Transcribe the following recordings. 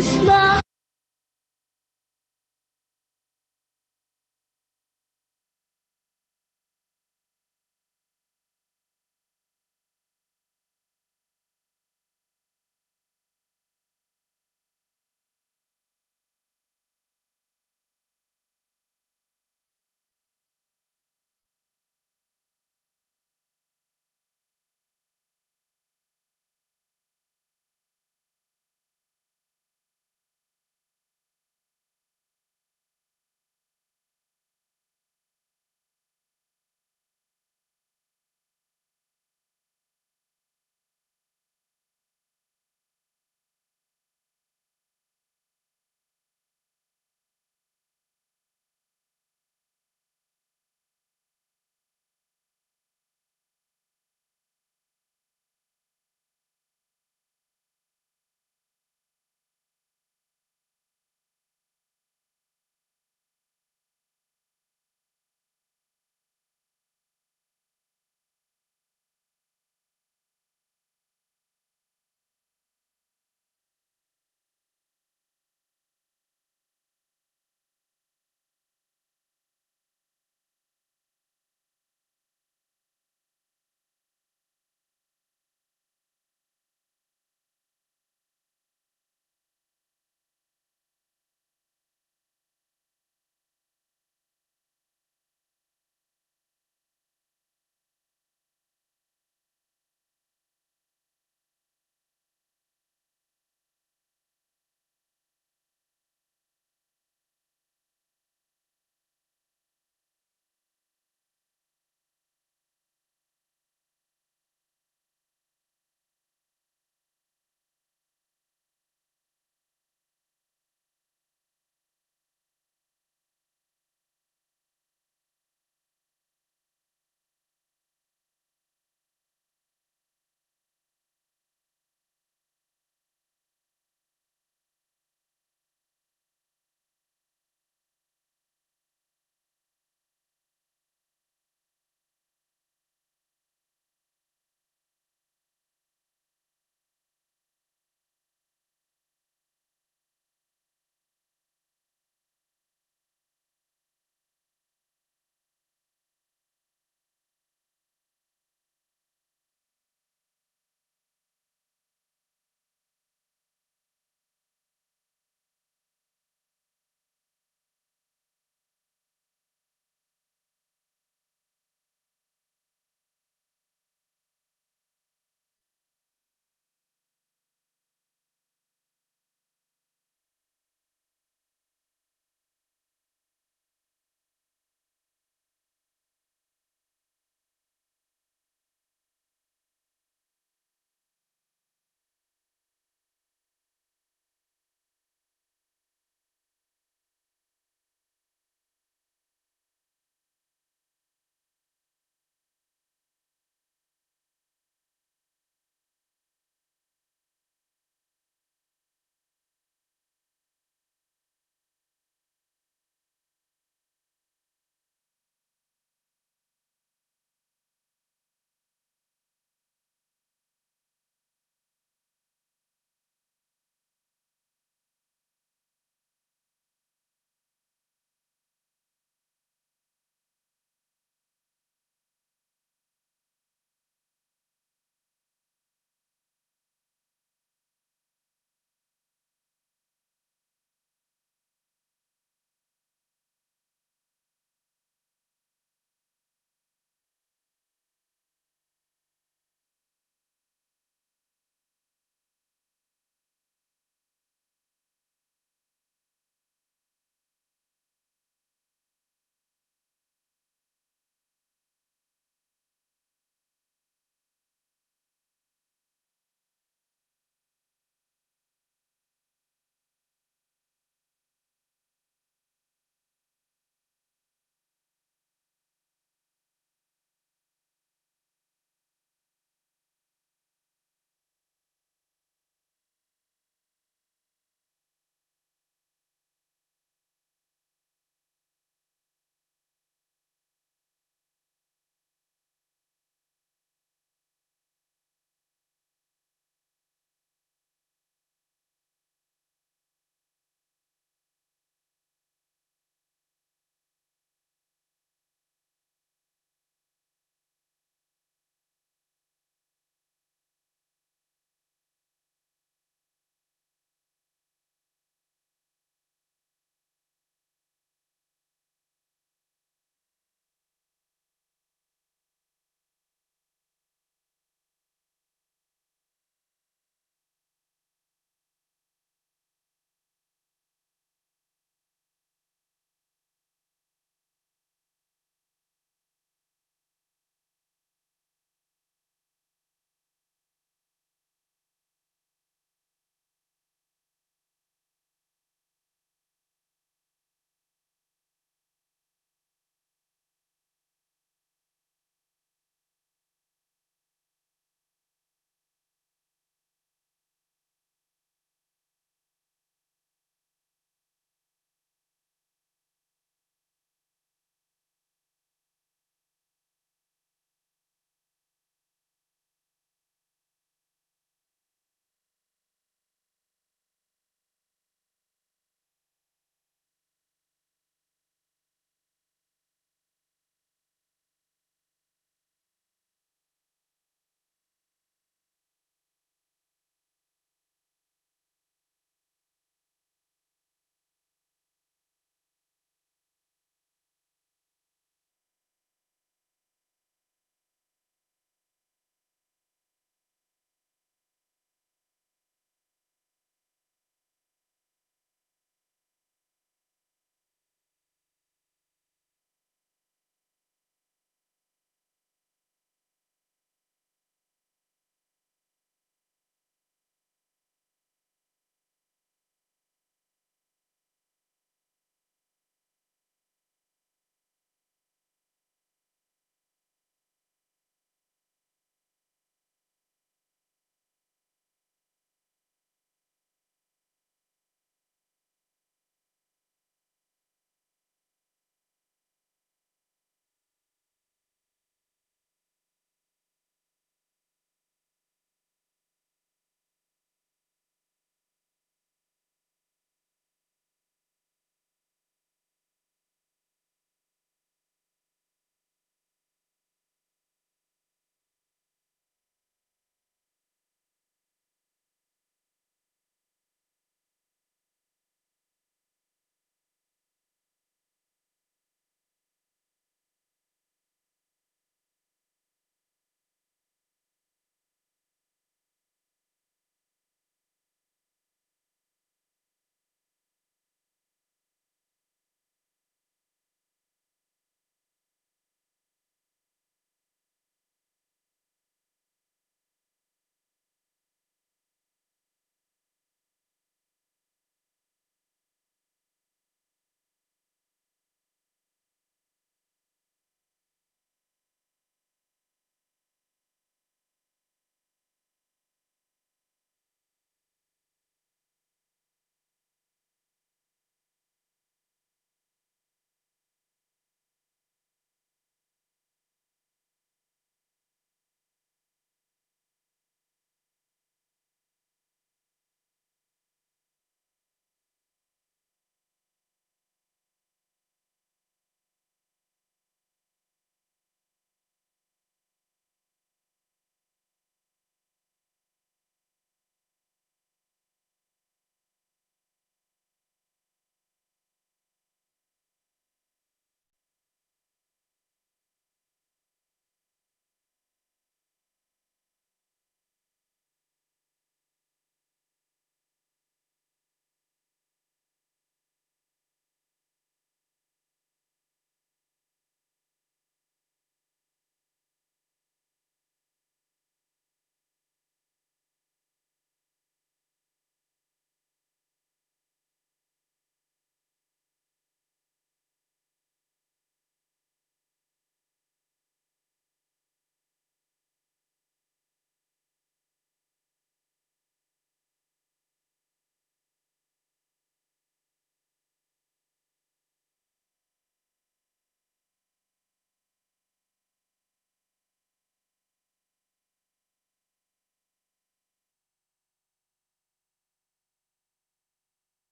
مصباح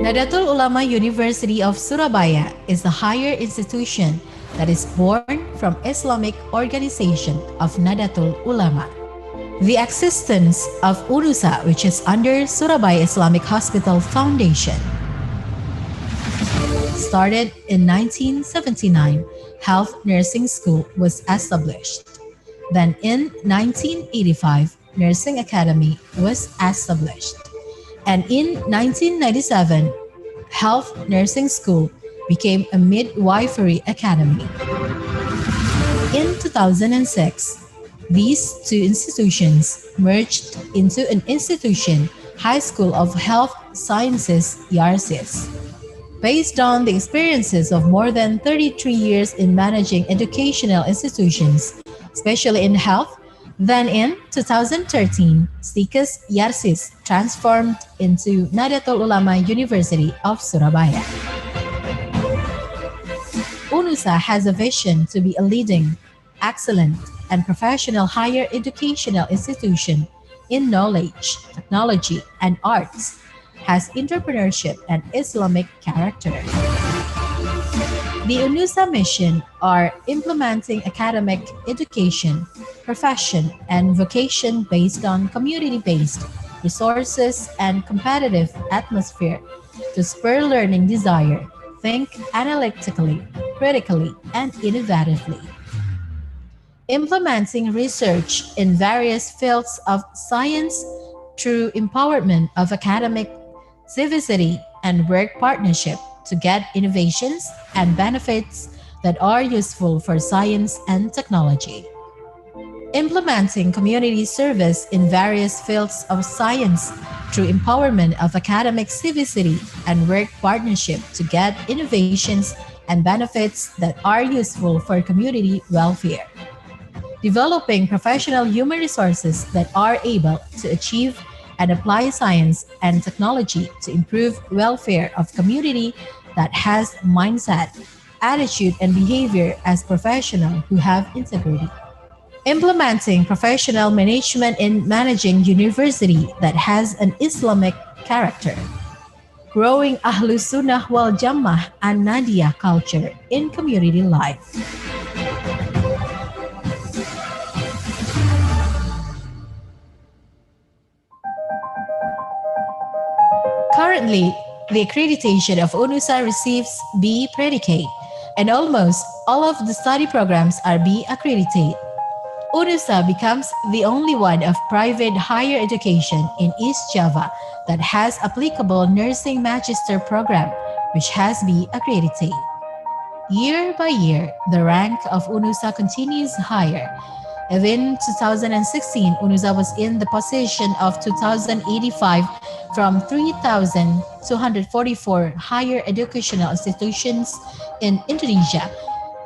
Nadatul Ulama University of Surabaya is the higher institution that is born from Islamic Organization of Nadatul Ulama. The existence of UNUSA, which is under Surabaya Islamic Hospital Foundation, started in 1979. Health Nursing School was established. Then in 1985, Nursing Academy was established. And in 1997, Health Nursing School became a midwifery academy. In 2006, these two institutions merged into an institution, High School of Health Sciences, YARSIS. Based on the experiences of more than 33 years in managing educational institutions, especially in health, then in 2013, STIKES YARSIS transformed into Nadatul Ulama University of Surabaya. UNUSA has a vision to be a leading, excellent, and professional higher educational institution in knowledge, technology, and arts, has entrepreneurship and Islamic character. The UNUSA mission are implementing academic education, profession, and vocation based on community-based resources and competitive atmosphere to spur learning desire, think analytically, critically, and innovatively. Implementing research in various fields of science through empowerment of academic civicity and work partnership to get innovations and benefits that are useful for science and technology. Implementing community service in various fields of science through empowerment of academic civicity and work partnership to get innovations and benefits that are useful for community welfare. Developing professional human resources that are able to achieve and apply science and technology to improve welfare of community that has mindset, attitude, and behavior as professionals who have integrity. Implementing professional management in managing university that has an Islamic character. Growing Ahlus Sunnah wal Jammah and Nahdiyah culture in community life. Currently, the accreditation of UNUSA receives B predicate, and almost all of the study programs are B accredited. UNUSA becomes the only one of private higher education in East Java that has applicable nursing magister program, which has B accredited. Year by year, the rank of UNUSA continues higher. Even 2016, UNUSA was in the position of 2085 from 3,244 higher educational institutions in Indonesia.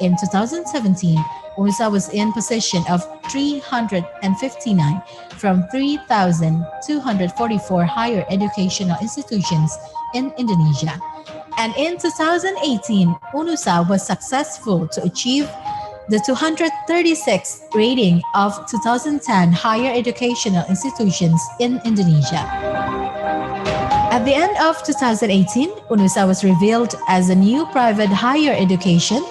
In 2017, UNUSA was in position of 359 from 3,244 higher educational institutions in Indonesia. And in 2018, UNUSA was successful to achieve the 236th rating of 2010 higher educational institutions in Indonesia. At the end of 2018, UNUSA was revealed as a new private higher education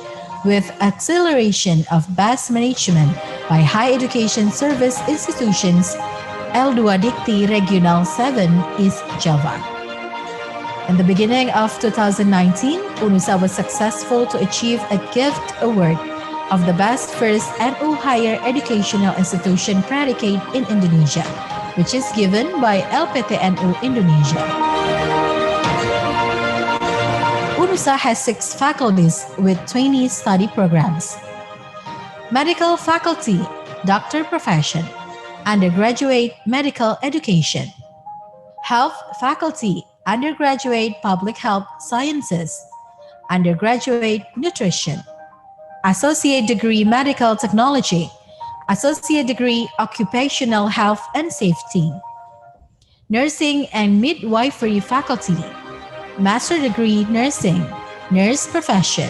with acceleration of best management by High Education Service Institutions L2 Dikti Regional 7 East Java. In the beginning of 2019, UNUSA was successful to achieve a gift award of the best first NU higher educational institution predicate in Indonesia, which is given by LPTNU Indonesia. UNUSA has 6 faculties with 20 study programs. Medical faculty, doctor profession, undergraduate medical education. Health faculty, undergraduate public health sciences, undergraduate nutrition. Associate degree medical technology, associate degree occupational health and safety. Nursing and midwifery faculty, master degree nursing, nurse profession,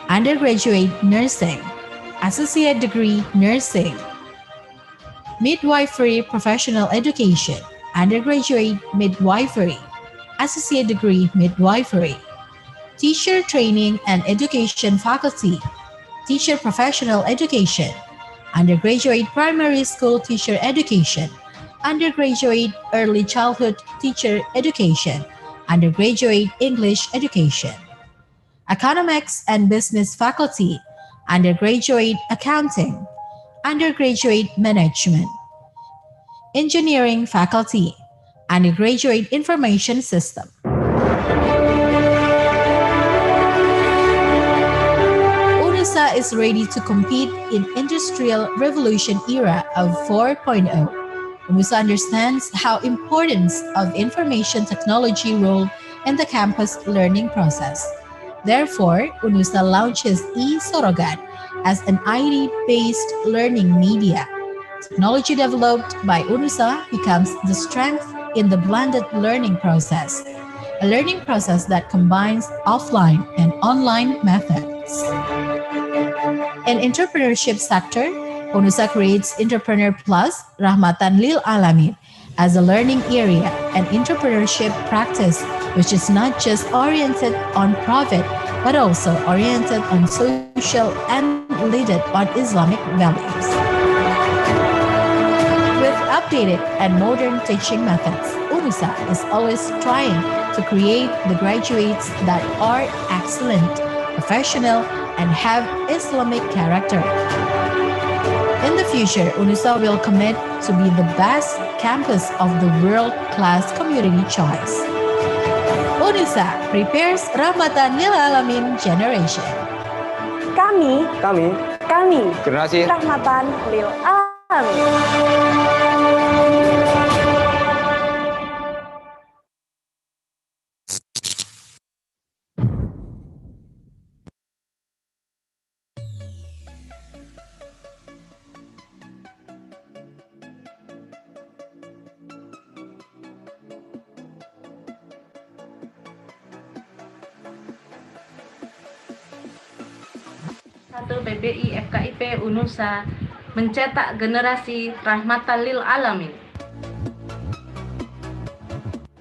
undergraduate nursing, associate degree nursing. Midwifery professional education, undergraduate midwifery. Associate Degree Midwifery, Teacher Training and Education Faculty, Teacher Professional Education, Undergraduate Primary School Teacher Education, Undergraduate Early Childhood Teacher Education, Undergraduate English Education, Economics and Business Faculty, Undergraduate Accounting, Undergraduate Management, Engineering Faculty, Undergraduate Information System. UNISA is ready to compete in Industrial Revolution era of 4.0. UNISA understands how importance of information technology role in the campus learning process. Therefore, UNISA launches eSorogat as an IT-based learning media. Technology developed by UNISA becomes the strength in the blended learning process, a learning process that combines offline and online methods. In entrepreneurship sector, UNISA creates Entrepreneur Plus Rahmatan Lil Alamin as a learning area and entrepreneurship practice which is not just oriented on profit but also oriented on social and leaded on Islamic values. With updated and modern teaching methods, UNISA is always trying to create the graduates that are excellent, professional, and have Islamic character. In the future, UNISA will commit to be the best campus of the world-class community choice. UNISA prepares Rahmatan Lil Alamin generation. Kami Generasi Rahmatan Lil Alamin. PBI FKIP UNUSA mencetak generasi Rahmatan Lil Alamin.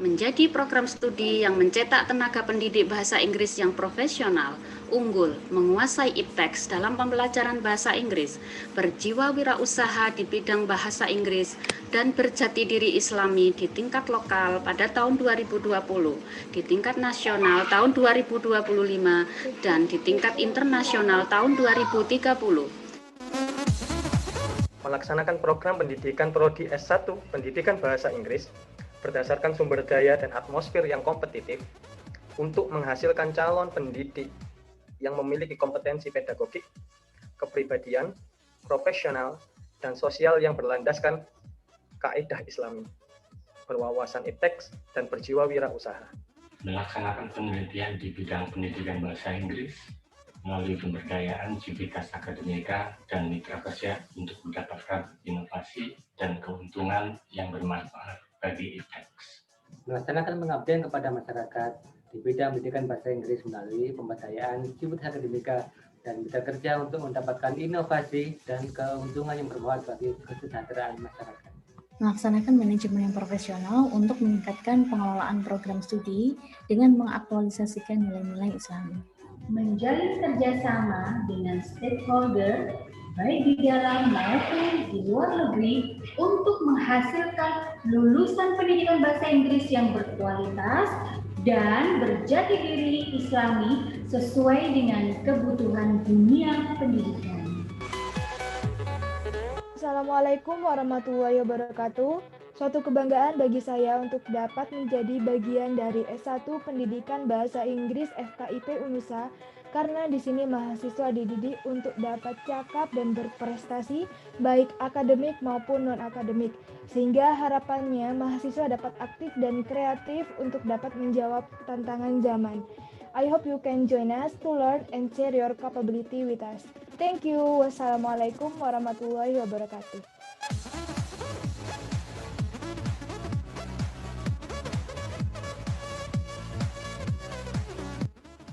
Menjadi program studi yang mencetak tenaga pendidik bahasa Inggris yang profesional, unggul, menguasai ipteks dalam pembelajaran bahasa Inggris, berjiwa wirausaha di bidang bahasa Inggris, dan berjati diri Islami di tingkat lokal pada tahun 2020, di tingkat nasional tahun 2025, dan di tingkat internasional tahun 2030. Melaksanakan program pendidikan Prodi S1 Pendidikan Bahasa Inggris berdasarkan sumber daya dan atmosfer yang kompetitif untuk menghasilkan calon pendidik yang memiliki kompetensi pedagogik, kepribadian, profesional, dan sosial yang berlandaskan kaidah Islami, berwawasan ipteks, dan berjiwa wirausaha. Melaksanakan penelitian di bidang pendidikan bahasa Inggris melalui pemberdayaan civitas akademika dan mitra kerja untuk mendapatkan inovasi dan keuntungan yang bermanfaat bagi ipteks. Melaksanakan pengabdian kepada masyarakat di bidang pendidikan bahasa Inggris melalui pemberdayaan civitas akademika dan mitra kerja untuk mendapatkan inovasi dan keuntungan yang bermanfaat bagi kesejahteraan masyarakat. Melaksanakan manajemen yang profesional untuk meningkatkan pengelolaan program studi dengan mengaktualisasikan nilai-nilai Islami. Menjalin kerjasama dengan stakeholder baik di dalam maupun di luar negeri untuk menghasilkan lulusan pendidikan bahasa Inggris yang berkualitas dan berjati diri Islami sesuai dengan kebutuhan dunia pendidikan. Assalamualaikum warahmatullahi wabarakatuh. Suatu kebanggaan bagi saya untuk dapat menjadi bagian dari S1 Pendidikan Bahasa Inggris FKIP UNUSA karena di sini mahasiswa dididik untuk dapat cakap dan berprestasi baik akademik maupun non-akademik, sehingga harapannya mahasiswa dapat aktif dan kreatif untuk dapat menjawab tantangan zaman. I hope you can join us to learn and share your capability with us. Thank you. Wassalamualaikum warahmatullahi wabarakatuh.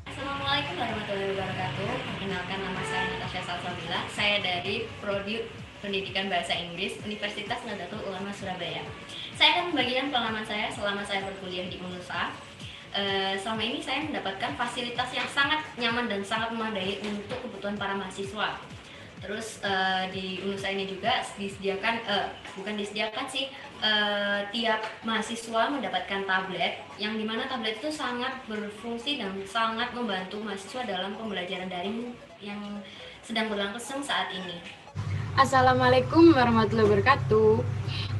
Assalamualaikum warahmatullahi wabarakatuh. Perkenalkan, nama saya Natasha Salsabila. Saya dari Prodi Pendidikan Bahasa Inggris Universitas Nahdlatul Ulama Surabaya. Saya akan membagikan pengalaman saya selama saya berkuliah di UNUSA. Selama ini saya mendapatkan fasilitas yang sangat nyaman dan sangat memadai untuk kebutuhan para mahasiswa. Terus di UNUSA ini juga disediakan, tiap mahasiswa mendapatkan tablet, yang dimana tablet itu sangat berfungsi dan sangat membantu mahasiswa dalam pembelajaran daring yang sedang berlangsung saat ini. Assalamualaikum warahmatullahi wabarakatuh.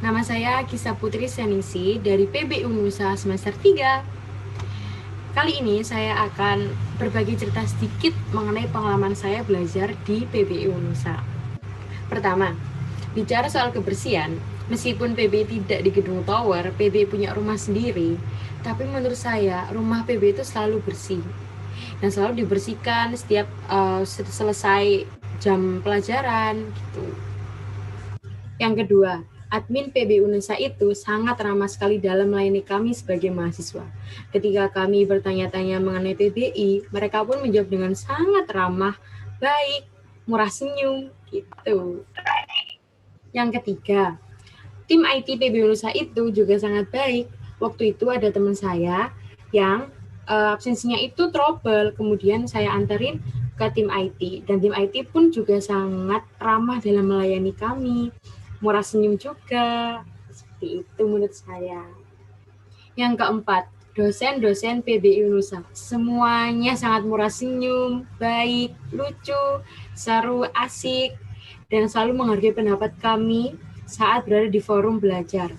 Nama saya Kisah Putri Seningsi dari PB UNUSA semester 3. Kali ini saya akan berbagi cerita sedikit mengenai pengalaman saya belajar di PB UNUSA. Pertama, bicara soal kebersihan, meskipun PB tidak di gedung tower, PB punya rumah sendiri, tapi menurut saya rumah PB itu selalu bersih dan selalu dibersihkan setiap selesai jam pelajaran gitu. Yang kedua, admin PB UNUSA itu sangat ramah sekali dalam melayani kami sebagai mahasiswa. Ketika kami bertanya-tanya mengenai PBI, mereka pun menjawab dengan sangat ramah, baik, murah senyum gitu. Yang ketiga, tim IT PB UNUSA itu juga sangat baik. Waktu itu ada teman saya yang absensinya itu trouble, kemudian saya anterin ke tim IT, dan tim IT pun juga sangat ramah dalam melayani kami, murah senyum juga, seperti itu menurut saya. Yang keempat, dosen-dosen PBI UNUSA, semuanya sangat murah senyum, baik, lucu, seru, asik, dan selalu menghargai pendapat kami saat berada di forum belajar.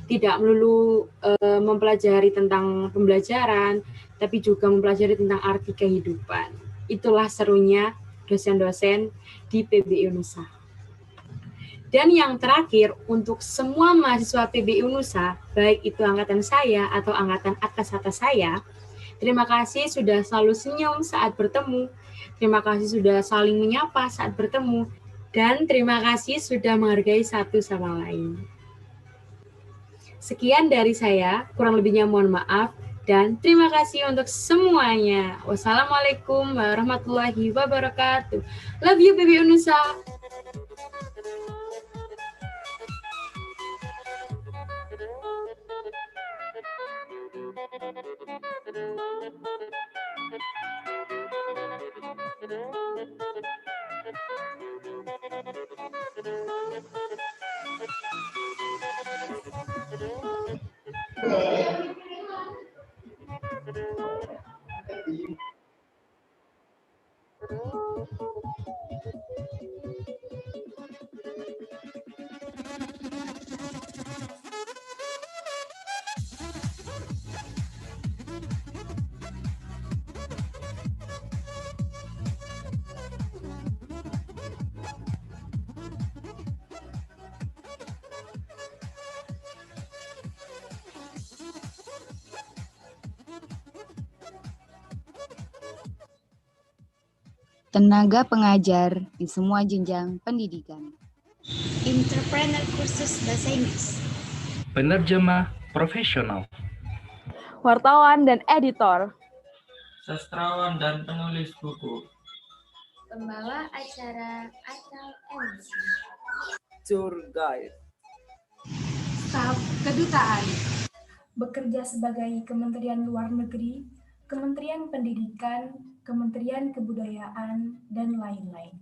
Tidak melulu mempelajari tentang pembelajaran, tapi juga mempelajari tentang arti kehidupan. Itulah serunya dosen-dosen di PBI UNUSA. Dan yang terakhir, untuk semua mahasiswa PBI UNUSA, baik itu angkatan saya atau angkatan atas saya, terima kasih sudah selalu senyum saat bertemu, terima kasih sudah saling menyapa saat bertemu, dan terima kasih sudah menghargai satu sama lain. Sekian dari saya, kurang lebihnya mohon maaf, dan terima kasih untuk semuanya. Wassalamualaikum warahmatullahi wabarakatuh. Love you PBI UNUSA. Tenaga pengajar di semua jenjang pendidikan. Entrepreneur kursus bahasa Inggris. Penerjemah profesional. Wartawan dan editor. Sastrawan dan penulis buku. Pembawa acara atau MC. Tour guide. Staf kedutaan. Bekerja sebagai Kementerian Luar Negeri, Kementerian Pendidikan, Kementerian Kebudayaan, dan lain-lain.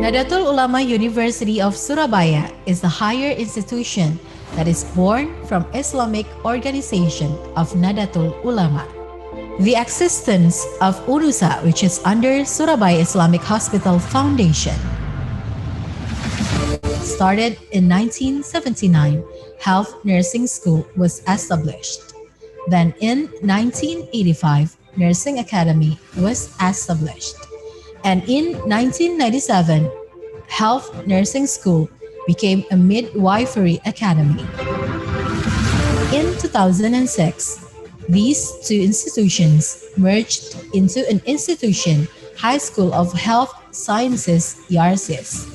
Nahdlatul Ulama University of Surabaya is a higher institution that is born from Islamic Organization of Nahdlatul Ulama. The existence of UNUSA, which is under Surabaya Islamic Hospital Foundation, started in 1979. Health Nursing School was established. Then in 1985, Nursing Academy was established. And in 1997, Health Nursing School became a midwifery academy. In 2006, these two institutions merged into an institution, High School of Health Sciences, YARSIS.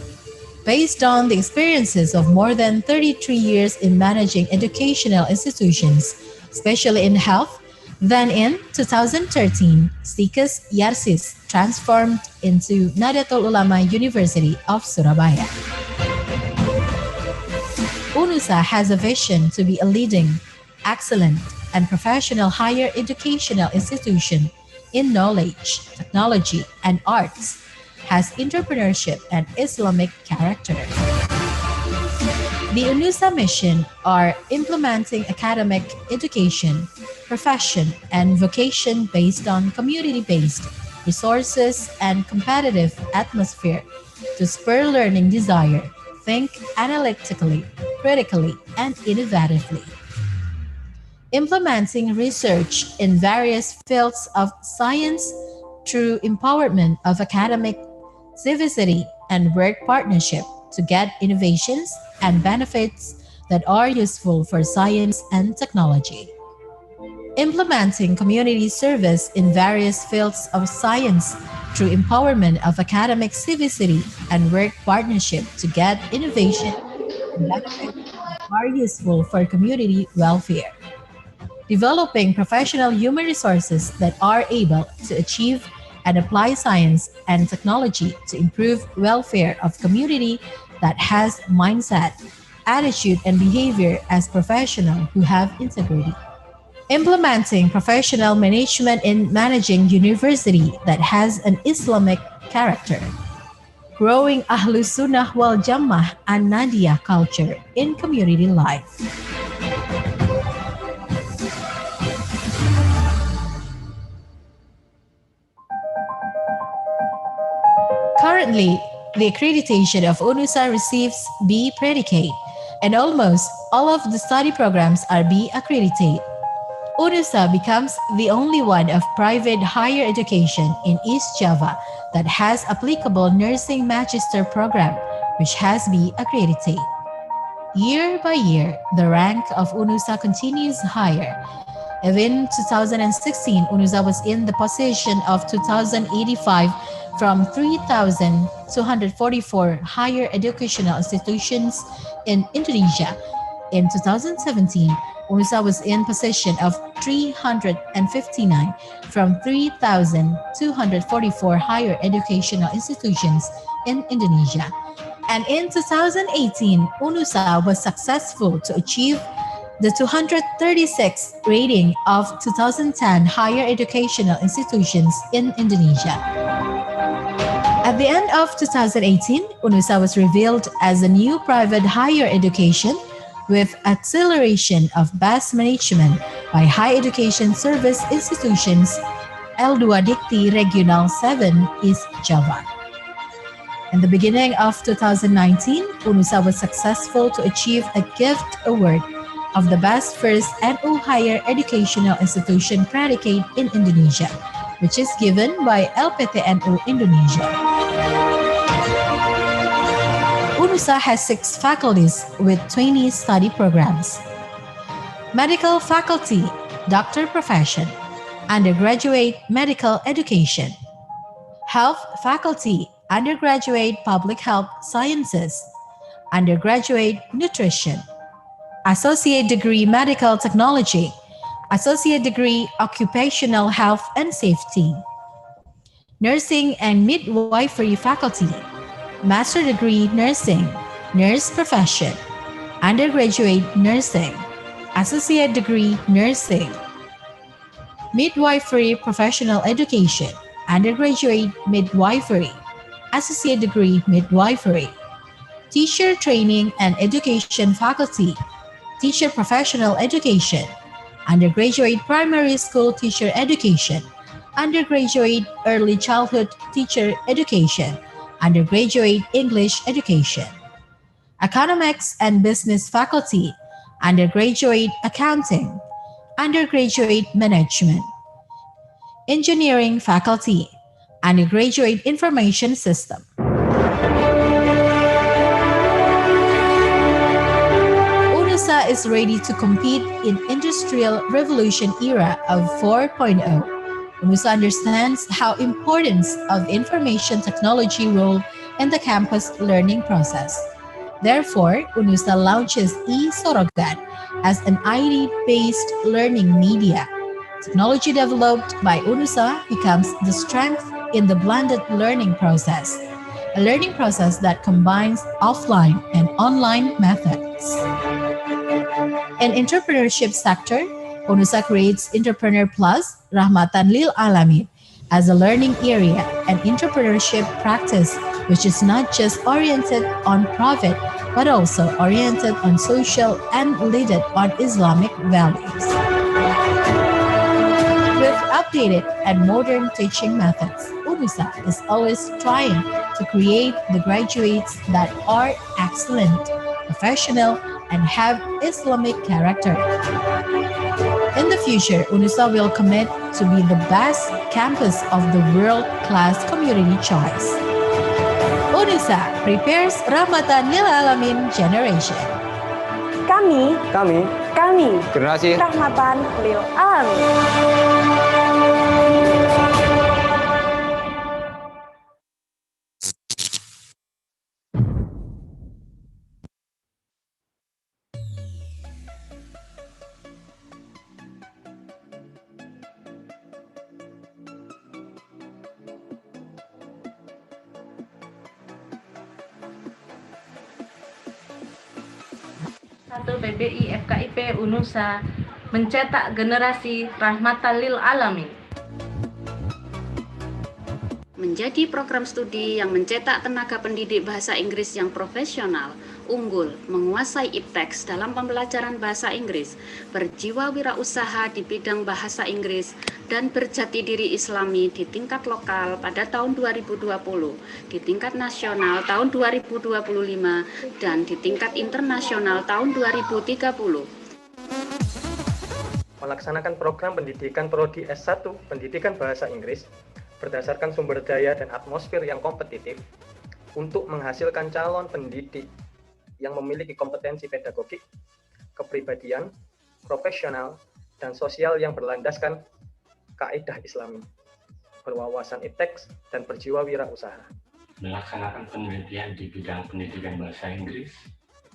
Based on the experiences of more than 33 years in managing educational institutions, especially in health, then in 2013, STIKES Yarsis transformed into Nahdlatul Ulama University of Surabaya. UNUSA has a vision to be a leading, excellent, and professional higher educational institution in knowledge, technology, and arts, has entrepreneurship and Islamic character. The UNUSA mission are implementing academic education, profession, and vocation based on community-based resources and competitive atmosphere to spur learning desire, think analytically, critically, and innovatively. Implementing research in various fields of science through empowerment of academic civicity and work partnership to get innovations and benefits that are useful for science and technology. Implementing community service in various fields of science through empowerment of academic civicity and work partnership to get innovation and benefits that are useful for community welfare. Developing professional human resources that are able to achieve and apply science and technology to improve welfare of community that has mindset, attitude, and behavior as professionals who have integrity. Implementing professional management in managing university that has an Islamic character. Growing Ahlus Sunnah wal Jamaah and Nahdiyah culture in community life. Currently, the accreditation of UNUSA receives B predicate, and almost all of the study programs are B accredited. UNUSA becomes the only one of private higher education in East Java that has applicable nursing magister program, which has B accredited. Year by year, the rank of UNUSA continues higher. Even 2016, UNUSA was in the position of 2085 from 3,244 higher educational institutions in Indonesia. In 2017, UNUSA was in position of 359 from 3,244 higher educational institutions in Indonesia. And in 2018, UNUSA was successful to achieve the 236th rating of 2010 higher educational institutions in Indonesia. At the end of 2018, UNUSA was revealed as a new private higher education with acceleration of best management by High Education Service Institutions L2 Dikti Regional 7 East Java. In the beginning of 2019, UNUSA was successful to achieve a gift award of the best first NU higher educational institution predicate in Indonesia, which is given by LPTNU Indonesia. UNUSA has 6 faculties with 20 study programs. Medical faculty, doctor profession, undergraduate medical education. Health faculty, undergraduate public health sciences, undergraduate nutrition. Associate degree medical technology, associate degree occupational health and safety. Nursing and midwifery faculty, master degree nursing, nurse profession, undergraduate nursing, associate degree nursing. Midwifery professional education, undergraduate midwifery, associate degree midwifery. Teacher training and education faculty, teacher professional education, undergraduate primary school teacher education, undergraduate early childhood teacher education, undergraduate English education. Economics and business faculty, undergraduate accounting, undergraduate management. Engineering faculty, undergraduate information system. UNUSA is ready to compete in industrial revolution era of 4.0. UNUSA understands how importance of information technology role in the campus learning process. Therefore, UNUSA launches eSorogat as an ID-based learning media. Technology developed by UNUSA becomes the strength in the blended learning process, a learning process that combines offline and online methods. In entrepreneurship sector, UNUSA creates Entrepreneur Plus Rahmatan Lil Alamin as a learning area and entrepreneurship practice which is not just oriented on profit but also oriented on social and leaded on Islamic values. With updated and modern teaching methods, UNUSA is always trying to create the graduates that are excellent, professional, and have Islamic character. In the future, UNUSA will commit to be the best campus of the world-class community choice. UNUSA prepares Rahmatan Lil Alamin generation. Kami generasi Rahmatan Lil Alamin. PBI FKIP UNUSA mencetak generasi Rahmatan Lil Alamin. Menjadi program studi yang mencetak tenaga pendidik bahasa Inggris yang profesional, unggul, menguasai IPTEX dalam pembelajaran bahasa Inggris, berjiwa wirausaha di bidang bahasa Inggris, dan berjati diri Islami di tingkat lokal pada tahun 2020, di tingkat nasional tahun 2025, dan di tingkat internasional tahun 2030. Melaksanakan program pendidikan Prodi S1 Pendidikan Bahasa Inggris berdasarkan sumber daya dan atmosfer yang kompetitif untuk menghasilkan calon pendidik yang memiliki kompetensi pedagogik, kepribadian, profesional, dan sosial yang berlandaskan kaidah Islami, berwawasan IPTEX, dan berjiwa wirausaha. Melaksanakan penelitian di bidang pendidikan bahasa Inggris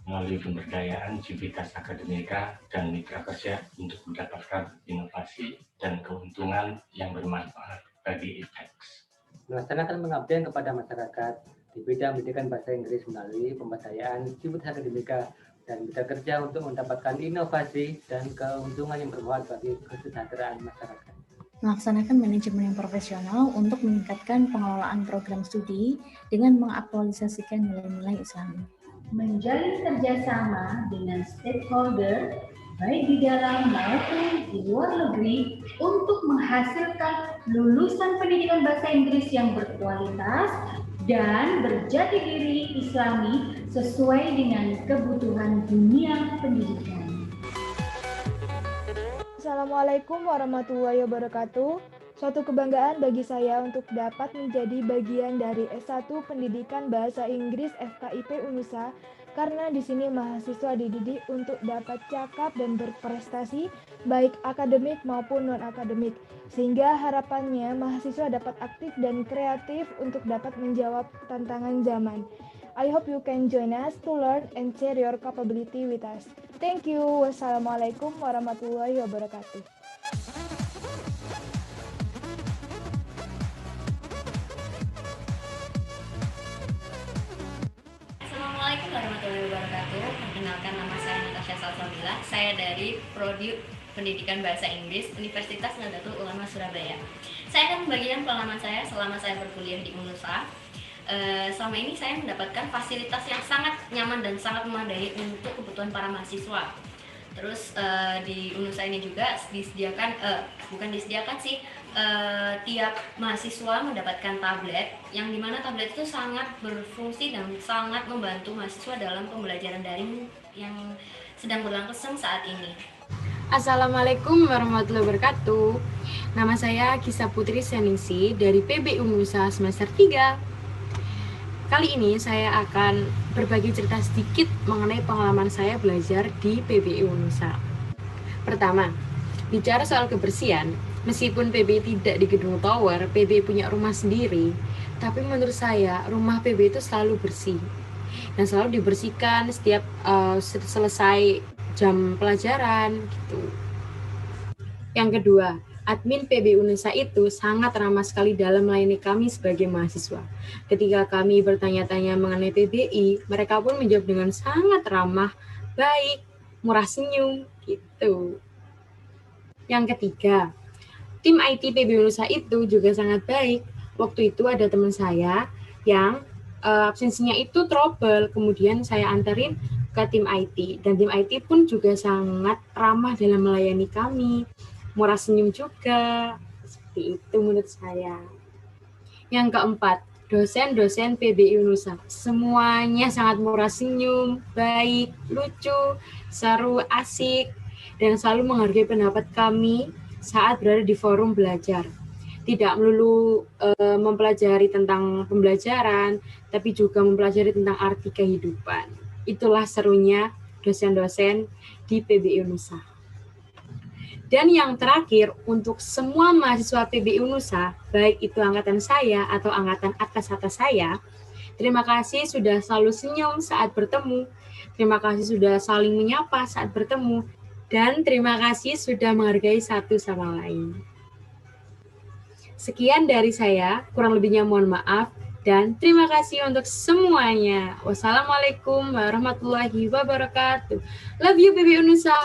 melalui pemberdayaan civitas akademika dan mitra kerja untuk mendapatkan inovasi dan keuntungan yang bermanfaat bagi IPTEX. Melaksanakan pengabdian kepada masyarakat di bidang pendidikan bahasa Inggris melalui pemberdayaan civitas akademika dan mitra kerja untuk mendapatkan inovasi dan keuntungan yang bermanfaat bagi kesejahteraan masyarakat. Melaksanakan manajemen yang profesional untuk meningkatkan pengelolaan program studi dengan mengaktualisasikan nilai-nilai Islami. Menjalin kerjasama dengan stakeholder baik di dalam maupun di luar negeri untuk menghasilkan lulusan pendidikan bahasa Inggris yang berkualitas dan berjati diri Islami sesuai dengan kebutuhan dunia pendidikan. Assalamualaikum warahmatullahi wabarakatuh. Suatu kebanggaan bagi saya untuk dapat menjadi bagian dari S1 Pendidikan Bahasa Inggris FKIP UNUSA karena di sini mahasiswa dididik untuk dapat cakap dan berprestasi baik akademik maupun non-akademik, sehingga harapannya mahasiswa dapat aktif dan kreatif untuk dapat menjawab tantangan zaman. I hope you can join us to learn and share your capability with us. Thank you. Wassalamualaikum warahmatullahi wabarakatuh. Assalamualaikum warahmatullahi wabarakatuh. Perkenalkan, nama saya Natasha Salsabila. Saya dari Prodi Pendidikan Bahasa Inggris Universitas Nahdlatul Ulama Surabaya. Saya akan membagikan pengalaman saya selama saya berkuliah di UNUSA. Selama ini saya mendapatkan fasilitas yang sangat nyaman dan sangat memadai untuk kebutuhan para mahasiswa. Terus di UNUSA ini juga disediakan, tiap mahasiswa mendapatkan tablet, yang dimana tablet itu sangat berfungsi dan sangat membantu mahasiswa dalam pembelajaran daring yang sedang berlangsung saat ini. Assalamualaikum warahmatullahi wabarakatuh. Nama saya Kisah Putri Seningsi dari PB UNUSA semester 3. Kali ini saya akan berbagi cerita sedikit mengenai pengalaman saya belajar di PB UNUSA. Pertama, bicara soal kebersihan, Meskipun PBI tidak di gedung tower, PBI punya rumah sendiri, tapi menurut saya rumah PBI itu selalu bersih dan selalu dibersihkan setiap selesai jam pelajaran gitu. Yang kedua, admin PBI Unusa itu sangat ramah sekali dalam melayani kami sebagai mahasiswa. Ketika kami bertanya-tanya mengenai PBI, mereka pun menjawab dengan sangat ramah, baik, murah senyum gitu. Yang ketiga, tim IT PBI Unusa itu juga sangat baik. Waktu itu ada teman saya yang absensinya itu trouble, kemudian saya anterin ke tim IT. Dan tim IT pun juga sangat ramah dalam melayani kami. Murah senyum juga. Seperti itu menurut saya. Yang keempat, dosen-dosen PBI Unusa. Semuanya sangat murah senyum, baik, lucu, seru, asik, dan selalu menghargai pendapat kami saat berada di forum belajar. Tidak melulu mempelajari tentang pembelajaran, tapi juga mempelajari tentang arti kehidupan. Itulah serunya dosen-dosen di PBI Unusa. Dan yang terakhir, untuk semua mahasiswa PBI Unusa, baik itu angkatan saya atau angkatan atas-atas saya, terima kasih sudah selalu senyum saat bertemu, terima kasih sudah saling menyapa saat bertemu, dan terima kasih sudah menghargai satu sama lain. Sekian dari saya, kurang lebihnya mohon maaf, dan terima kasih untuk semuanya. Wassalamualaikum warahmatullahi wabarakatuh. Love you PBI Unusa.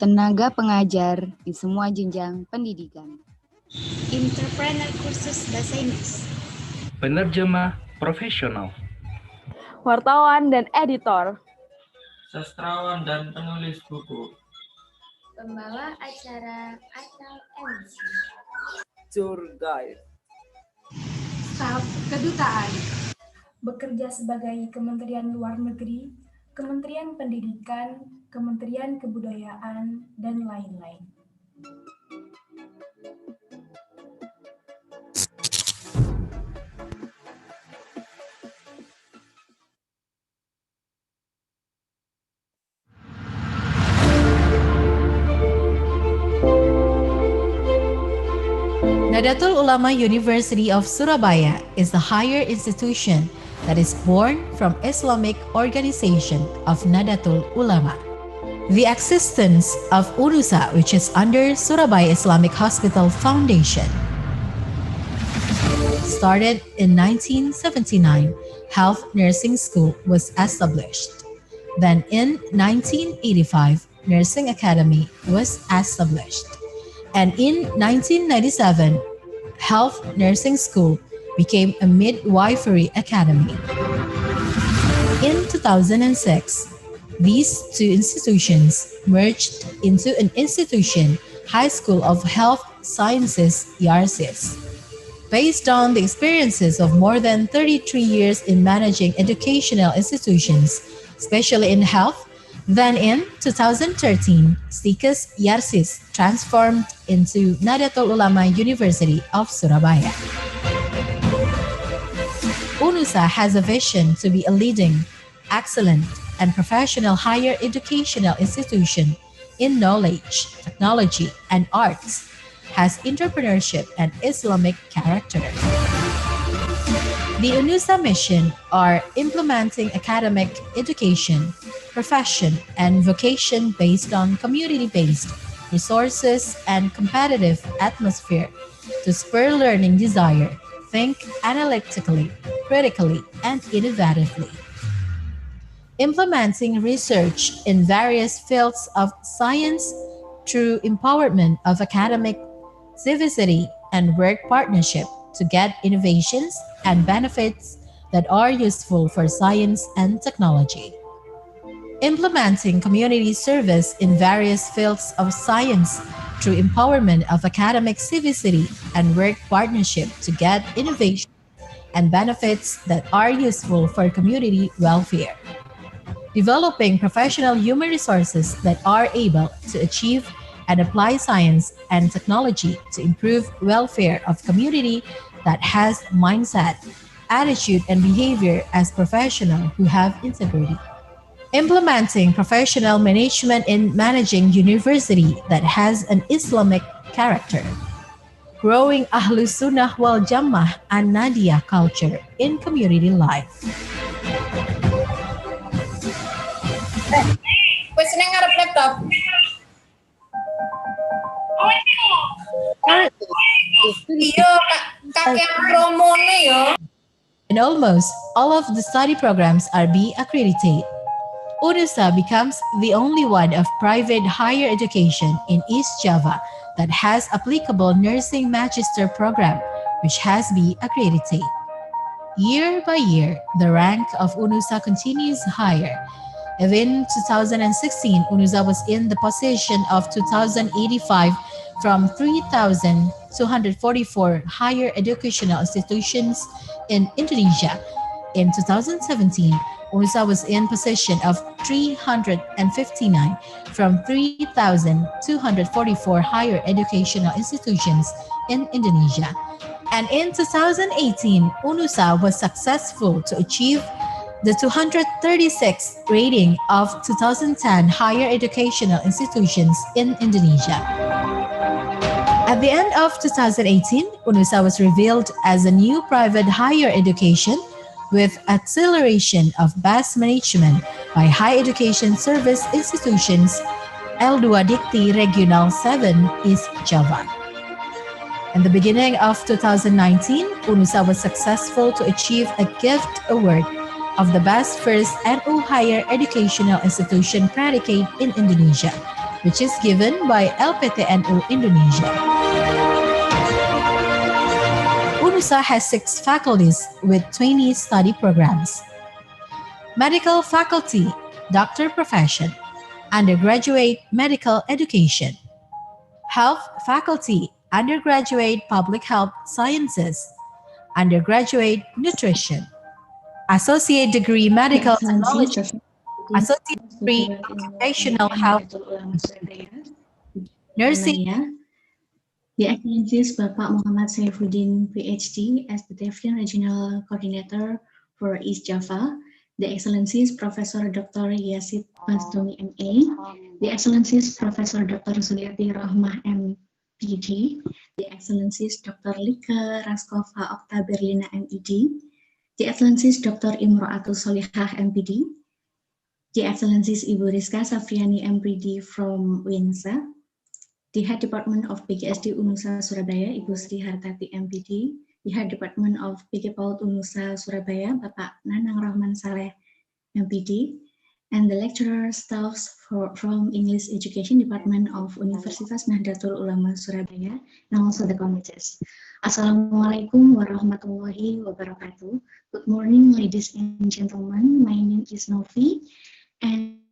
Tenaga pengajar di semua jenjang pendidikan. Entrepreneur kursus bahasa Inggris. Penerjemah profesional. Wartawan dan editor. Sastrawan dan penulis buku. Pembawa acara atau MC. Tour guide. Staf kedutaan. Bekerja sebagai Kementerian Luar Negeri, Kementerian Pendidikan, Kementerian Kebudayaan, dan lain-lain. Nadatul Ulama University of Surabaya is the higher institution that is born from Islamic organization of Nadatul Ulama. The existence of UNUSA, which is under Surabaya Islamic Hospital Foundation, started in 1979. Health Nursing School was established. Then in 1985, Nursing Academy was established. And in 1997, Health Nursing School became a midwifery academy. In 2006, these two institutions merged into an institution, High School of Health Sciences, YARSIS. Based on the experiences of more than 33 years in managing educational institutions, especially in health, then in 2013, STIKES YARSIS transformed into Nadatul Ulama University of Surabaya. UNUSA has a vision to be a leading, excellent, and professional higher educational institution in knowledge, technology, and arts, has entrepreneurship and Islamic character. The UNUSA mission are implementing academic education, profession, and vocation based on community-based resources and competitive atmosphere to spur learning desire, think analytically, critically, and innovatively. Implementing research in various fields of science through empowerment of academic civility and work partnership to get innovations and benefits that are useful for science and technology. Implementing community service in various fields of science through empowerment of academic civility and work partnership to get innovation and benefits that are useful for community welfare. Developing professional human resources that are able to achieve and apply science and technology to improve welfare of community that has mindset, attitude, and behavior as professional who have integrity. Implementing professional management in managing university that has an Islamic character. Growing Ahlus Sunnah wal Jammah and Nadia culture in community life. Wes nang ngarep laptop. Iya, kakek promone yo. And almost all of the study programs are B accredited. UNUSA becomes the only one of private higher education in East Java that has applicable nursing magister program, which has B accredited. Year by year, the rank of UNUSA continues higher. Even 2016, UNUSA was in the position of 2085 from 3,244 higher educational institutions in Indonesia. In 2017, UNUSA was in position of 359 from 3,244 higher educational institutions in Indonesia. And in 2018, UNUSA was successful to achieve the 236 rating of 2010 higher educational institutions in Indonesia. At the end of 2018, UNUSA was revealed as a new private higher education with acceleration of best management by high education service institutions L2 Dikti Regional 7 East Java. In the beginning of 2019, UNUSA was successful to achieve a gift award of the best first NU higher educational institution predicate in Indonesia, which is given by LPTNU Indonesia. UNUSA has 6 faculties with 20 study programs. Medical faculty, doctor profession, undergraduate medical education. Health faculty, undergraduate public health sciences, undergraduate nutrition. Associate degree medical technology, associate degree occupational health, nursing. The Excellencies Bapak Muhammad Saifuddin, PhD, as the Devian Regional Coordinator for East Java, the Excellencies Professor Dr. Yasid Masdumi, MA, the Excellencies Professor Dr. Suliati Rahmah, MPD, the Excellencies Dr. Lika Raskova Okta Berlina, MED, the Excellencies Dr. Imro'atul Solihah, MPD, the Excellencies Ibu Rizka Safriani, MPD from UINSA, the Head Department of PGSD UNUSA Surabaya, Ibu Sri Hartati, MPD, the Head Department of PG PAUD UNUSA Surabaya, Bapak Nanang Rahman Saleh, MPD, and the lecturer staffs from English Education Department of Universitas Nahdlatul Ulama Surabaya, and also the committees. Assalamualaikum warahmatullahi wabarakatuh. Good morning, ladies and gentlemen. My name is Novi, and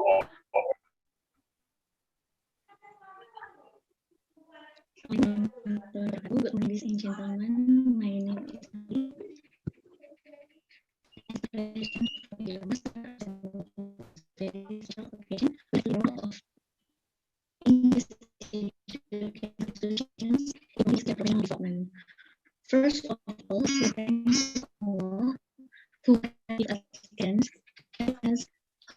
Good morning, ladies and gentlemen. My name is Ali. Of English institutions in this development. First of all, thanks all who have assistance as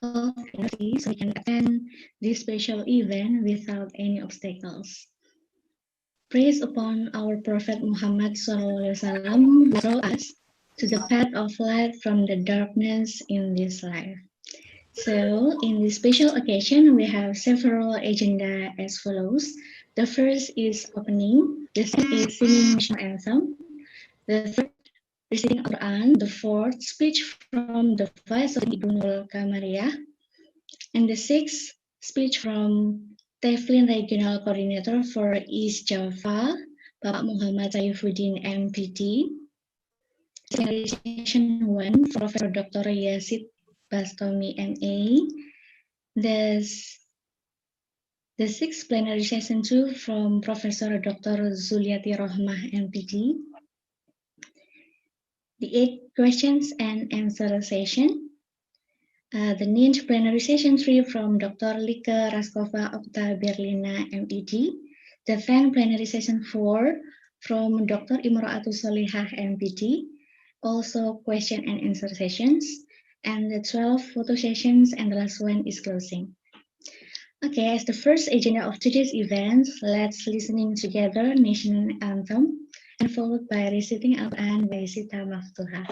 so we can attend this special event without any obstacles. Praise upon our Prophet Muhammad SAW who brought us to the path of light from the darkness in this life. So, in this special occasion, we have several agenda as follows. The first is opening, the second is singing national anthem, the third reciting Quran, the fourth speech from the Vice of Ibu Nurul Kamaria, and the sixth speech from Teflin Regional Coordinator for East Java, Bapak Muhammad Saifuddin MPT. Session 1, Professor Dr. Yasid Bastomi MA. The sixth plenary session 2 from Professor Dr. Zuliati Rohmah MPT. The 8 questions and answer session. The ninth plenary session 3 from Dr. Like Raskova Okta Berlina MED. The 10th plenary session 4 from Dr. Imro'atu Solihah MPT. Also question and answer sessions. And the 12 photo sessions, and the last one is closing. Okay, as the first agenda of today's event, let's listening together national anthem and followed by reciting Al-Quran by Sita Maftuha.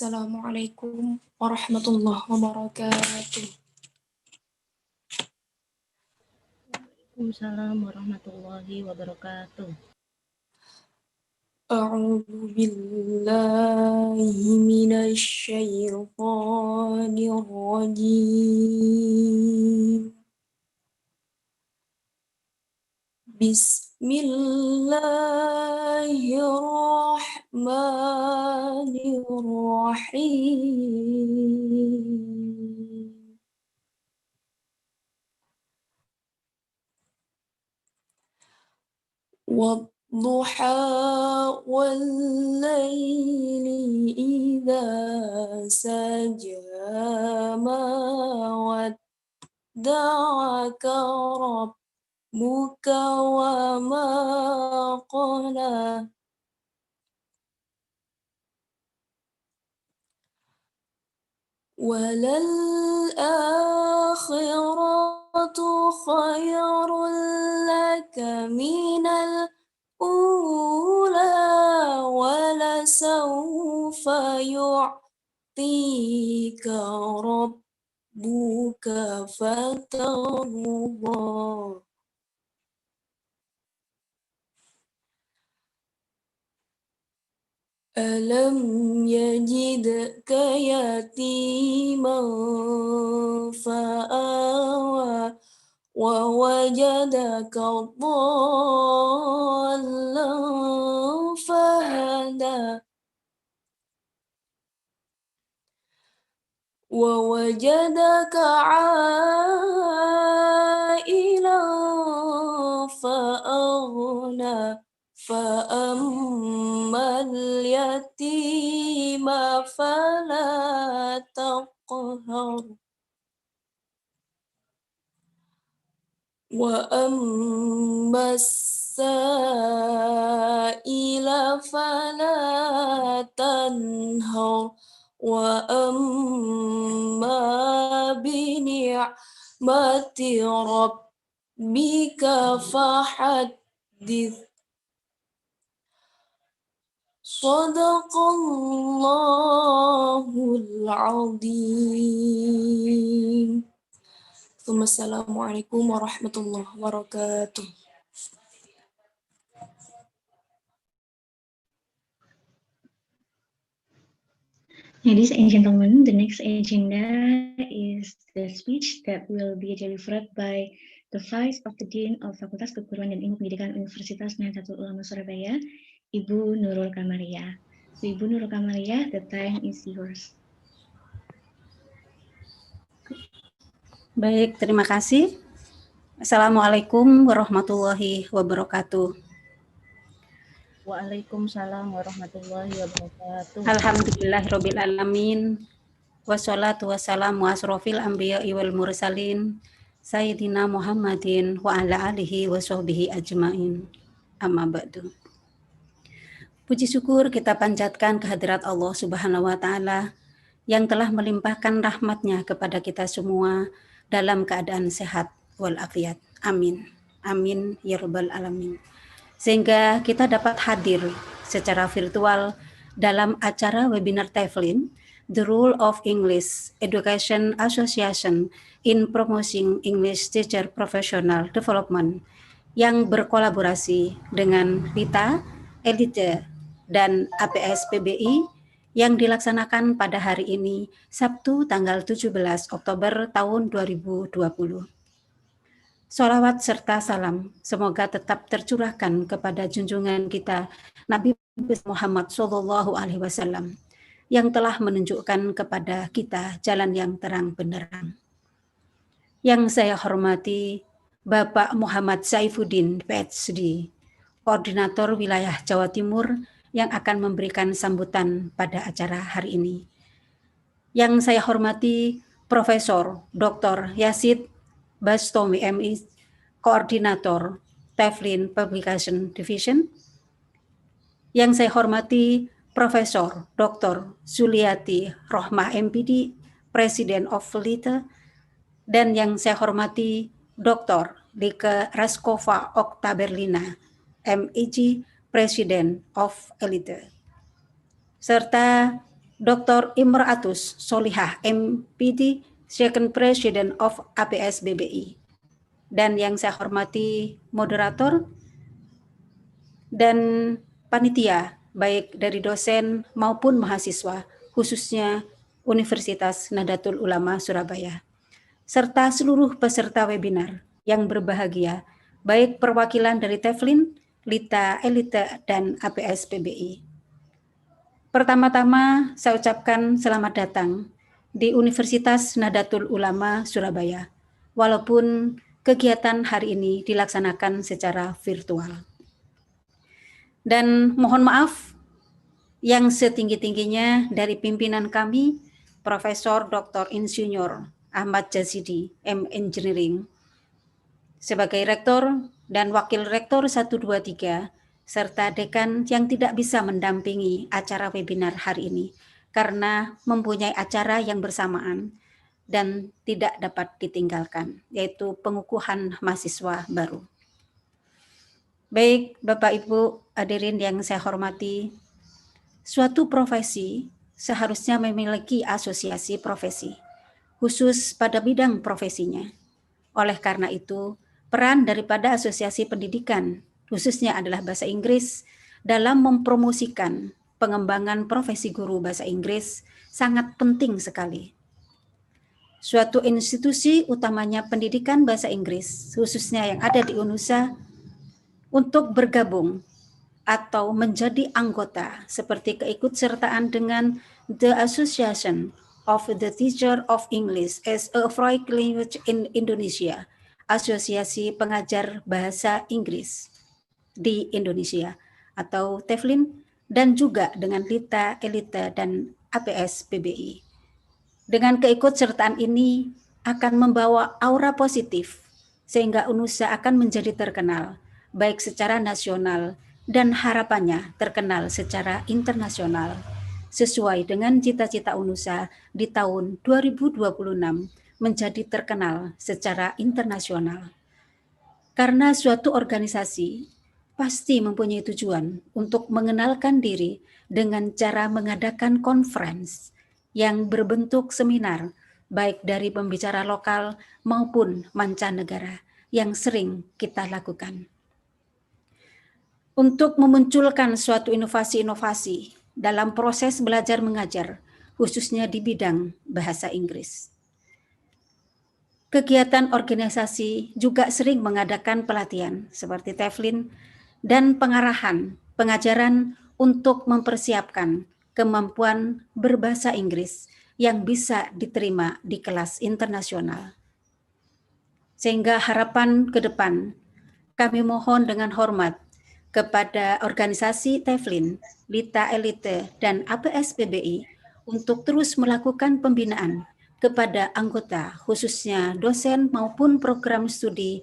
Assalamualaikum warahmatullahi wabarakatuh. Waalaikumsalam warahmatullahi wabarakatuh. A'udzu billahi minasy syaithanir rajim. Bismillahirrahmanirrahim. والضحى والليل إذا سجى ما ودعك ربك وما قلى وللآخرة خير لك من الأولى ولسوف يعطيك ربك فترضى ألم يجدك يتيما فآوى ووجدك ضالا فهدى ووجدك عائلا فأغنى فأما اليتيم فلا تقهر وأما السائل فلا تنهر وأما بنعمة ربك فحدث صدق الله العظيم. Assalamualaikum warahmatullahi wabarakatuh. Ladies and gentlemen, the next agenda is the speech that will be delivered by the Vice of the Dean of Fakultas Keguruan dan Ilmu Pendidikan Universitas Nahdlatul Ulama Surabaya, Ibu Nurul Kamariah. So, Ibu Nurul Kamariah, the time is yours. Baik, terima kasih. Assalamualaikum warahmatullahi wabarakatuh. Waalaikumsalam warahmatullahi wabarakatuh. Alhamdulillahirabbil alamin. Wassalatu wassalamu asrofil anbiya'i wal mursalin Sayyidina Muhammadin wa ala alihi wa sahbihi ajmain. Amma ba'du. Puji syukur kita panjatkan kehadirat Allah Subhanahu wa taala yang telah melimpahkan rahmat-Nya kepada kita semua dalam keadaan sehat walafiat. Amin. Amin ya rabbal alamin. Sehingga kita dapat hadir secara virtual dalam acara webinar TEFLIN, The Role of English Education Association in Promoting English Teacher Professional Development, yang berkolaborasi dengan LITA, Elite, dan APS PBI, yang dilaksanakan pada hari ini, Sabtu tanggal 17 Oktober tahun 2020. Sholawat serta salam semoga tetap tercurahkan kepada junjungan kita Nabi Muhammad SAW yang telah menunjukkan kepada kita jalan yang terang benderang. Yang saya hormati Bapak Muhammad Saifuddin, PhD, Koordinator Wilayah Jawa Timur yang akan memberikan sambutan pada acara hari ini. Yang saya hormati Profesor Dr. Yazid Bastami MI, Koordinator TEFLIN Publication Division. Yang saya hormati Profesor Dr. Zuliati Rohmah MPD, Presiden of LITA. Dan yang saya hormati Dr. Like Raskova Oktaberlina, MEG, Presiden of Elite. Serta Dr. Imratus Solihah MPD, Second President of APS BBI. Dan yang saya hormati moderator dan panitia, baik dari dosen maupun mahasiswa, khususnya Universitas Nahdlatul Ulama Surabaya, serta seluruh peserta webinar yang berbahagia baik perwakilan dari Teflin, Lita, Elite, dan APS PBI. Pertama-tama saya ucapkan selamat datang di Universitas Nahdlatul Ulama Surabaya, walaupun kegiatan hari ini dilaksanakan secara virtual. Dan mohon maaf yang setinggi-tingginya dari pimpinan kami, Profesor Dr. Insinyur Ahmad Jazidi, M. Engineering, sebagai Rektor dan Wakil Rektor 123, serta Dekan yang tidak bisa mendampingi acara webinar hari ini karena mempunyai acara yang bersamaan dan tidak dapat ditinggalkan, yaitu pengukuhan mahasiswa baru. Baik, Bapak Ibu hadirin yang saya hormati, suatu profesi seharusnya memiliki asosiasi profesi, khusus pada bidang profesinya. Oleh karena itu, peran daripada asosiasi pendidikan, khususnya adalah bahasa Inggris, dalam mempromosikan pengembangan profesi guru bahasa Inggris sangat penting sekali. Suatu institusi utamanya pendidikan bahasa Inggris, khususnya yang ada di UNUSA, untuk bergabung atau menjadi anggota seperti keikutsertaan dengan The Association of the Teacher of English as a Foreign Language in Indonesia, Asosiasi Pengajar Bahasa Inggris di Indonesia atau Teflin, dan juga dengan Lita, Elite, dan APS PBI. Dengan keikutsertaan ini akan membawa aura positif sehingga UNUSA akan menjadi terkenal baik secara nasional dan harapannya terkenal secara internasional sesuai dengan cita-cita UNUSA di tahun 2026 menjadi terkenal secara internasional. Karena suatu organisasi pasti mempunyai tujuan untuk mengenalkan diri dengan cara mengadakan conference yang berbentuk seminar, baik dari pembicara lokal maupun mancanegara yang sering kita lakukan. Untuk memunculkan suatu inovasi-inovasi dalam proses belajar mengajar, khususnya di bidang bahasa Inggris. Kegiatan organisasi juga sering mengadakan pelatihan seperti Teflin dan pengarahan pengajaran untuk mempersiapkan kemampuan berbahasa Inggris yang bisa diterima di kelas internasional. Sehingga harapan ke depan, kami mohon dengan hormat kepada organisasi Teflin, Lita, Elite, dan APS PBI untuk terus melakukan pembinaan kepada anggota, khususnya dosen maupun program studi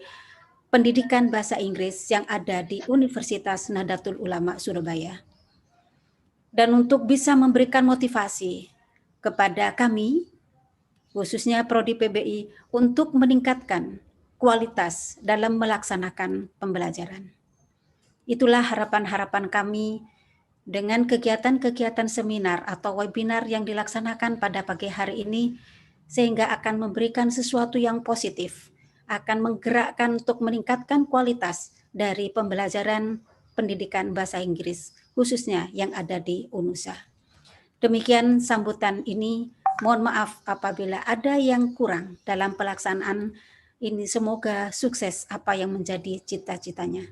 pendidikan bahasa Inggris yang ada di Universitas Nahdlatul Ulama Surabaya. Dan untuk bisa memberikan motivasi kepada kami, khususnya Prodi PBI, untuk meningkatkan kualitas dalam melaksanakan pembelajaran. Itulah harapan-harapan kami dengan kegiatan-kegiatan seminar atau webinar yang dilaksanakan pada pagi hari ini, sehingga akan memberikan sesuatu yang positif, akan menggerakkan untuk meningkatkan kualitas dari pembelajaran pendidikan bahasa Inggris, khususnya yang ada di UNUSA. Demikian sambutan ini, mohon maaf apabila ada yang kurang dalam pelaksanaan ini, semoga sukses apa yang menjadi cita-citanya.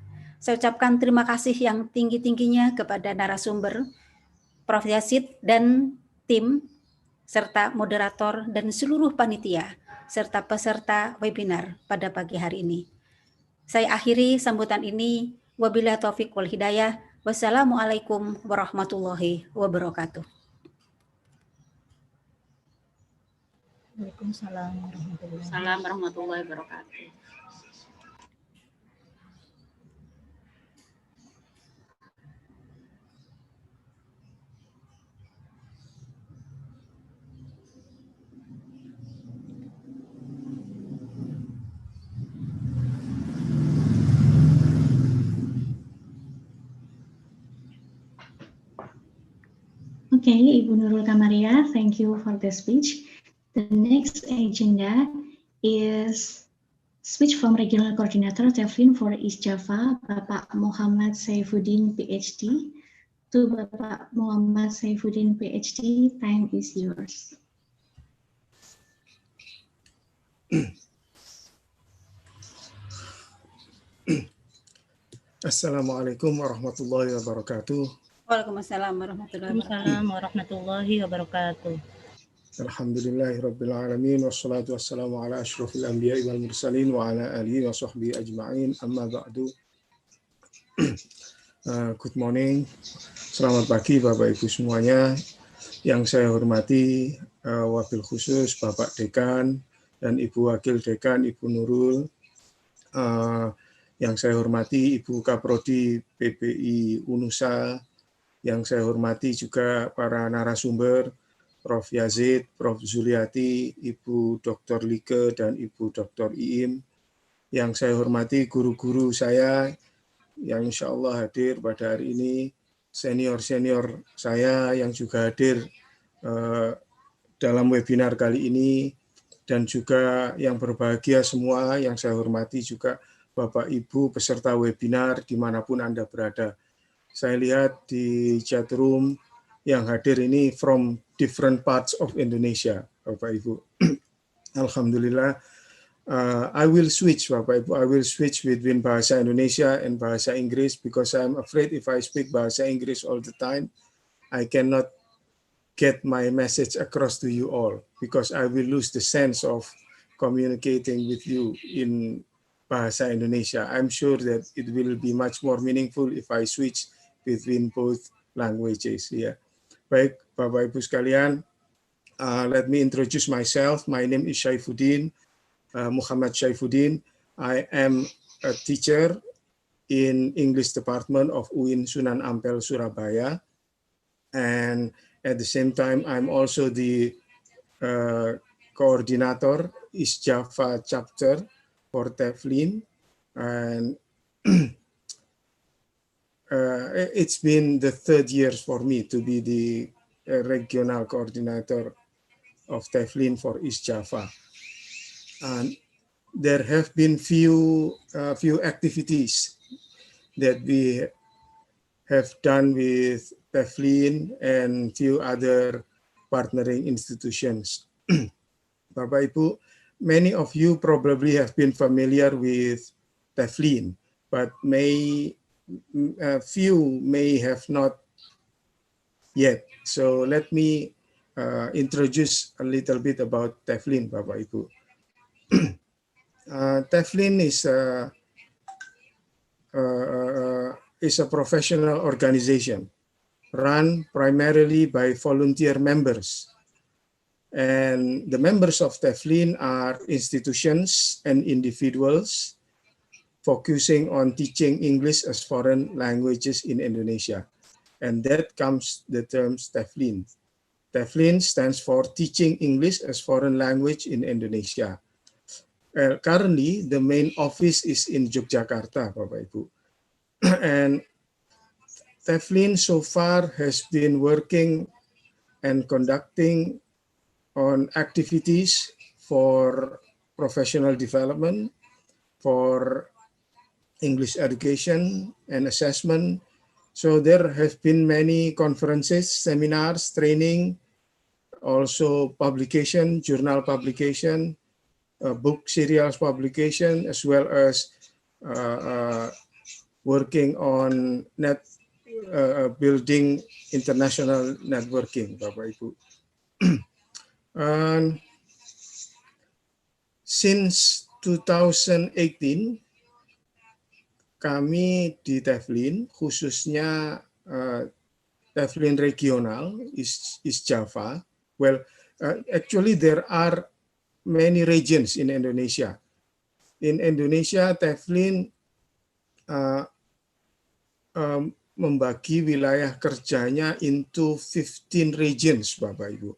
Saya ucapkan terima kasih yang tinggi-tingginya kepada narasumber, Prof. Yazid dan tim, serta moderator dan seluruh panitia, serta peserta webinar pada pagi hari ini. Saya akhiri sambutan ini, wabillahi taufiq wal hidayah, wassalamualaikum warahmatullahi wabarakatuh. Waalaikumsalam warahmatullahi wabarakatuh. Okay, Ibu Nurul Kamaria, thank you for the speech. The next agenda is speech from Regional Coordinator Teflin for East Java, Bapak Muhammad Saifuddin, PhD. To Bapak Muhammad Saifuddin, PhD, time is yours. Assalamualaikum warahmatullahi wabarakatuh. Waalaikumsalam warahmatullahi wabarakatuh. Waalaikumsalam warahmatullahi wabarakatuh. Alhamdulillahirabbil alamin wassalatu wassalamu ala asyrofil anbiya'i wal mursalin wa ala alihi wa sahbihi ajma'in. Amma ba'du. Good morning. Selamat pagi Bapak Ibu semuanya. Yang saya hormati wabil khusus Bapak Dekan dan Ibu Wakil Dekan Ibu Nurul. Yang saya hormati Ibu Kaprodi PBI Unusa. Yang saya hormati juga para narasumber Prof. Yazid, Prof. Zuliati, Ibu Dr. Like, dan Ibu Dr. Iim. Yang saya hormati guru-guru saya yang insya Allah hadir pada hari ini, senior-senior saya yang juga hadir dalam webinar kali ini, dan juga yang berbahagia semua yang saya hormati juga Bapak Ibu peserta webinar dimanapun Anda berada. Saya lihat di chat room yang hadir ini from different parts of Indonesia, Bapak Ibu. Alhamdulillah. I will switch, Bapak Ibu. I will switch between Bahasa Indonesia and Bahasa Inggris because I'm afraid if I speak Bahasa Inggris all the time, I cannot get my message across to you all because I will lose the sense of communicating with you in Bahasa Indonesia. I'm sure that it will be much more meaningful if I switch between both languages. Yeah. Baik, Bapak Ibu sekalian, let me introduce myself. My name is Syaifuddin, Muhammad Syaifuddin. I am a teacher in English department of UIN Sunan Ampel, Surabaya. And at the same time, I'm also the coordinator East Java chapter for TEFLIN. And it's been the third year for me to be the regional coordinator of TEFLIN for East Java. And there have been few activities that we have done with TEFLIN and few other partnering institutions. Bapak Ibu, many of you probably have been familiar with TEFLIN, but few may have not yet. So let me introduce a little bit about TEFLIN, Bapak Ibu. TEFLIN is a professional organization run primarily by volunteer members. And the members of TEFLIN are institutions and individuals focusing on teaching English as foreign languages in Indonesia. And that comes the term TEFLIN. TEFLIN stands for Teaching English as Foreign Language in Indonesia. Currently, the main office is in Yogyakarta, Bapak Ibu. And TEFLIN so far has been working and conducting on activities for professional development, for English education and assessment. So there have been many conferences, seminars, training, also publication, journal publication, book serials publication, as well as working on building international networking, Bapak Ibu. And since 2018, kami di TEFLIN, khususnya TEFLIN regional, East Java. Well, actually there are many regions in Indonesia. In Indonesia, TEFLIN membagi wilayah kerjanya into 15 regions, Bapak Ibu.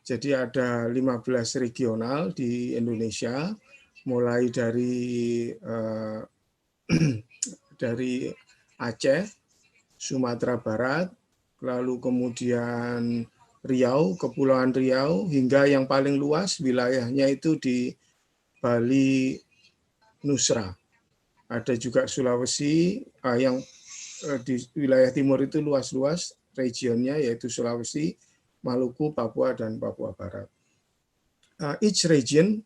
Jadi ada 15 regional di Indonesia, mulai dari Aceh, Sumatera Barat, lalu kemudian Riau, Kepulauan Riau, hingga yang paling luas wilayahnya itu di Bali, Nusra. Ada juga Sulawesi, yang di wilayah timur itu luas-luas regionnya, yaitu Sulawesi, Maluku, Papua, dan Papua Barat. Each region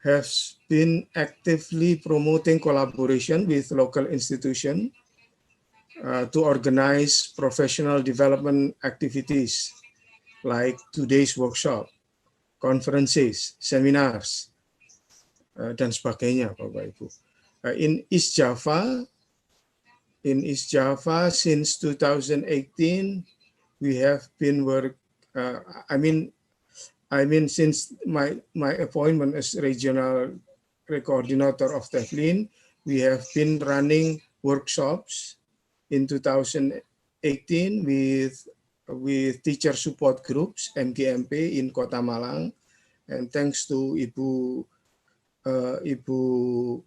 has been actively promoting collaboration with local institutions to organize professional development activities like today's workshop, conferences, seminars, dan sebagainya, Bapak Ibu. In East Java, since 2018, we have been since my appointment as regional coordinator of TEFLIN, we have been running workshops in 2018 with teacher support groups MGMP in Kota Malang, and thanks to Ibu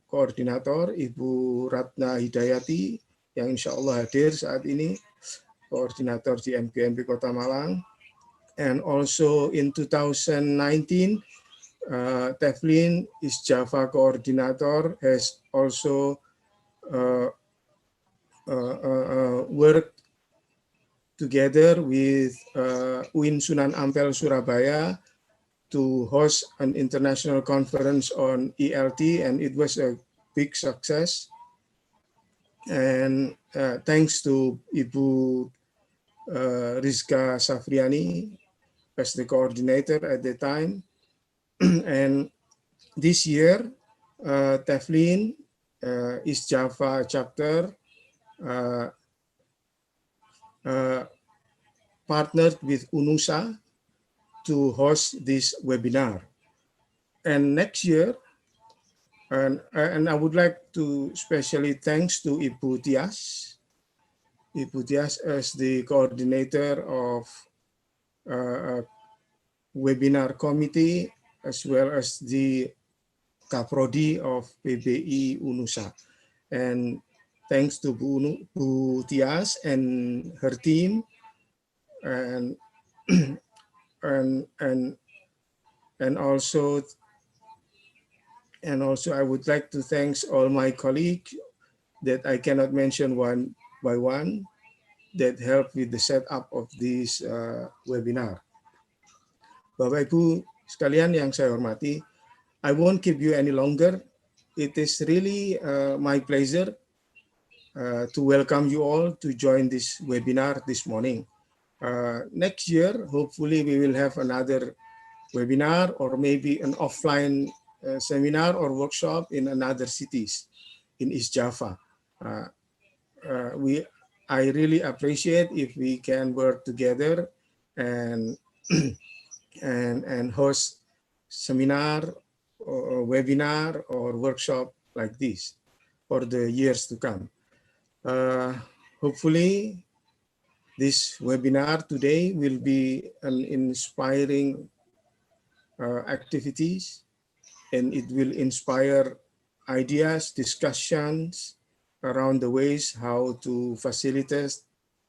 Koordinator, Ibu Ratna Hidayati, yang insya Allah hadir saat ini, koordinator di MGMP Kota Malang. And also in 2019, TEFLIN East Java Coordinator has also worked together with UIN Sunan Ampel Surabaya to host an international conference on ELT, and it was a big success. And thanks to Ibu Rizka Safriani as the coordinator at the time. And this year, TEFLIN East Java chapter partnered with UNUSA to host this webinar. And next year, and I would like to especially thanks to Ibu Tias as the coordinator of webinar committee, as well as the Kaprodi of PBI UNUSA. And thanks to Bu Tias and her team, and also I would like to thank all my colleagues that I cannot mention one by one that helped with the setup of this webinar. Bapak Ibu sekalian yang saya hormati, I won't keep you any longer. It is really my pleasure to welcome you all to join this webinar this morning. Next year, hopefully we will have another webinar or maybe an offline seminar or workshop in another cities in East Java. I really appreciate if we can work together and host seminar or webinar or workshop like this for the years to come. Hopefully this webinar today will be an inspiring activities, and it will inspire ideas, discussions around the ways how to facilitate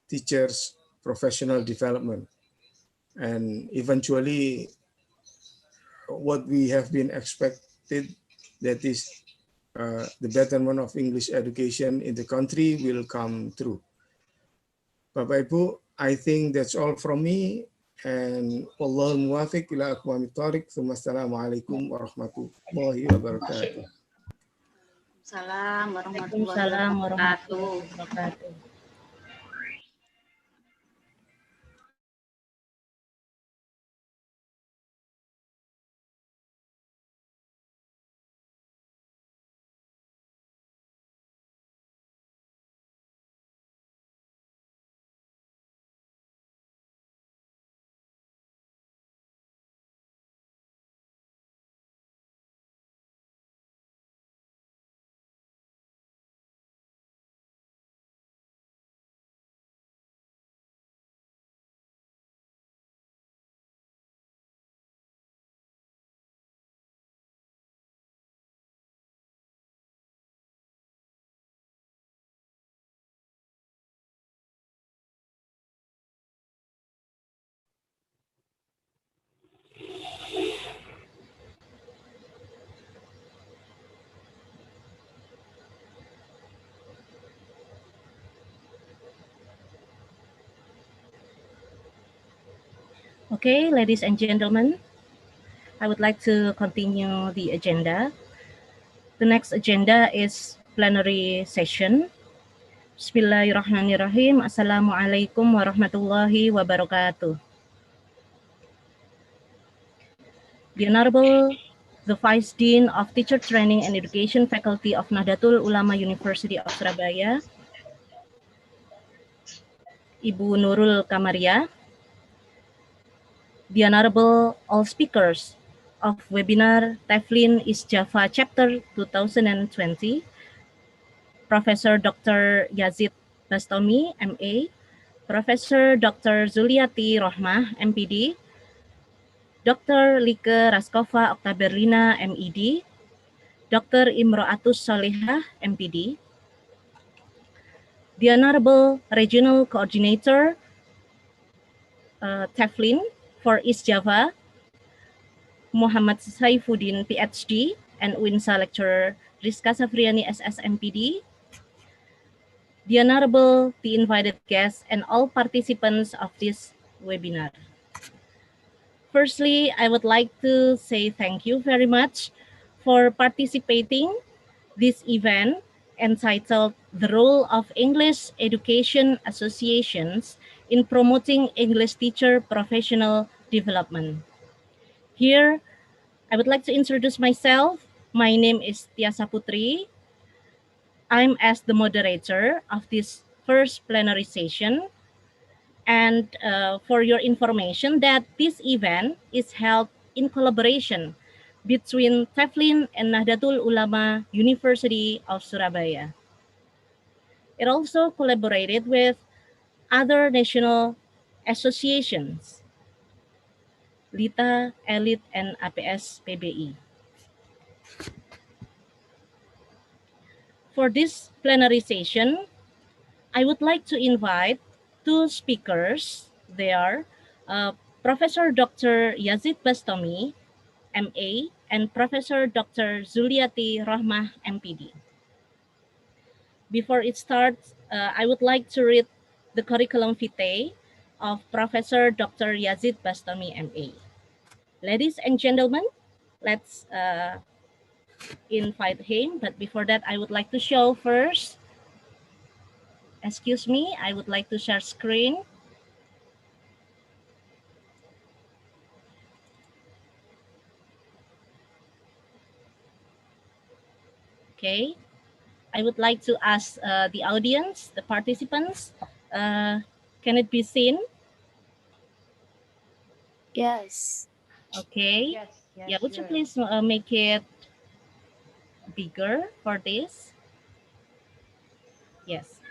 teachers' professional development. And eventually, what we have been expected, that is the betterment of English education in the country, will come true. Bapak Ibu, I think that's all from me. And Wallahul muwafiq ila aqwamit thoriq. Assalamualaikum warahmatullahi wabarakatuh. Assalamualaikum warahmatullahi wabarakatuh. Okay, ladies and gentlemen, I would like to continue the agenda. The next agenda is plenary session. Bismillahirrahmanirrahim. Assalamualaikum warahmatullahi wabarakatuh. The Honorable, the Vice Dean of Teacher Training and Education Faculty of Nahdlatul Ulama University of Surabaya, Ibu Nurul Kamaria, the Honorable all speakers of webinar Teflin East Java Chapter 2020, Professor Dr. Yazid Bastomi, MA, Professor Dr. Zuliati Rohmah, MPD, Dr. Like Raskova Oktaberlina, MED, Dr. Imro'atus Solehah, MPD, the Honorable Regional Coordinator Teflin for East Java, Muhammad Saifuddin, PhD, and UINSA Lecturer Rizka Safriani, SSMPD, the Honorable, the invited guests, and all participants of this webinar. Firstly, I would like to say thank you very much for participating this event entitled The Role of English Education Associations in Promoting English Teacher Professional Development. Here, I would like to introduce myself. My name is Tiasa Putri. I'm as the moderator of this first plenary session. And for your information that this event is held in collaboration between Teflin and Nahdlatul Ulama University of Surabaya. It also collaborated with other national associations, LITA, ELIT, and APS PBI. For this plenary session, I would like to invite two speakers. They are Professor Dr. Yazid Bastomi, MA, and Professor Dr. Zuliati Rohmah, MPD. Before it starts, I would like to read the curriculum vitae of Professor Dr. Yazid Bastomi, MA. Ladies and gentlemen, let's invite him. But before that, I would like to show first. Excuse me, I would like to share screen. Okay, I would like to ask the audience, the participants, can it be seen? Yes. Okay. Yeah, would you please make it bigger for this? Yes.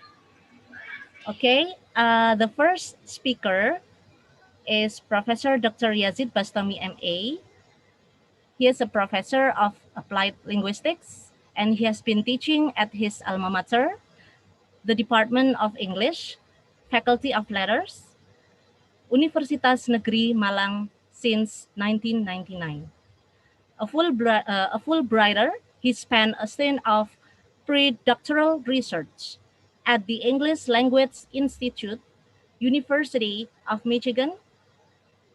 Okay, the first speaker is Professor Dr. Yazid Bastomi, MA. He is a professor of applied linguistics, and he has been teaching at his alma mater, the Department of English, Faculty of Letters, Universitas Negeri Malang since 1999. A Fulbrighter, he spent a stint of pre-doctoral research at the English Language Institute, University of Michigan,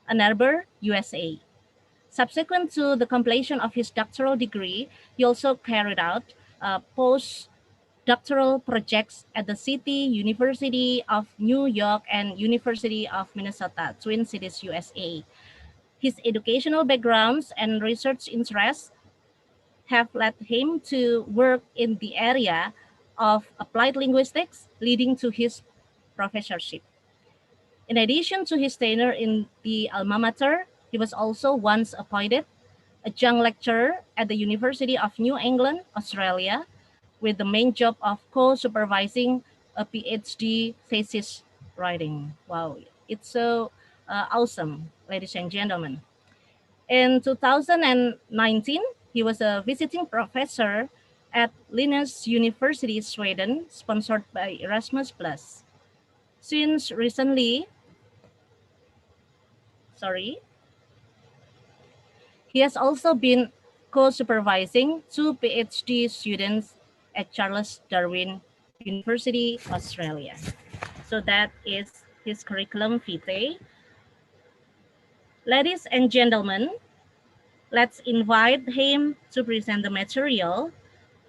Ann Arbor, USA. Subsequent to the completion of his doctoral degree, he also carried out postdoctoral projects at the City University of New York and University of Minnesota, Twin Cities, USA. His educational backgrounds and research interests have led him to work in the area of applied linguistics, leading to his professorship. In addition to his tenure in the alma mater, he was also once appointed adjunct lecturer at the University of New England, Australia, with the main job of co-supervising a PhD thesis writing. Wow, it's so awesome, ladies and gentlemen. In 2019, he was a visiting professor at Linnaeus University, Sweden, sponsored by Erasmus+. Since recently, he has also been co-supervising two PhD students at Charles Darwin University, Australia. So that is his curriculum vitae. Ladies and gentlemen, Let's invite him to present the material.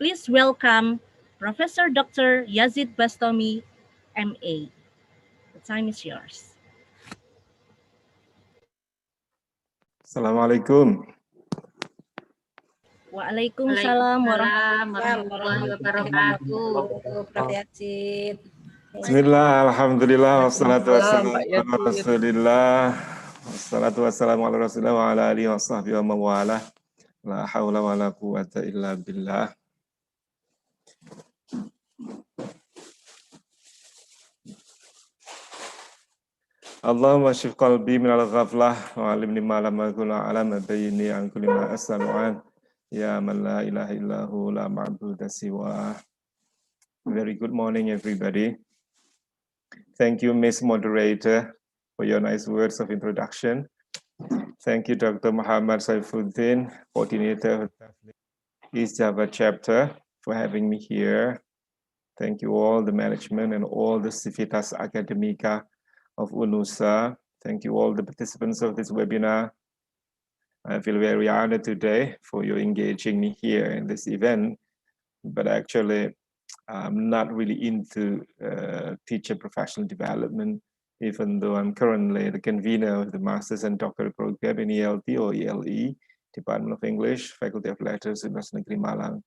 Please welcome Professor Dr. Yazid Bastami, MA. The time is yours. Assalamualaikum. Waalaikumsalam warahmatullahi wabarakatuh. Prof. Yazid. Bismillah, alhamdulillah, wassalatu Waalaikumsalam, wassalamu Pak ala Yazid. rasulillah, wassalatu wassalamu ala rasulillah wa ala alihi wa sahbihi wa mawalah. La hawla wa la quwwata illa billah. Allahumma shif qalbi min al-ghaflah wa alimni ma lam akun a'lam bayni an kulli ma as'alu an ya man la ilaha illahu la ma'budu siwa. Very good morning, everybody. Thank you, Ms. Moderator, for your nice words of introduction. Thank you, Dr. Muhammad Saifuddin, coordinator of the East Java chapter, for having me here. Thank you all, the management and all the Civitas Academica of UNUSA. Thank you all the participants of this webinar. I feel very honored today for you engaging me here in this event, but actually I'm not really into teacher professional development, even though I'm currently the convener of the Master's and Doctorate program in ELT or ELE, Department of English, Faculty of Letters, University Negeri Malang.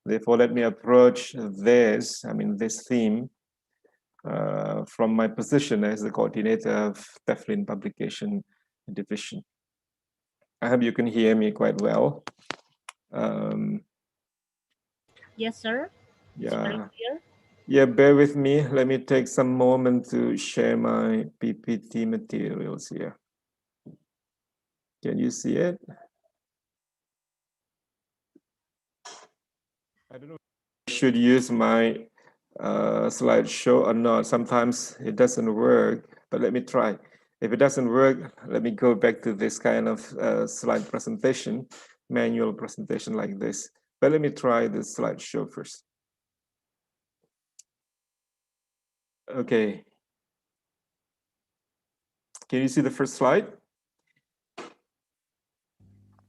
Therefore, let me approach this theme from my position as the coordinator of TEFLIN Publication Division. I hope you can hear me quite well. Yes, sir. Yeah, bear with me. Let me take some moment to share my PPT materials here. Can you see it? I don't know if I should use my slideshow or not. Sometimes it doesn't work, but let me try. If it doesn't work, let me go back to this kind of slide presentation, manual presentation like this. But let me try the slideshow first. Okay. Can you see the first slide?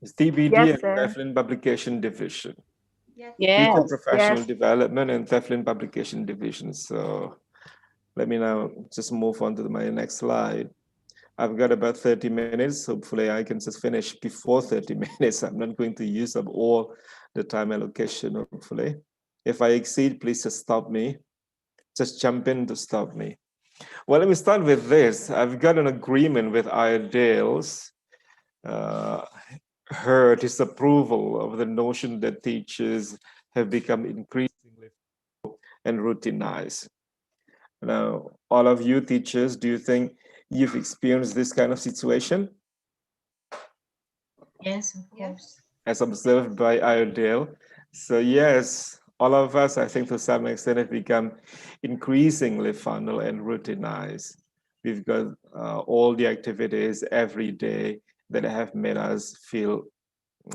It's TBD and TEFLIN Publication Division. Teacher Professional Development and TEFLIN Publication Division. So let me now just move on to my next slide. I've got about 30 minutes. Hopefully I can just finish before 30 minutes. I'm not going to use up all the time allocation, hopefully. If I exceed, please just stop me. Just jump in to stop me. Well, let me start with this. I've got an agreement with Iredales, her disapproval of the notion that teachers have become increasingly and routinized. Now, all of you teachers, do you think you've experienced this kind of situation? Yes, of course. As observed by Iredale. So yes, all of us, I think to some extent, have become increasingly funnel and routinized. We've got all the activities every day that have made us feel, we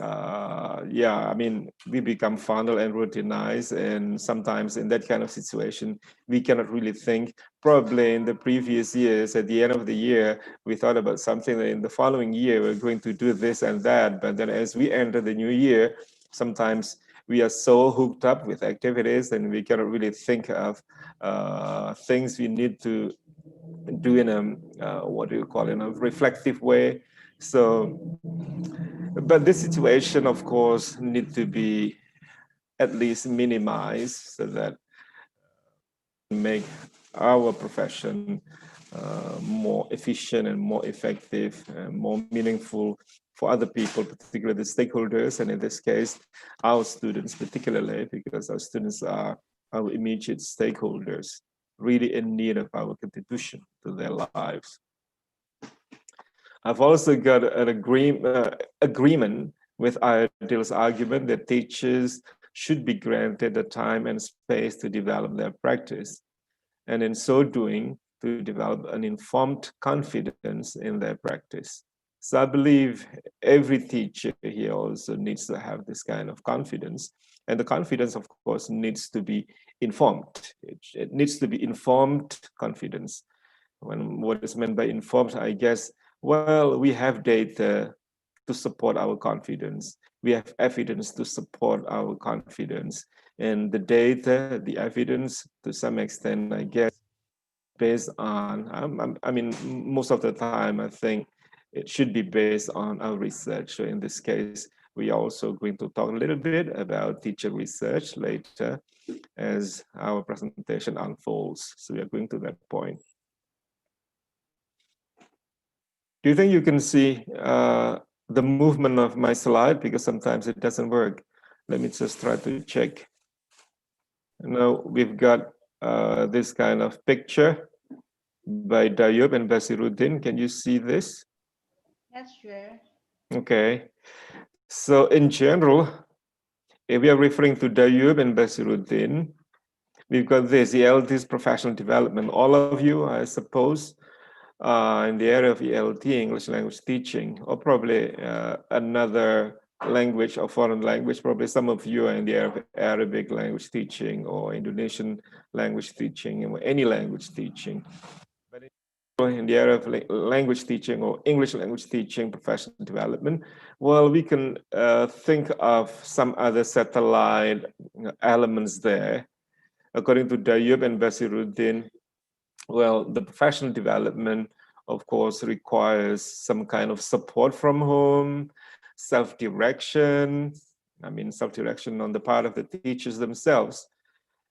become funnel and routinized, and sometimes in that kind of situation, we cannot really think. Probably in the previous years, at the end of the year, we thought about something that in the following year, we're going to do this and that. But then as we enter the new year, sometimes we are so hooked up with activities and we cannot really think of things we need to do in a reflective way. So, but this situation, of course, need to be at least minimized so that make our profession more efficient and more effective and more meaningful for other people, particularly the stakeholders, and in this case, our students particularly, because our students are our immediate stakeholders, really in need of our contribution to their lives. I've also got an agreement with Iredale's argument that teachers should be granted the time and space to develop their practice, and in so doing, to develop an informed confidence in their practice. So I believe every teacher here also needs to have this kind of confidence. And the confidence, of course, needs to be informed. It needs to be informed confidence. What is meant by informed, I guess, well, we have data, to support our confidence. We have evidence to support our confidence. And the data, the evidence, to some extent, I guess, based on, I mean, most of the time, I think it should be based on our research. So in this case, we are also going to talk a little bit about teacher research later as our presentation unfolds. So we are going to that point. Do you think you can see the movement of my slide? Because sometimes it doesn't work. Let me just try to check. Now we've got this kind of picture by Dayub and Basiruddin. Can you see this? Yes, sure. Okay. So in general, if we are referring to Dayub and Basiruddin, we've got this, ELT's professional development. All of you, I suppose, in the area of ELT, English language teaching, or probably another language or foreign language. Probably some of you are in the area of Arabic language teaching or Indonesian language teaching or any language teaching. But in the area of language teaching or English language teaching, professional development, well, we can think of some other satellite elements there. According to Dayub and Basiruddin, well, the professional development, of course, requires some kind of support from home, self-direction, I mean, self-direction on the part of the teachers themselves.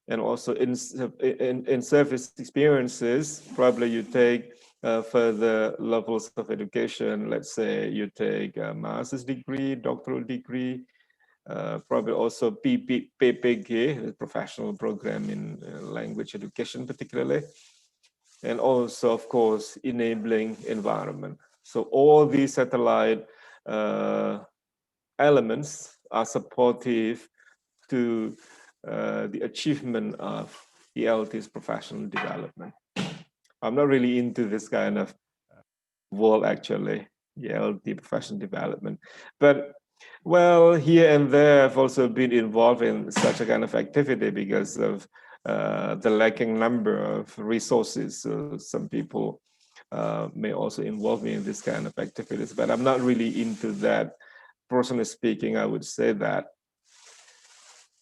And also in service experiences, probably you take further levels of education. Let's say you take a master's degree, doctoral degree, probably also PPG, a professional program in language education particularly. And also, of course, enabling environment. So all these satellite elements are supportive to the achievement of ELT's professional development. I'm not really into this kind of world, actually, ELT professional development. But, well, here and there, I've also been involved in such a kind of activity because of the lacking number of resources. So some people may also involve me in this kind of activities, but I'm not really into that. Personally speaking, I would say that.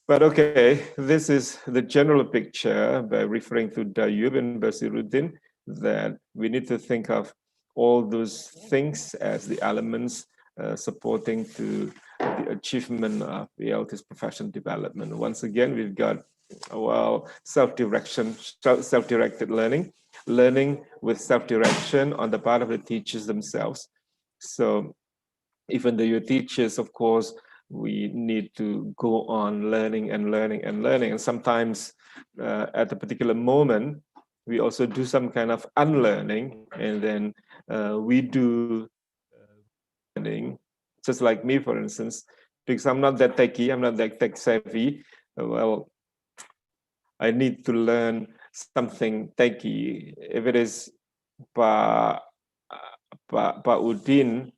But okay, this is the general picture by referring to Dayub and Basiruddin, that we need to think of all those things as the elements supporting to the achievement of ELT's professional development. Once again, we've got, well, self-directed learning, learning with self-direction on the part of the teachers themselves. So even though you're teachers, of course, we need to go on learning and learning and learning. And sometimes at a particular moment, we also do some kind of unlearning, and then we do learning, just like me, for instance, because I'm not that techy, I'm not that tech savvy. Well, I need to learn something techy. If it is Pak Saifuddin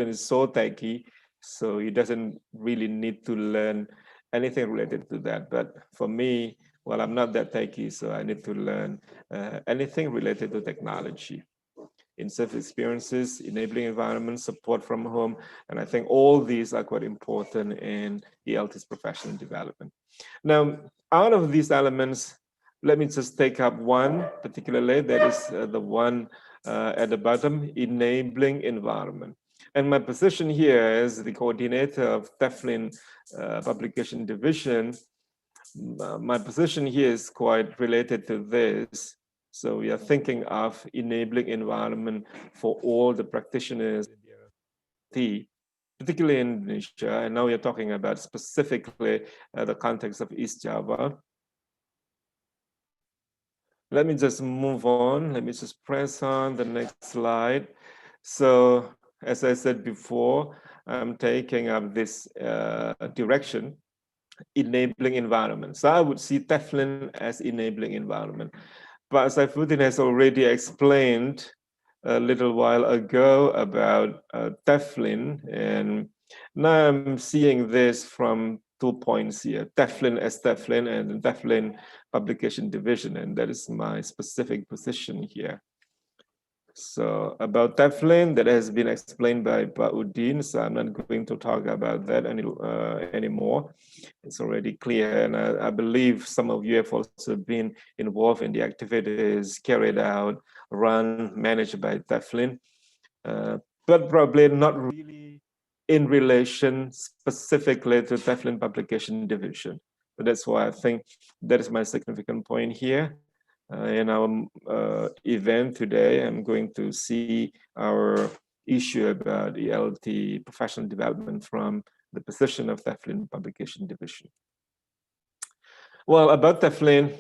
is so techy, so he doesn't really need to learn anything related to that. But for me, well, I'm not that techy, so I need to learn anything related to technology. In service experiences, enabling environment, support from home. And I think all these are quite important in ELT's professional development. Now, out of these elements, let me just take up one particularly, that is the one at the bottom, enabling environment. And my position here as the coordinator of TEFLN Publication Division, my position here is quite related to this. So we are thinking of enabling environment for all the practitioners in the particularly in Indonesia. And now we're talking about specifically the context of East Java. Let me just move on. Let me just press on the next slide. So as I said before, I'm taking up this direction, enabling environment. So I would see TEFLN as enabling environment. But Saifuddin has already explained a little while ago about TEFLN, and now I'm seeing this from 2 points here, TEFLN as TEFLN and TEFLN Publication Division, and that is my specific position here. So about TEFLN, that has been explained by Pak Udin, so I'm not going to talk about that anymore. It's already clear, and I believe some of you have also been involved in the activities carried out, run, managed by TEFLN, but probably not really in relation specifically to TEFLN Publication Division. So that's why I think that is my significant point here. In our event today, I'm going to see our issue about ELT professional development from the position of TEFLN Publication Division. Well, about TEFLN,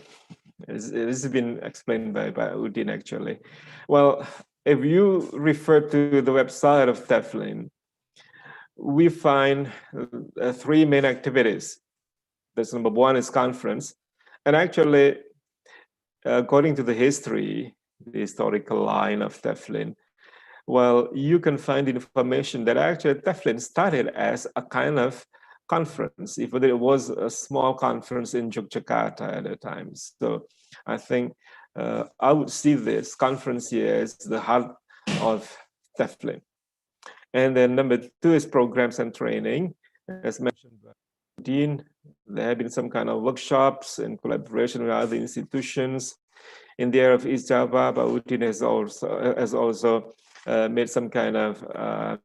this has been explained by Udin actually. Well, if you refer to the website of TEFLN, we find 3 main activities. That's number 1 is conference, and actually, according to the history, the historical line of TEFLN, well, you can find information that actually TEFLN started as a kind of conference, even though it was a small conference in Yogyakarta at the time. So I think I would see this conference here as the heart of TEFLN. And then number 2 is programs and training. As mentioned by Dean, there have been some kind of workshops in collaboration with other institutions. In the area of East Java, Pak Udin has also made some kind of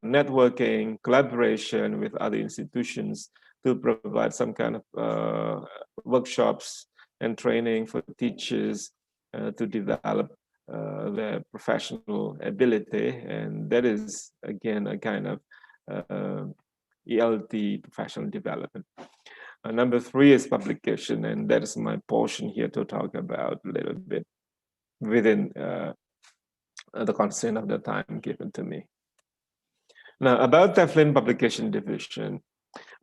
networking, collaboration with other institutions to provide some kind of workshops and training for teachers to develop their professional ability. And that is, again, a kind of ELT professional development. Number 3 is publication, and that is my portion here to talk about a little bit within the constraint of the time given to me. Now, about TEFLN Publication Division.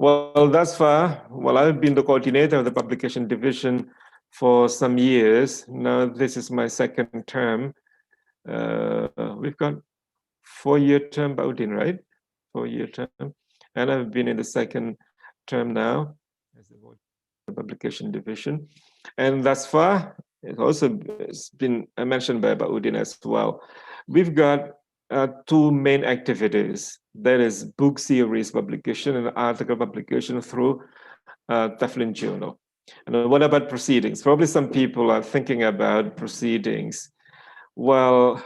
Well, thus far, well, I've been the coordinator of the Publication Division for some years. Now, this is my 2nd term. We've got 4-year term, Pak Udin, right? 4-year term. And I've been in the 2nd term now as the Publication Division. And thus far, it also has been mentioned by Pak Udin as well. We've got 2 main activities. That is book series publication and article publication through TEFLN Journal. And what about proceedings? Probably some people are thinking about proceedings. Well,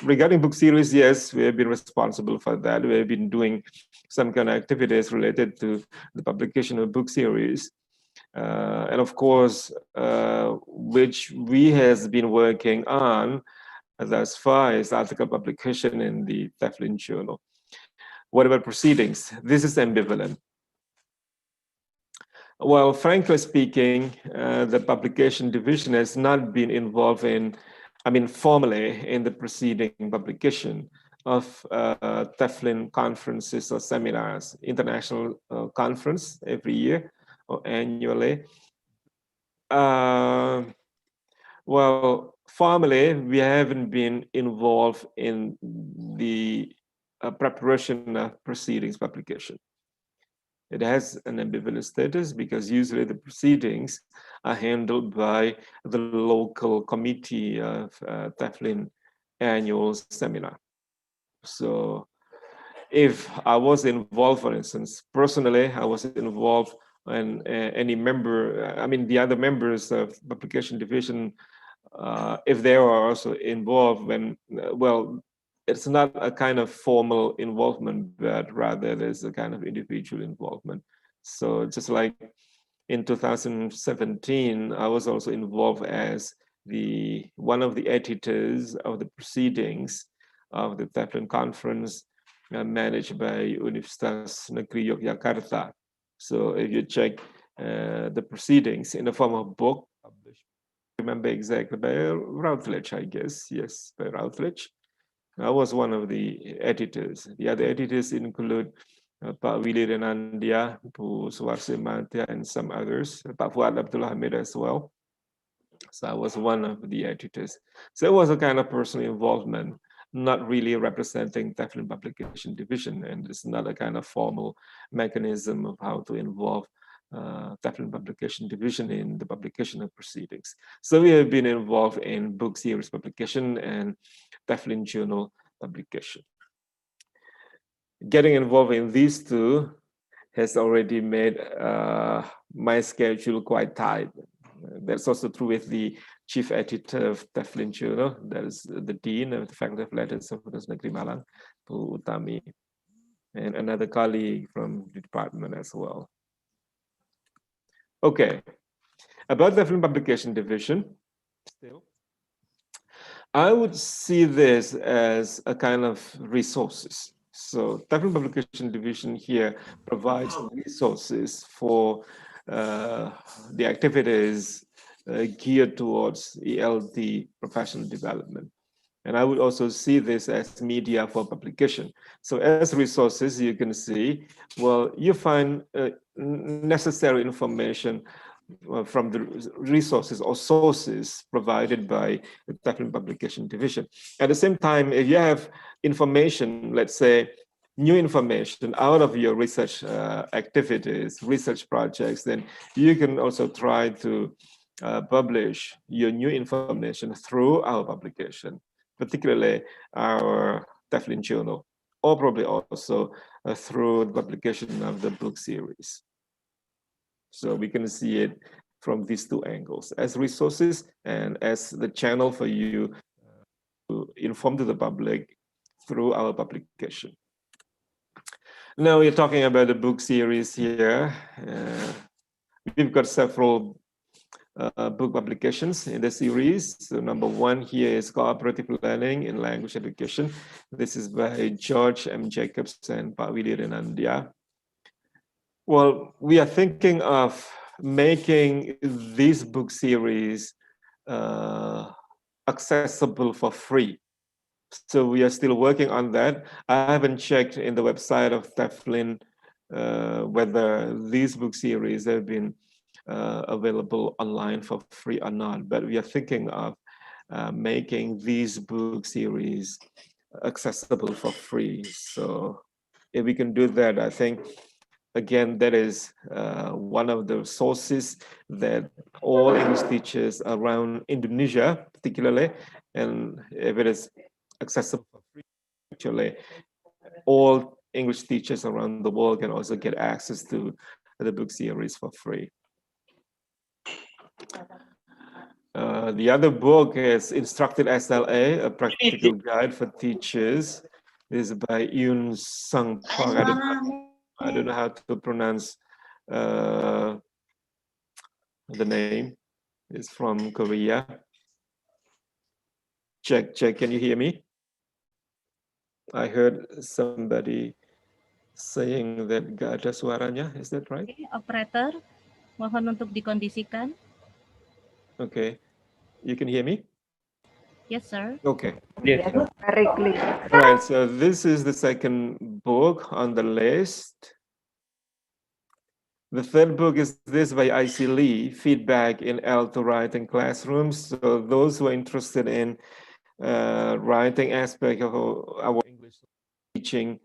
regarding book series, yes, we have been responsible for that. We have been doing some kind of activities related to the publication of book series. And of course, which we has been working on thus far is article publication in the TEFLN Journal. What about proceedings? This is ambivalent. Well, frankly speaking, the Publication Division has not been involved in, formally in the proceeding publication of TEFLN conferences or seminars, international conference every year or annually. Well, formally, we haven't been involved in the preparation of proceedings publication. It has an ambivalent status because usually the proceedings are handled by the local committee of TEFLN annual seminar. So if I was involved, for instance, personally, I was involved and any member, the other members of Publication Division, if they are also involved, when, well, it's not a kind of formal involvement, but rather there's a kind of individual involvement. So just like in 2017, I was also involved as one of the editors of the proceedings of the TEFLN conference managed by Universitas Negeri Yogyakarta. So if you check the proceedings in the form of book, published, remember exactly, by Routledge, I guess, yes, by Routledge. I was one of the editors. The other editors include Pak Willy Renandia, Bu Suwarsi Mantia, and some others, Pak Fuad Abdullah Hamid as well. So I was one of the editors. So it was a kind of personal involvement, not really representing TEFLN Publication Division, and it's not a kind of formal mechanism of how to involve TEFLN Publication Division in the publication of proceedings. So we have been involved in book series publication, and TEFLN journal publication. Getting involved in these two has already made my schedule quite tight. That's also true with the chief editor of TEFLN journal, that is the dean of the Faculty of Letters of Universitas Negeri Malang, Bu Utami, and another colleague from the department as well. Okay, about the TEFLN publication division, still, I would see this as a kind of resources. So TEFLN publication division here provides resources for the activities geared towards ELD professional development. And I would also see this as media for publication. So as resources, you can see, well, you find necessary information from the resources or sources provided by the TEFLN publication division. At the same time, if you have information, let's say, new information out of your research activities, research projects, then you can also try to publish your new information through our publication, particularly our TEFLN journal, or probably also through the publication of the book series. So we can see it from these two angles, as resources and as the channel for you to inform to the public through our publication. Now we're talking about the book series here. We've got several book publications in the series. So number one here is Cooperative Learning in Language Education. This is by George M. Jacobs and Pak Widhi Renandia. Well, we are thinking of making this book series accessible for free. So we are still working on that. I haven't checked in the website of TEFLN whether these book series have been available online for free or not, but we are thinking of making these book series accessible for free. So if we can do that, I think, again, that is one of the sources that all English teachers around Indonesia, particularly, and if it is accessible for free, actually, all English teachers around the world can also get access to the book series for free. The other book is Instructed SLA, a practical guide for teachers. This is by Yoon Sung Park. I don't know how to pronounce the name. It's from Korea. Check, can you hear me? I heard somebody saying that gak ada suaranya. Is that right? Okay, operator, mohon untuk dikondisikan. Okay, you can hear me? Yes, sir. Okay. Yes. Very clear. All right, so this is the second book on the list. The third book is this by I.C. Lee, Feedback in L2 Writing Classrooms. So those who are interested in writing aspect of our English teaching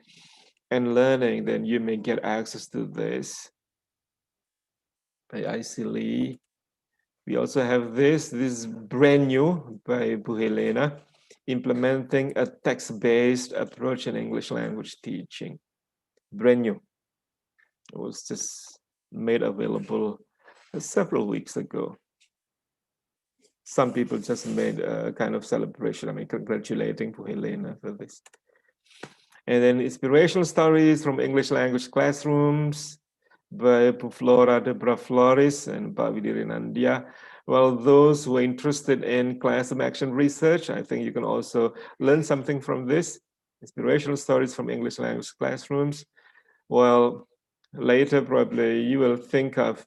and learning, then you may get access to this by I.C. Lee. We also have this is brand new by Bu Helena, Implementing a Text-Based Approach in English Language Teaching. Brand new. It was just made available several weeks ago. Some people just made a kind of celebration, congratulating Bu Helena for this. And then Inspirational Stories from English Language Classrooms by Bu Flora de Flores and Pak Widhi Renandia. Well, those who are interested in classroom action research, I think you can also learn something from this. Inspirational Stories from English Language Classrooms. Well, later probably you will think of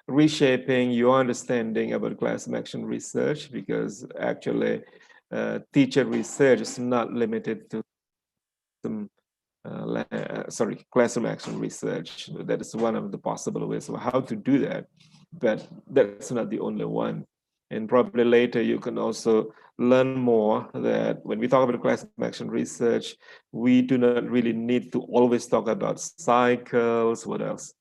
reshaping your understanding about classroom action research, because actually teacher research is not limited to some classroom action research. That is one of the possible ways of how to do that, but that's not the only one. And probably later you can also learn more that when we talk about classroom action research, we do not really need to always talk about cycles. What else?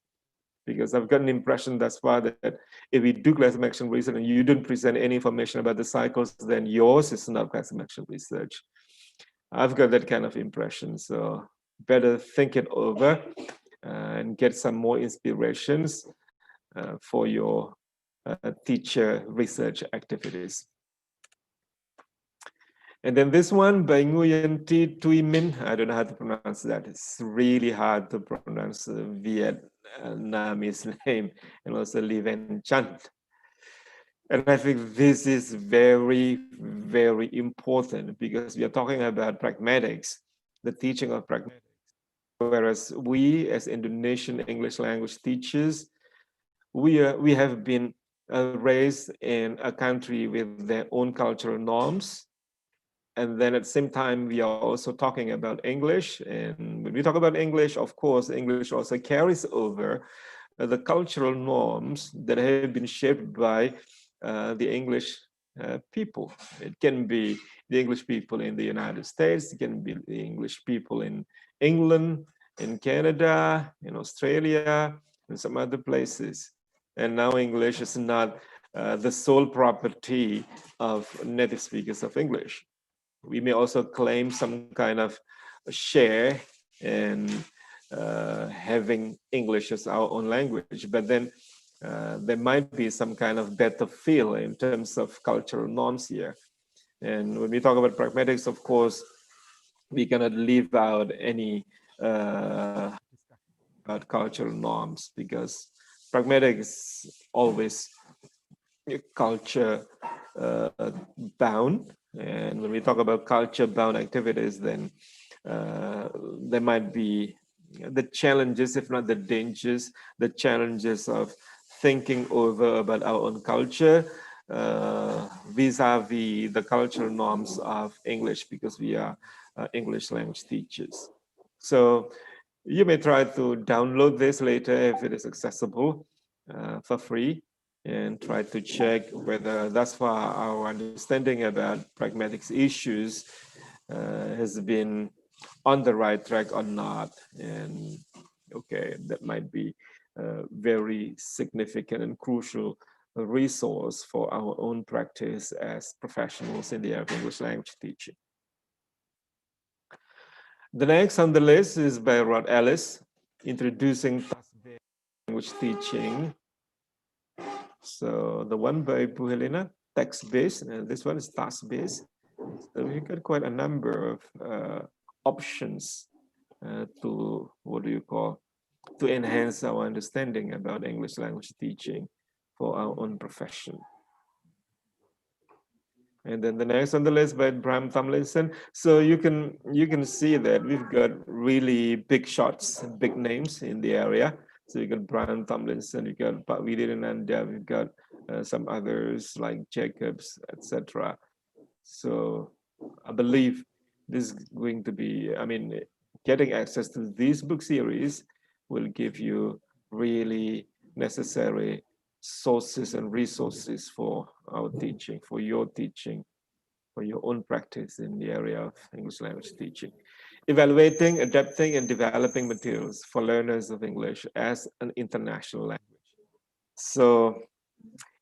Because I've got an impression thus far that if we do classical action research and you don't present any information about the cycles, then yours is not classical action research. I've got that kind of impression. So better think it over and get some more inspirations for your teacher research activities. And then this one by Nguyen Thi Thuy Minh, I don't know how to pronounce that. It's really hard to pronounce Vietnamese name, and also Ly Van Chant. And I think this is very, very important because we are talking about pragmatics, the teaching of pragmatics. Whereas we as Indonesian English language teachers, we have been raised in a country with their own cultural norms. And then at the same time, we are also talking about English. And when we talk about English, of course, English also carries over the cultural norms that have been shaped by the English people. It can be the English people in the United States, it can be the English people in England, in Canada, in Australia, and some other places. And now English is not the sole property of native speakers of English. We may also claim some kind of share in having English as our own language, but then there might be some kind of better feel in terms of cultural norms here. And when we talk about pragmatics, of course, we cannot leave out any about cultural norms, because pragmatics is always culture bound. And when we talk about culture-bound activities, then there might be the challenges, if not the dangers, the challenges of thinking over about our own culture vis-a-vis the cultural norms of English, because we are English language teachers. So you may try to download this later if it is accessible for free, and try to check whether thus far our understanding about pragmatics issues has been on the right track or not. And okay, that might be a very significant and crucial resource for our own practice as professionals in the area of English language teaching. The next on the list is by Rod Ellis, Introducing Language Teaching. So the one by Bu Helena, text-based, and this one is task-based. So we got quite a number of options to, to enhance our understanding about English language teaching for our own profession. And then the next on the list by Brian Tomlinson. So you can see that we've got really big shots, big names in the area. So you got Brian Tomlinson, you got Pak Widirananda, we've got some others like Jacobs, etc. So I believe this is going to be, I mean, getting access to these book series will give you really necessary sources and resources for our teaching, for your own practice in the area of English language teaching. Evaluating, adapting, and developing materials for learners of English as an international language. So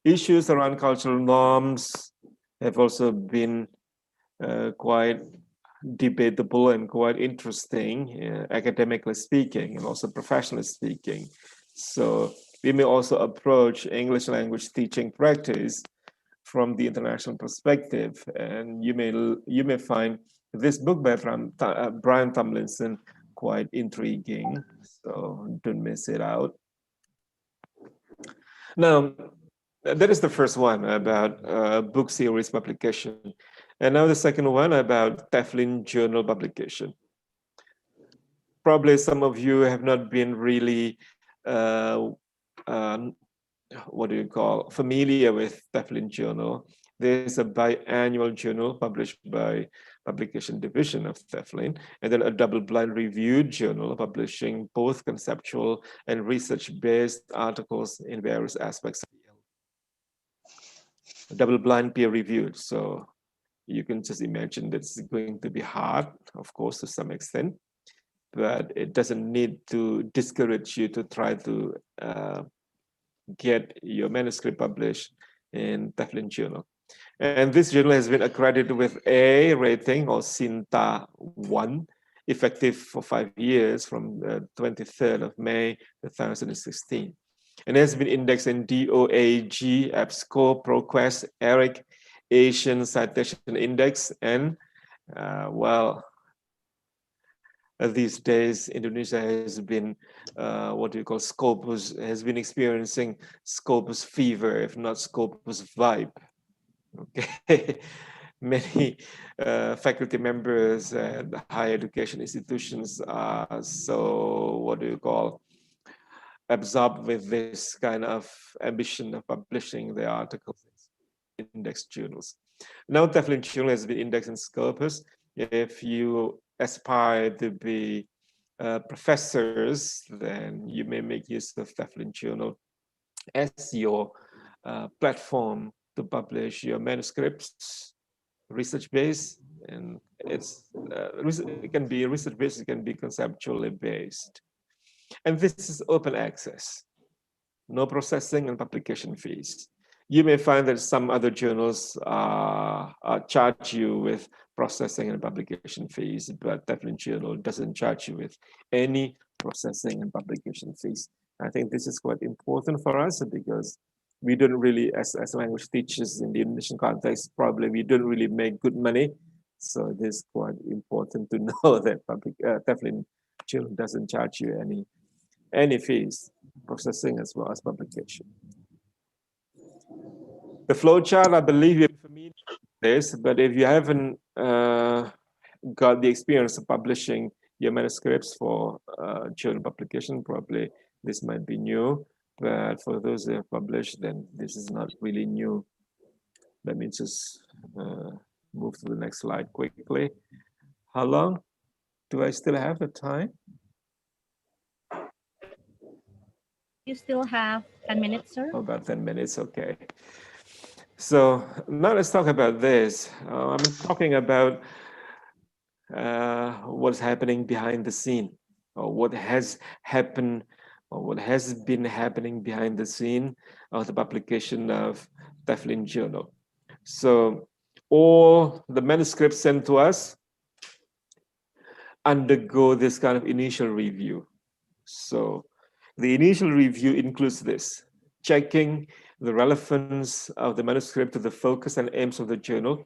issues around cultural norms have also been quite debatable and quite interesting, academically speaking, and also professionally speaking. So we may also approach English language teaching practice from the international perspective, and you may find this book by Brian Tomlinson quite intriguing, so don't miss it out. Now, that is the first one about book series publication. And now the second one about Teflin journal publication. Probably some of you have not been really, familiar with Teflin journal. There's a biannual journal published by Publication Division of Teflin, and then a double-blind review journal publishing both conceptual and research-based articles in various aspects. Double-blind peer-reviewed, so you can just imagine that it's going to be hard, of course, to some extent, but it doesn't need to discourage you to try to get your manuscript published in Teflon Journal. And this journal has been accredited with A rating or Sinta 1, effective for 5 years from the 23rd of May 2016. And it has been indexed in DOAG, EBSCO, ProQuest, ERIC, Asian Citation Index, and these days Indonesia has been what do you call Scopus, has been experiencing Scopus fever, if not Scopus vibe. Okay, many faculty members at higher education institutions are so what do you call absorbed with this kind of ambition of publishing their articles in index journals. Now Teflon Journal has been indexed in Scopus. If you aspire to be professors, then you may make use of Teflon Journal as your platform to publish your manuscripts, research-based, and it can be research-based, it can be conceptually based. And this is open access, no processing and publication fees. You may find that some other journals charge you with processing and publication fees, but Teflon Journal doesn't charge you with any processing and publication fees. I think this is quite important for us because we don't really, as language teachers in the Indonesian context, probably we don't really make good money. So it is quite important to know that Teflon Journal doesn't charge you any fees, processing as well as publication. The flowchart, I believe you're familiar with this, but if you haven't got the experience of publishing your manuscripts for journal publication, probably this might be new. But for those who have published, then this is not really new. Let me just move to the next slide quickly. How long do I still have the time? You still have 10 minutes, sir? Oh, about 10 minutes, okay. So now let's talk about this. I'm talking about what's happening behind the scene, or what has happened, or what has been happening behind the scene of the publication of Teflon Journal. So all the manuscripts sent to us undergo this kind of initial review. So the initial review includes this: checking the relevance of the manuscript to the focus and aims of the journal.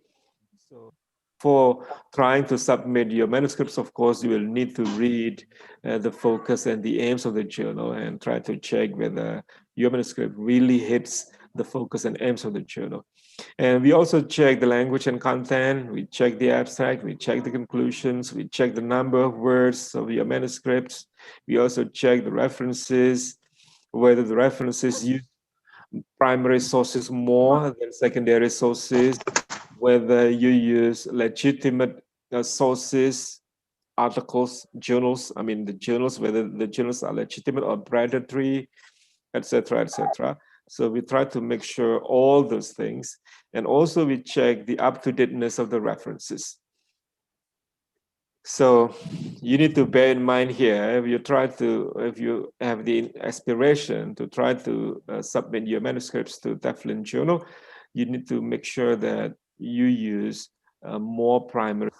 So for trying to submit your manuscripts, of course, you will need to read the focus and the aims of the journal and try to check whether your manuscript really hits the focus and aims of the journal. And we also check the language and content, we check the abstract, we check the conclusions, we check the number of words of your manuscripts. We also check the references, whether the references use primary sources more than secondary sources, whether you use legitimate sources, articles, journals, I mean the journals, whether the journals are legitimate or predatory, etc., etc. So we try to make sure all those things. And also we check the up-to-dateness of the references. So you need to bear in mind here, if you have the aspiration to try to submit your manuscripts to Teflon Journal, you need to make sure that you use more primary.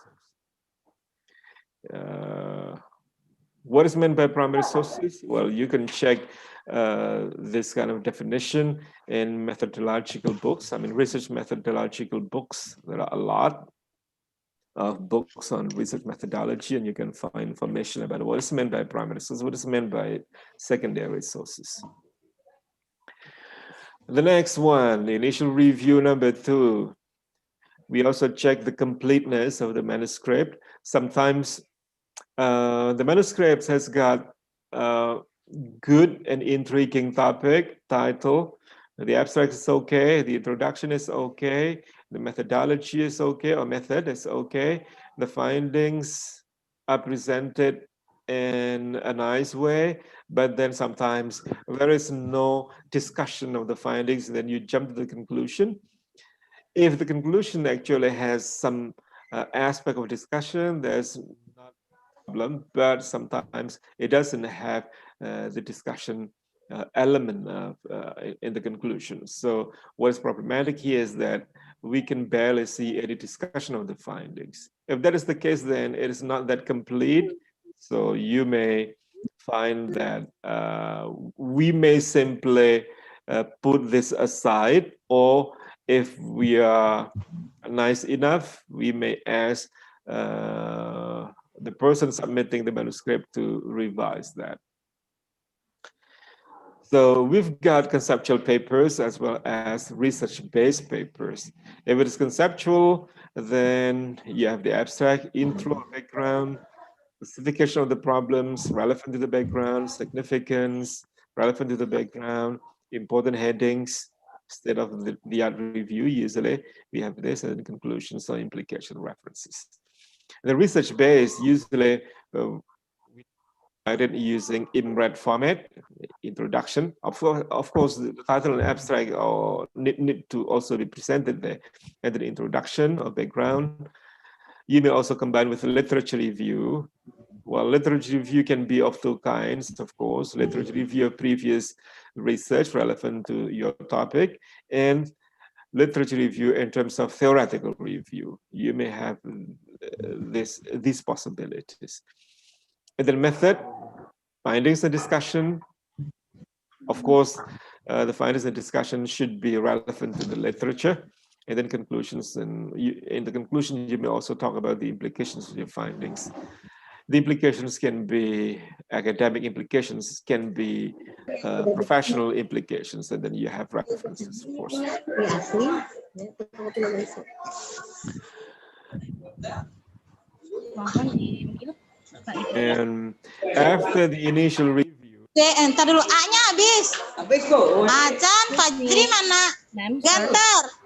What is meant by primary sources? Well, you can check this kind of definition in methodological books. I mean, research methodological books. There are a lot of books on research methodology, and you can find information about what is meant by primary sources, what is meant by secondary sources. The next one, the initial review number 2. We also check the completeness of the manuscript. Sometimes the manuscript has got good and intriguing title. The abstract is okay, the introduction is okay, the methodology is okay, or method is okay. The findings are presented in a nice way, but then sometimes there is no discussion of the findings, and then you jump to the conclusion. If the conclusion actually has some aspect of discussion, there's not problem, but sometimes it doesn't have the discussion element in the conclusion. So what is problematic here is that we can barely see any discussion of the findings. If that is the case, then it is not that complete. So you may find that we may simply put this aside, or if we are nice enough, we may ask the person submitting the manuscript to revise that. So we've got conceptual papers as well as research-based papers. If it is conceptual, then you have the abstract, intro, background, specification of the problems, relevant to the background, significance, relevant to the background, important headings, state of the art review. Usually we have this, and then conclusions or implication references. The research-based, usually we write using IMRED format, introduction. Of course, the title and abstract or need to also be presented there, and the introduction or background. You may also combine with a literature review. Well, literature review can be of two kinds, of course. Literature review of previous research relevant to your topic, and literature review in terms of theoretical review. You may have these possibilities. And then method, findings and discussion. Of course, the findings and discussion should be relevant to the literature. And then conclusions, and in the conclusion, you may also talk about the implications of your findings. The implications can be academic implications, can be professional implications, and then you have references, of course. And after the initial review, Entar dulu A-nya habis. Habis kok. Acan, Fajri mana? Gantar.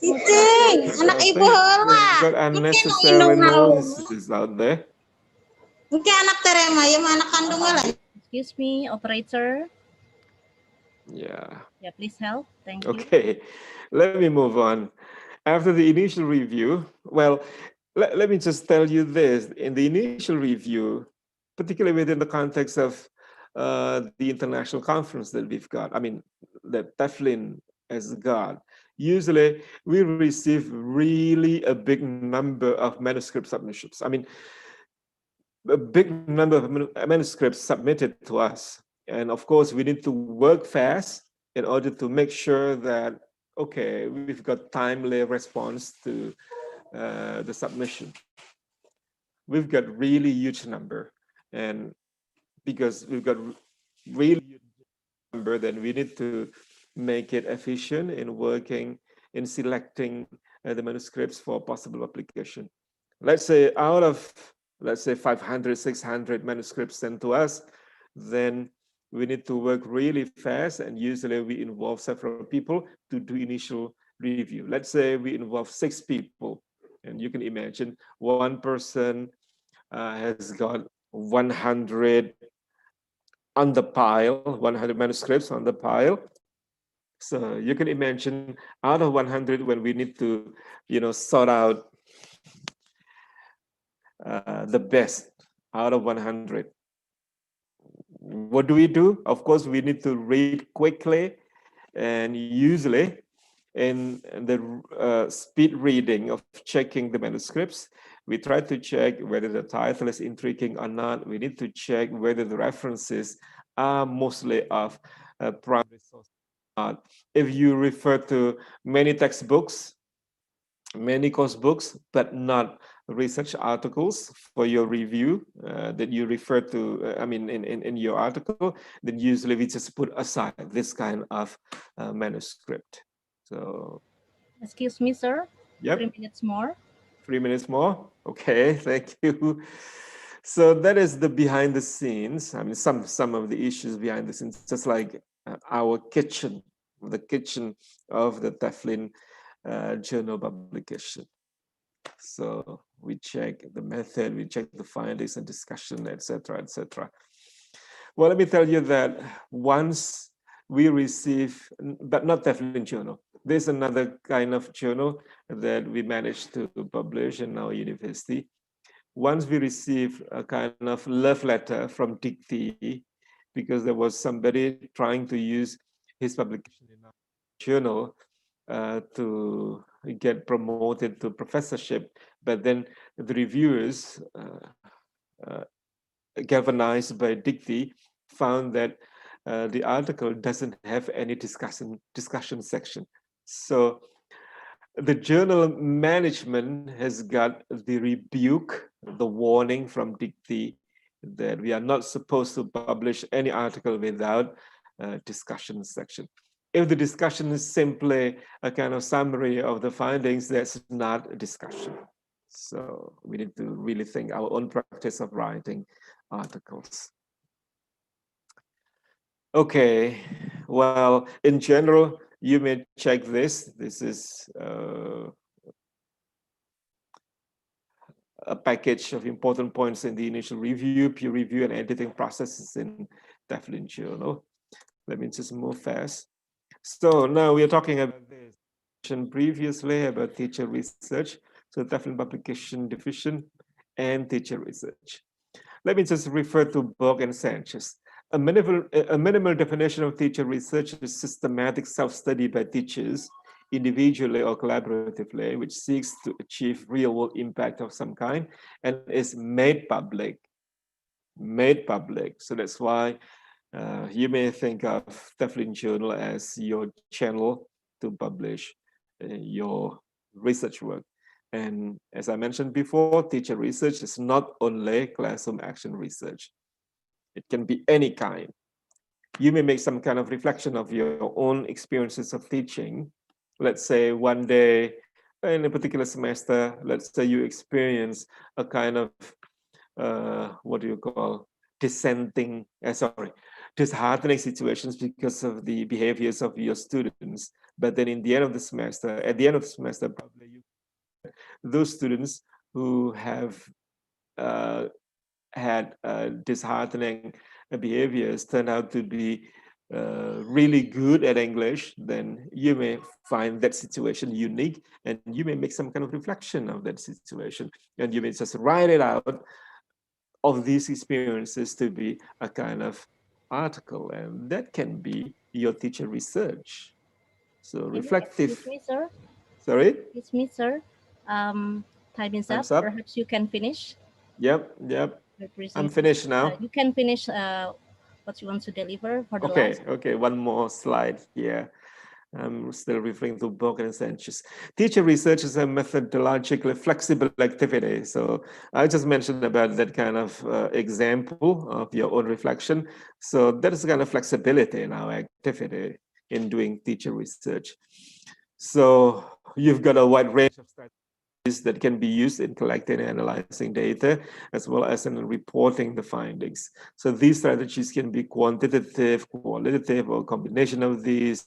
Cicing, anak ibu heula. got unnecessary noises out there. Mungkin anak terema, ya anak kandung lah. Excuse me, operator. Yeah. Yeah, please help. Thank you. Okay, let me move on. After the initial review, well, let me just tell you this. In the initial review, particularly within the context of the international conference that we've got, I mean, that TEFLIN has got, usually we receive really a big number of manuscript submissions. I mean, a big number of manuscripts submitted to us. And of course, we need to work fast in order to make sure that, okay, we've got timely response to the submission. We've got really huge number. And because we've got really huge number, then we need to make it efficient in working, in selecting the manuscripts for possible application. Let's say out of, let's say 500, 600 manuscripts sent to us, then we need to work really fast, and usually we involve several people to do initial review. Let's say we involve 6 people, and you can imagine one person has got 100 on the pile, 100 manuscripts on the pile. So you can imagine out of 100, when we need to, sort out the best out of 100. What do? Of course, we need to read quickly, and usually in the speed reading of checking the manuscripts, we try to check whether the title is intriguing or not. We need to check whether the references are mostly of primary source or not. If you refer to many textbooks, many course books, but not research articles for your review that you refer to, in your article, then usually we just put aside this kind of manuscript. So, excuse me, sir. Yep. 3 minutes more. 3 minutes more. Okay, thank you. So that is the behind the scenes. I mean, some of the issues behind the scenes, just like our kitchen, the kitchen of the TEFLIN journal publication. So we check the method, we check the findings and discussion, etc., etc. Well, let me tell you that once we receive, but not TEFLIN journal, there's another kind of journal that we managed to publish in our university. once we received a kind of love letter from Dikti, because there was somebody trying to use his publication in our journal to get promoted to professorship, but then the reviewers, galvanized by Dikti, found that the article doesn't have any discussion section. So the journal management has got the rebuke, the warning from Dikti that we are not supposed to publish any article without a discussion section. If the discussion is simply a kind of summary of the findings, that's not a discussion. So we need to really think our own practice of writing articles. Okay, well, in general, you may check this. This is a package of important points in the initial review, peer review, and editing processes in DEFLIN Journal. Let me just move fast. So now we are talking about this previously about teacher research. So DEFLIN Publication Division and teacher research. Let me just refer to Borg and Sanchez. A minimal definition of teacher research is systematic self-study by teachers, individually or collaboratively, which seeks to achieve real-world impact of some kind and is made public. Made public. So that's why you may think of DEFLIN Journal as your channel to publish your research work. And as I mentioned before, teacher research is not only classroom action research. It can be any kind. You may make some kind of reflection of your own experiences of teaching. Let's say one day in a particular semester, let's say you experience a kind of, disheartening situations because of the behaviors of your students. But then at the end of the semester, probably those students who have had disheartening behaviors turn out to be really good at English, then you may find that situation unique and you may make some kind of reflection of that situation. And you may just write it out of these experiences to be a kind of article, and that can be your teacher research. So reflective. Excuse me, sir. Sorry? Excuse me, sir. Time is up. Time's up. Perhaps you can finish. Yep. I'm finished now. You can finish what you want to deliver for the last. Okay, one more slide here. I'm still referring to Borg and Sanchez. Teacher research is a methodologically flexible activity. So I just mentioned about that kind of example of your own reflection. So there is a kind of flexibility in our activity in doing teacher research. So you've got a wide range of strategies that can be used in collecting and analyzing data, as well as in reporting the findings. So these strategies can be quantitative, qualitative, or a combination of these.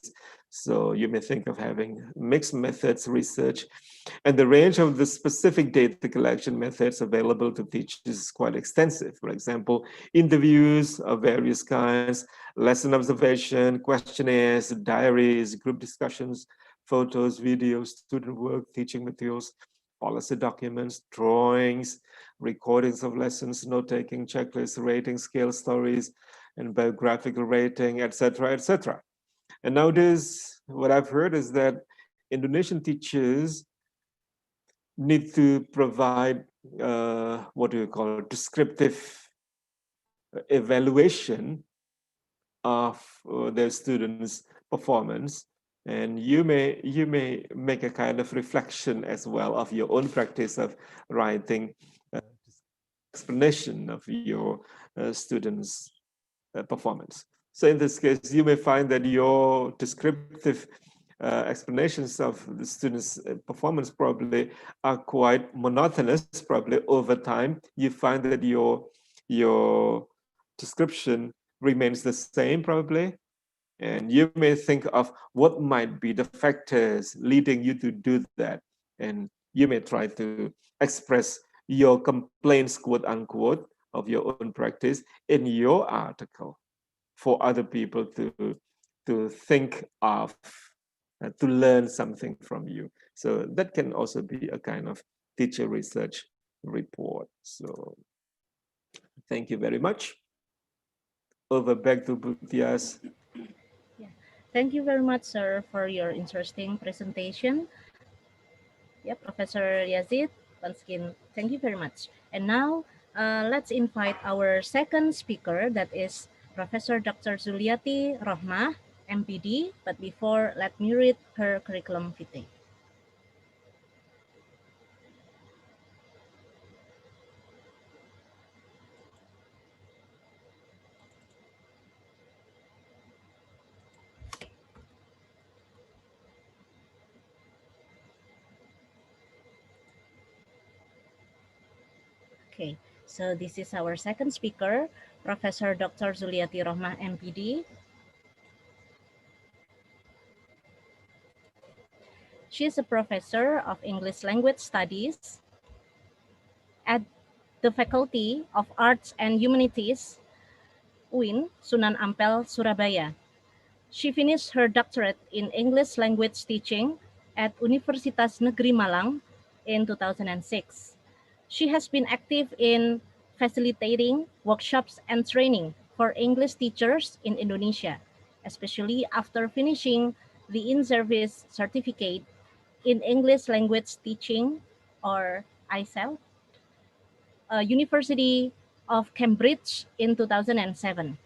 So you may think of having mixed methods research, and the range of the specific data collection methods available to teachers is quite extensive. For example, interviews of various kinds, lesson observation, questionnaires, diaries, group discussions, photos, videos, student work, teaching materials, policy documents, drawings, recordings of lessons, note-taking, checklists, rating, scale stories, and biographical rating, etc., etc. And nowadays, what I've heard is that Indonesian teachers need to provide descriptive evaluation of their students' performance. And you may make a kind of reflection as well of your own practice of writing explanation of your students' performance. So in this case, you may find that your descriptive explanations of the students' performance probably are quite monotonous. Probably over time, you find that your description remains the same probably. And you may think of what might be the factors leading you to do that. And you may try to express your complaints, quote unquote, of your own practice in your article for other people to think of, to learn something from you. So that can also be a kind of teacher research report. So thank you very much. Over back to Butias. Thank you very much, sir, for your interesting presentation. Yeah, Professor Yazid, once again, thank you very much. And now, let's invite our second speaker, that is Professor Dr. Zuliati Rohmah, MPD. But before, let me read her curriculum vitae. Okay, so this is our second speaker, Professor Dr. Zuliati Rohmah, MPD. She is a professor of English Language Studies at the Faculty of Arts and Humanities, UIN, Sunan Ampel, Surabaya. She finished her doctorate in English Language Teaching at Universitas Negeri Malang in 2006. She has been active in facilitating workshops and training for English teachers in Indonesia, especially after finishing the in-service certificate in English Language Teaching, or ISEL, University of Cambridge in 2007,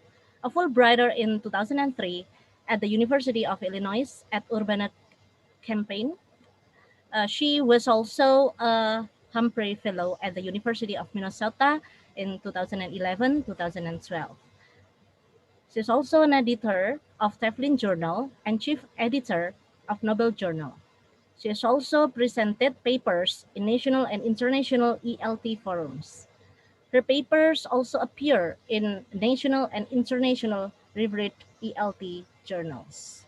a Fulbrighter in 2003 at the University of Illinois at Urbana-Champaign. She was also a Humphrey Fellow at the University of Minnesota in 2011-2012. She's also an editor of Teflon Journal and chief editor of Nobel Journal. She has also presented papers in national and international ELT forums. Her papers also appear in national and international revered ELT journals.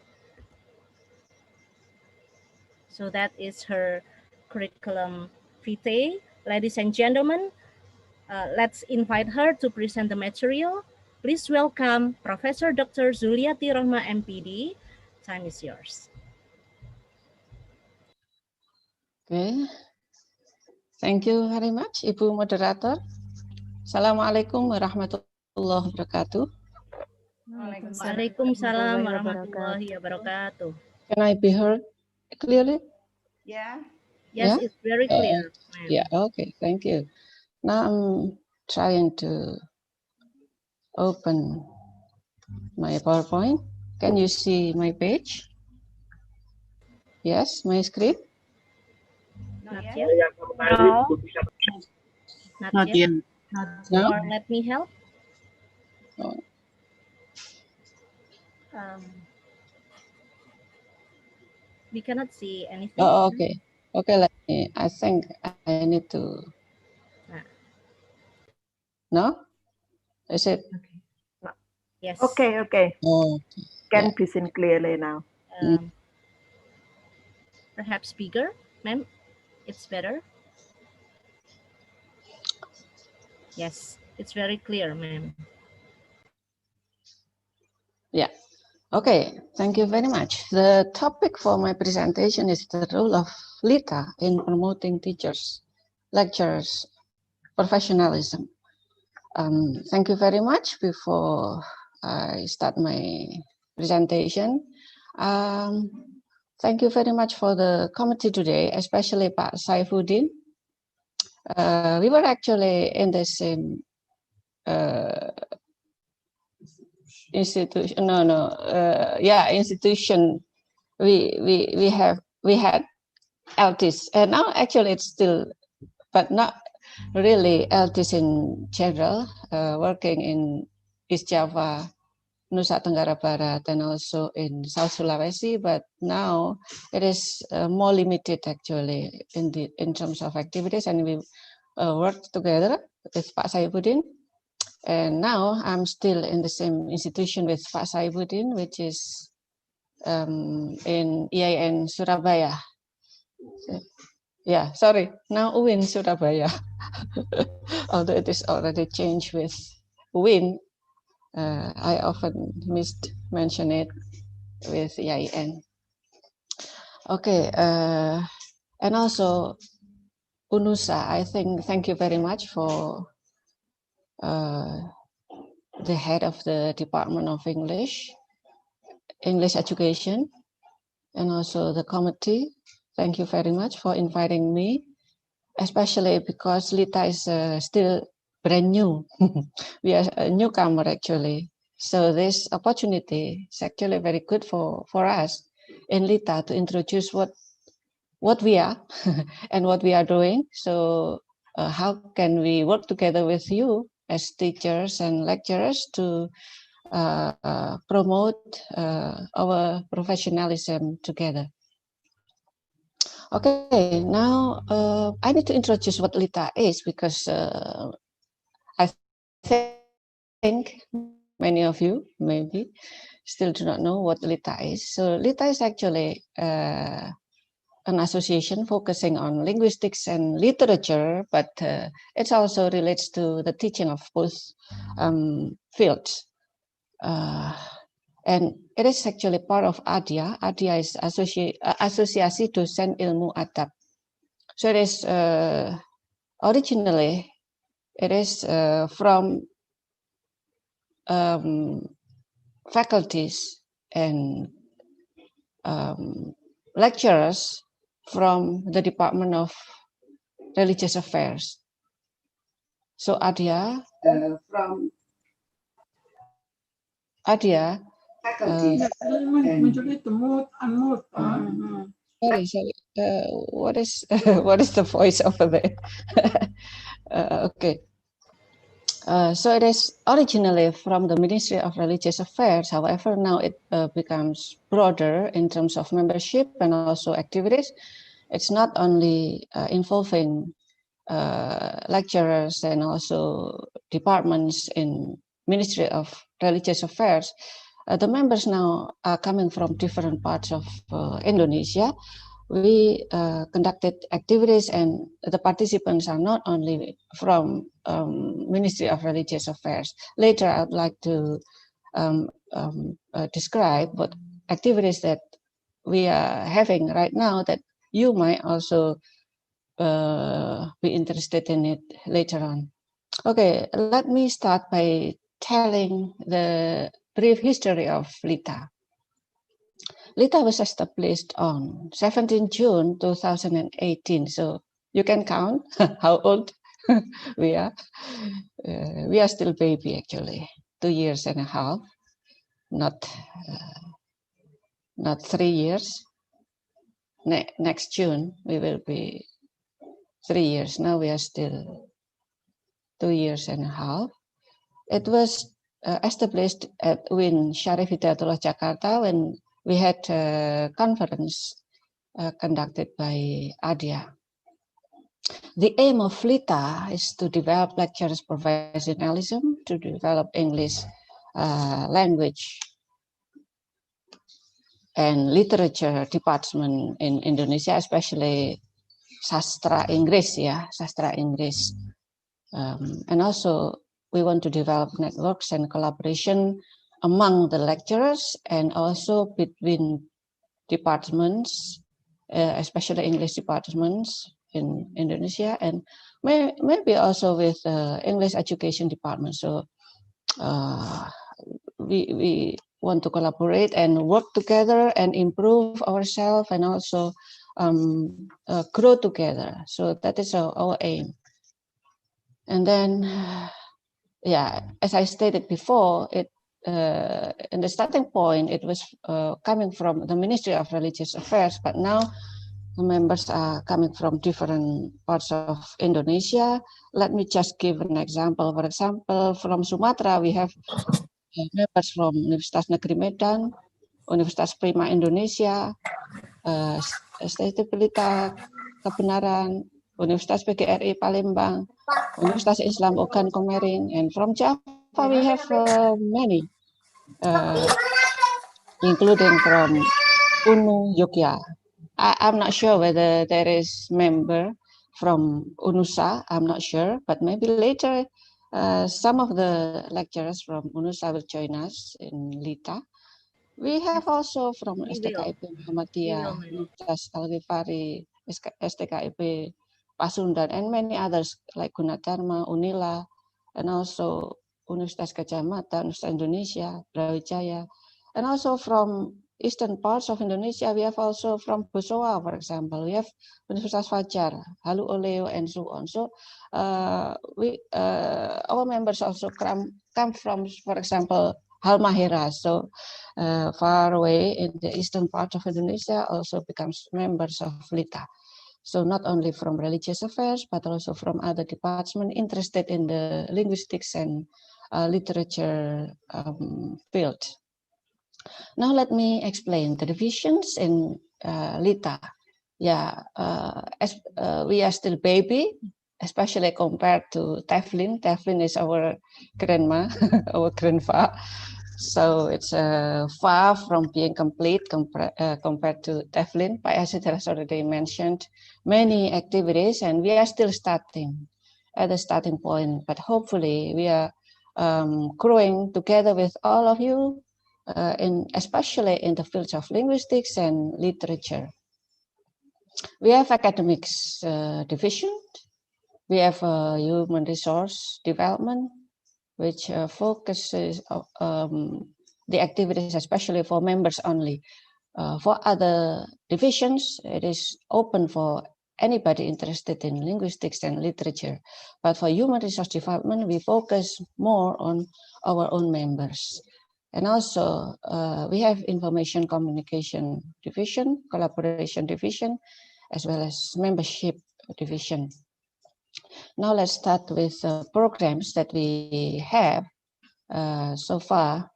So that is her curriculum vitae. Ladies and gentlemen, let's invite her to present the material. Please welcome Professor Dr. Zuliati Rohmah, MPD. Time is yours. Okay. Thank you very much, Ibu Moderator. Assalamualaikum warahmatullahi wabarakatuh. Waalaikumsalam warahmatullahi wabarakatuh. Can I be heard clearly? Yeah. Yes, Yeah? it's very clear. Yeah, okay, thank you. Now I'm trying to open my PowerPoint. Can you see my page? Yes, my screen? Not yet. No. Not yet. No? Or let me help. Oh. We cannot see anything. Oh, okay. Okay, let me, I think I need to. No? Is it? Yes. Okay, okay. Oh, Can yeah. be seen clearly now. Perhaps bigger, ma'am? It's better? Yes, it's very clear, ma'am. Yeah. Okay, thank you very much. The topic for my presentation is the role of LITA in promoting teachers, lecturers, professionalism. Thank you very much. Before I start my presentation, thank you very much for the committee today, especially Pak Saifuddin. We were actually in the same institution. Institution. We had LTs, and now actually it's still, but not really LTs in general, working in East Java, Nusa Tenggara Barat, and also in South Sulawesi. But now it is more limited actually in terms of activities, and we worked together with Pak Saifuddin. And now I'm still in the same institution with Pak Saifuddin, which is in EIN Surabaya. Yeah, sorry, now UIN Surabaya. Although it is already changed with UIN, I often mention it with EIN. Okay, and also UNUSA, I think, thank you very much for the head of the Department of English Education, and also the committee. Thank you very much for inviting me, especially because LITA is still brand new. We are a newcomer actually. So this opportunity is actually very good for us in LITA to introduce what we are and what we are doing. So how can we work together with you as teachers and lecturers to promote our professionalism together. Okay, now I need to introduce what LITA is, because I think many of you maybe still do not know what LITA is. So LITA is actually an association focusing on linguistics and literature, but it also relates to the teaching of both fields. And it is actually part of ADIA. ADIA is Asosiasi Dosen Ilmu Adab. So it is originally, it is from faculties and lecturers from the Department of Religious Affairs. So ADIA from ADIA. Sorry. What is what is the voice over there? Okay. So it is originally from the Ministry of Religious Affairs. However, now it becomes broader in terms of membership and also activities. It's not only involving lecturers and also departments in Ministry of Religious Affairs. The members now are coming from different parts of Indonesia. We conducted activities, and the participants are not only from Ministry of Religious Affairs. Later, I would like to describe what activities that we are having right now that you might also be interested in it later on. Okay, let me start by telling the brief history of LITA. LITA was established on 17 June 2018, so you can count how old we are. We are still baby actually, 2.5 years, not 3 years. Next June we will be 3 years. Now we are still 2.5 years. It was established at UIN Syarif Hidayatullah Jakarta when we had a conference conducted by ADIA. The aim of LITA is to develop lecturers' professionalism, to develop English language and literature department in Indonesia, especially sastra Inggris, sastra Inggris. And also we want to develop networks and collaboration among the lecturers and also between departments, especially English departments in Indonesia, and maybe also with English education department. So we want to collaborate and work together and improve ourselves and also grow together. So that is our aim. And then, as I stated before, in the starting point, it was coming from the Ministry of Religious Affairs, but now the members are coming from different parts of Indonesia. Let me just give an example. For example, from Sumatra, we have members from Universitas Negeri Medan, Universitas Prima Indonesia, STT Pelita Kebenaran, Universitas PGRI Palembang, Universitas Islam Ogan Komering, and from Java we have many, including from UNU Yogyakarta. I'm not sure whether there is member from UNUSA, I'm not sure, but maybe later some of the lecturers from UNUSA will join us in LITA. We have also from STKIP Muhammadiyah, Universitas Al-Ghifari, STKIP Pasundan, and many others like Gunadarma, Unila, and also Universitas Gadjah Mada, Universitas Indonesia, Brawijaya, and also from eastern parts of Indonesia, we have also from Bosowa, for example, we have Universitas Fajar, Halu Oleo, and so on. So our members also come from, for example, Halmahera, so far away in the eastern part of Indonesia, also becomes members of LITA. So not only from religious affairs, but also from other departments interested in the linguistics and literature field. Now let me explain the divisions in LITA. Yeah, as we are still baby, especially compared to Teflin. Teflin is our grandma, our grandpa. So it's far from being complete compared to Teflin. Pak Yasid has already mentioned many activities, and we are still starting at the starting point. But hopefully we are growing together with all of you, especially in the fields of linguistics and literature. We have academics division. We have human resource development, which focuses the activities especially for members only. For other divisions, it is open for anybody interested in linguistics and literature. But for human resource development, we focus more on our own members. And also, we have information communication division, collaboration division, as well as membership division. Now let's start with programs that we have so far.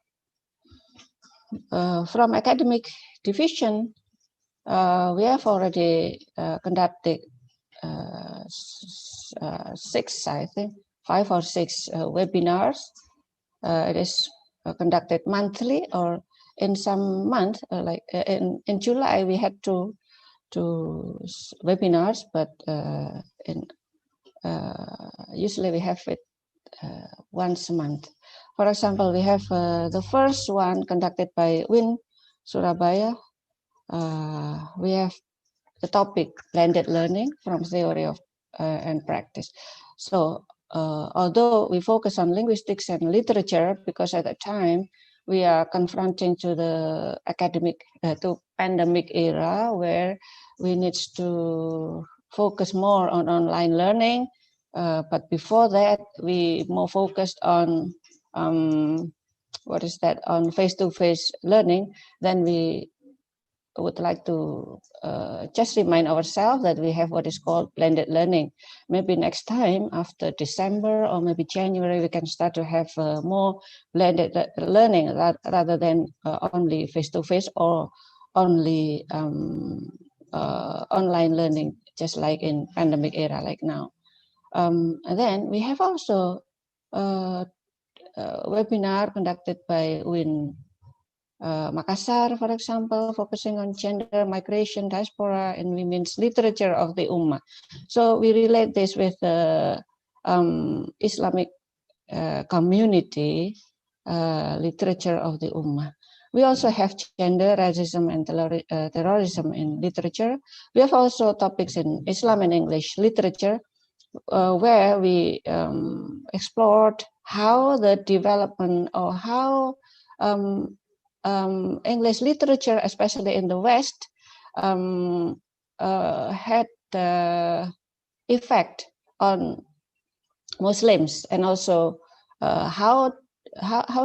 From academic division, we have already conducted 5 or 6 webinars. It is conducted monthly, or in some month, like in July, we had two webinars, but usually we have it once a month. For example, we have the first one conducted by WIN Surabaya. We have the topic blended learning from theory of and practice. So although we focus on linguistics and literature, because at that time we are confronting to the to pandemic era where we need to focus more on online learning. But before that, we more focused on on face-to-face learning. Then we would like to just remind ourselves that we have what is called blended learning. Maybe next time after December or maybe January, we can start to have more blended learning rather than only face-to-face or only online learning, just like in pandemic era like now. And then we have also a webinar conducted by WIN Makassar, for example, focusing on gender, migration, diaspora, and women's literature of the Ummah. So we relate this with the Islamic community literature of the Ummah. We also have gender, racism, and terrorism in literature. We have also topics in Islam and English literature, where we explored how the development or how English literature, especially in the West, had the effect on Muslims, and also how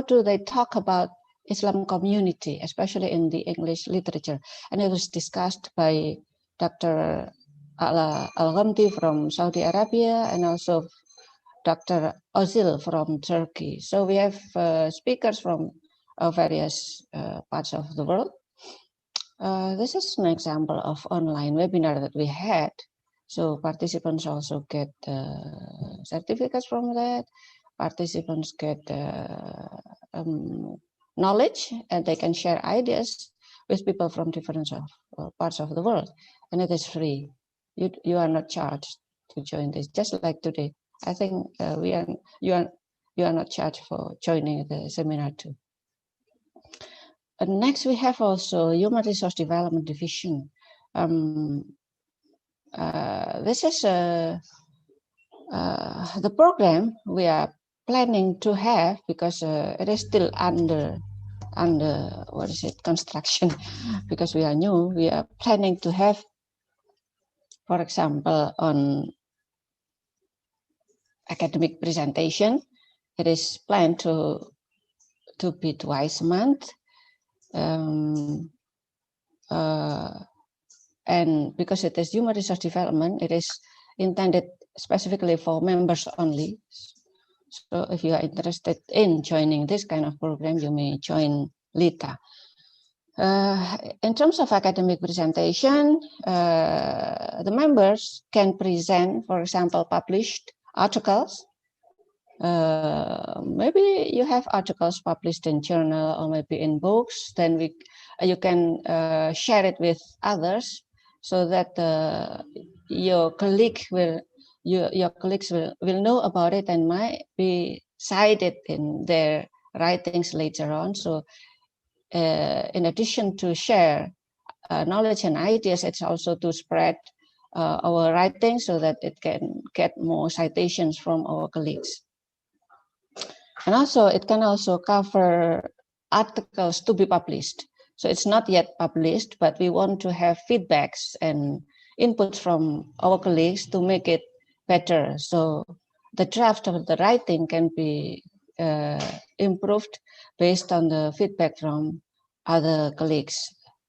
do they talk about Islam community, especially in the English literature. And it was discussed by Dr. Al-Ghamdi from Saudi Arabia, and also Dr. Ozil from Turkey. So we have speakers from various parts of the world. This is an example of online webinar that we had. So participants also get certificates from that. Participants get knowledge, and they can share ideas with people from different parts of the world. And it is free. You are not charged to join this, just like today. I think you are not charged for joining the seminar too. And next, we have also Human Resource Development Division. this is the program we are planning to have, because it is still under what is it, construction, because we are new. We are planning to have, for example, on academic presentation, it is planned to be twice a month. And because it is human resource development, it is intended specifically for members only. So if you are interested in joining this kind of program, you may join LITA. In terms of academic presentation, the members can present, for example, published articles. Maybe you have articles published in journal or maybe in books, then you can share it with others, so that your colleagues will know about it and might be cited in their writings later on. So in addition to share knowledge and ideas, it's also to spread our writing so that it can get more citations from our colleagues. And also it can also cover articles to be published. So it's not yet published, but we want to have feedbacks and input from our colleagues to make it better. So the draft of the writing can be improved based on the feedback from other colleagues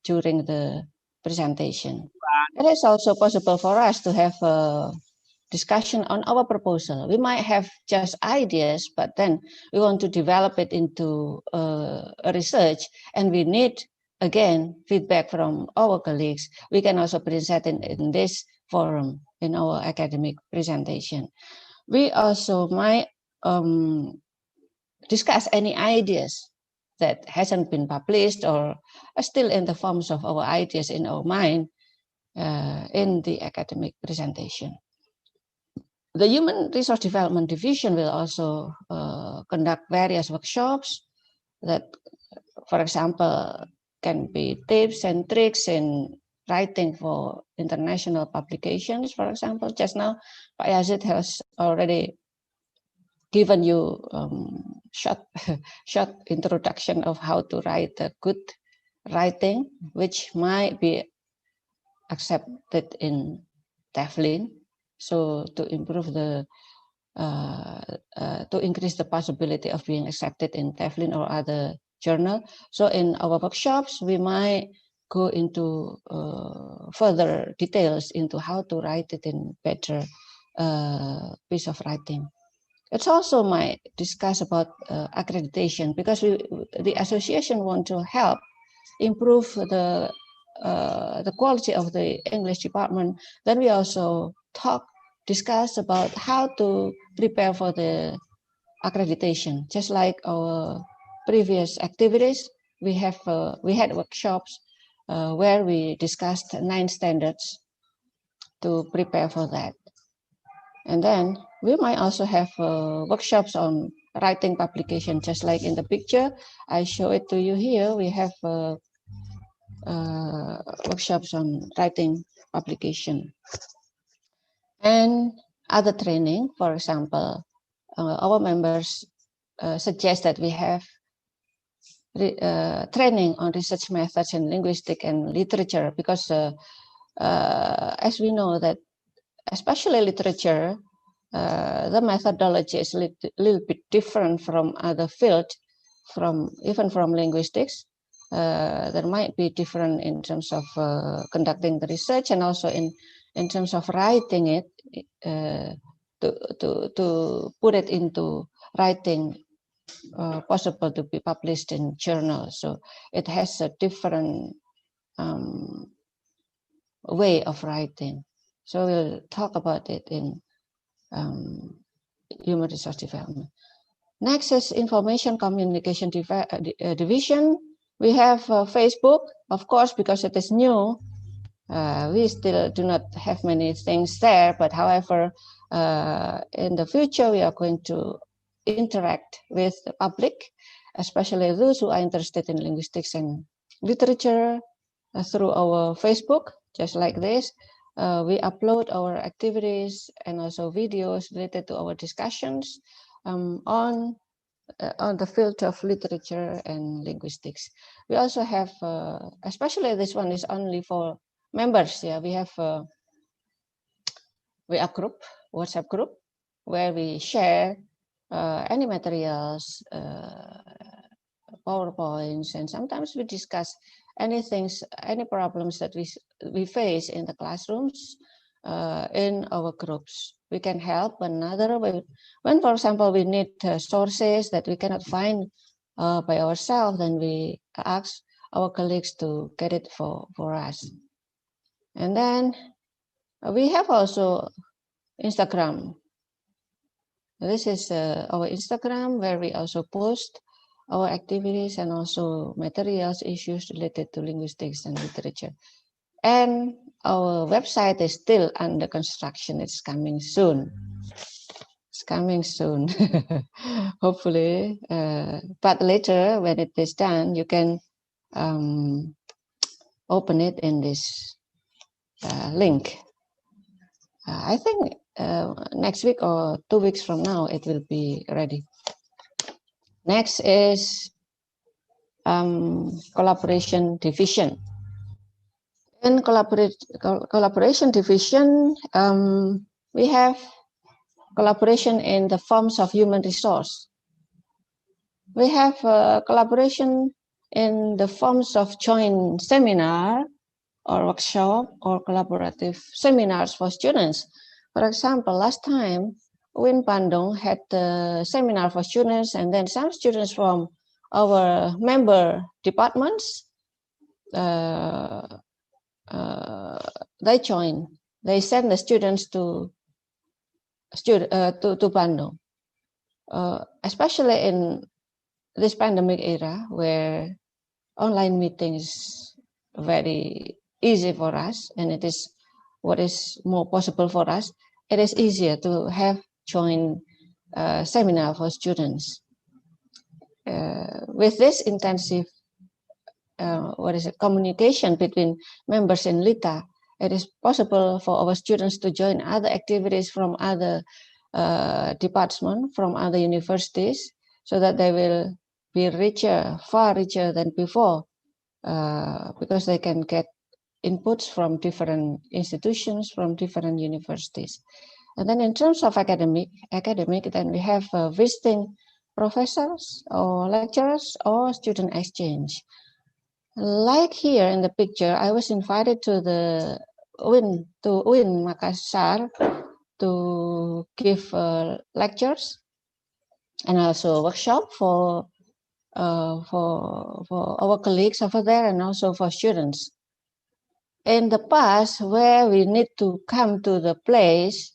during the presentation. It is also possible for us to have a discussion on our proposal. We might have just ideas, but then we want to develop it into a research, and we need, again, feedback from our colleagues. We can also present in this forum in our academic presentation. We also might discuss any ideas that hasn't been published or are still in the forms of our ideas in our mind in the academic presentation. The Human Resource Development Division will also conduct various workshops that, for example, can be tips and tricks in writing for international publications, for example. Just now, Pak Yazid has already given you short introduction of how to write a good writing, which might be accepted in TEFLIN. So to improve the, to increase the possibility of being accepted in TEFLIN or other journal. So in our workshops, we might go into further details into how to write it in better piece of writing. It's also might discuss about accreditation, because the association want to help improve the quality of the English department. Then we also discuss about how to prepare for the accreditation. Just like our previous activities, we had workshops where we discussed 9 standards to prepare for that. And then we might also have workshops on writing publication, just like in the picture. I show it to you here. We have workshops on writing publication. And other training, for example, our members suggest that we have training on research methods in linguistics and literature, because as we know that, especially literature, the methodology is a little bit different from other fields, even from linguistics. There might be different in terms of conducting the research, and also in terms of writing it, to put it into writing possible to be published in journals. So it has a different way of writing. So we'll talk about it in Human Resource Development. Next is Information Communication Division. We have Facebook, of course, because it is new. We still do not have many things there, but however, in the future, we are going to interact with the public, especially those who are interested in linguistics and literature, through our Facebook, just like this. we upload our activities and also videos related to our discussions on the field of literature and linguistics. We also have, especially this one is only for members. Yeah, we have a group, WhatsApp group, where we share any materials, PowerPoints, and sometimes we discuss any problems that we face in the classrooms in our groups. We can help one another when, for example, we need sources that we cannot find by ourselves, then we ask our colleagues to get it for us. And then we have also Instagram. This is our Instagram, where we also post our activities and also materials, issues related to linguistics and literature. And our website is still under construction. It's coming soon. It's coming soon, hopefully. But later, when it is done, you can open it in this link. I think next week or 2 weeks from now, it will be ready. Next is collaboration division. In collaboration division, we have collaboration in the forms of human resource. We have collaboration in the forms of joint seminar or workshop or collaborative seminars for students. For example, last time, UIN Bandung had the seminar for students, and then some students from our member departments, they joined. They send the students to Bandung, especially in this pandemic era where online meeting is very easy for us, and it is what is more possible for us. It is easier to have joint seminar for students. With this intensive communication between members in LITA, it is possible for our students to join other activities from other departments, from other universities, so that they will be richer, far richer than before, because they can get inputs from different institutions, from different universities. And then in terms of academic, then we have visiting professors or lecturers or student exchange. Like here in the picture, I was invited to the UIN Makassar to give lectures and also a workshop for our colleagues over there and also for students. In the past, where we need to come to the place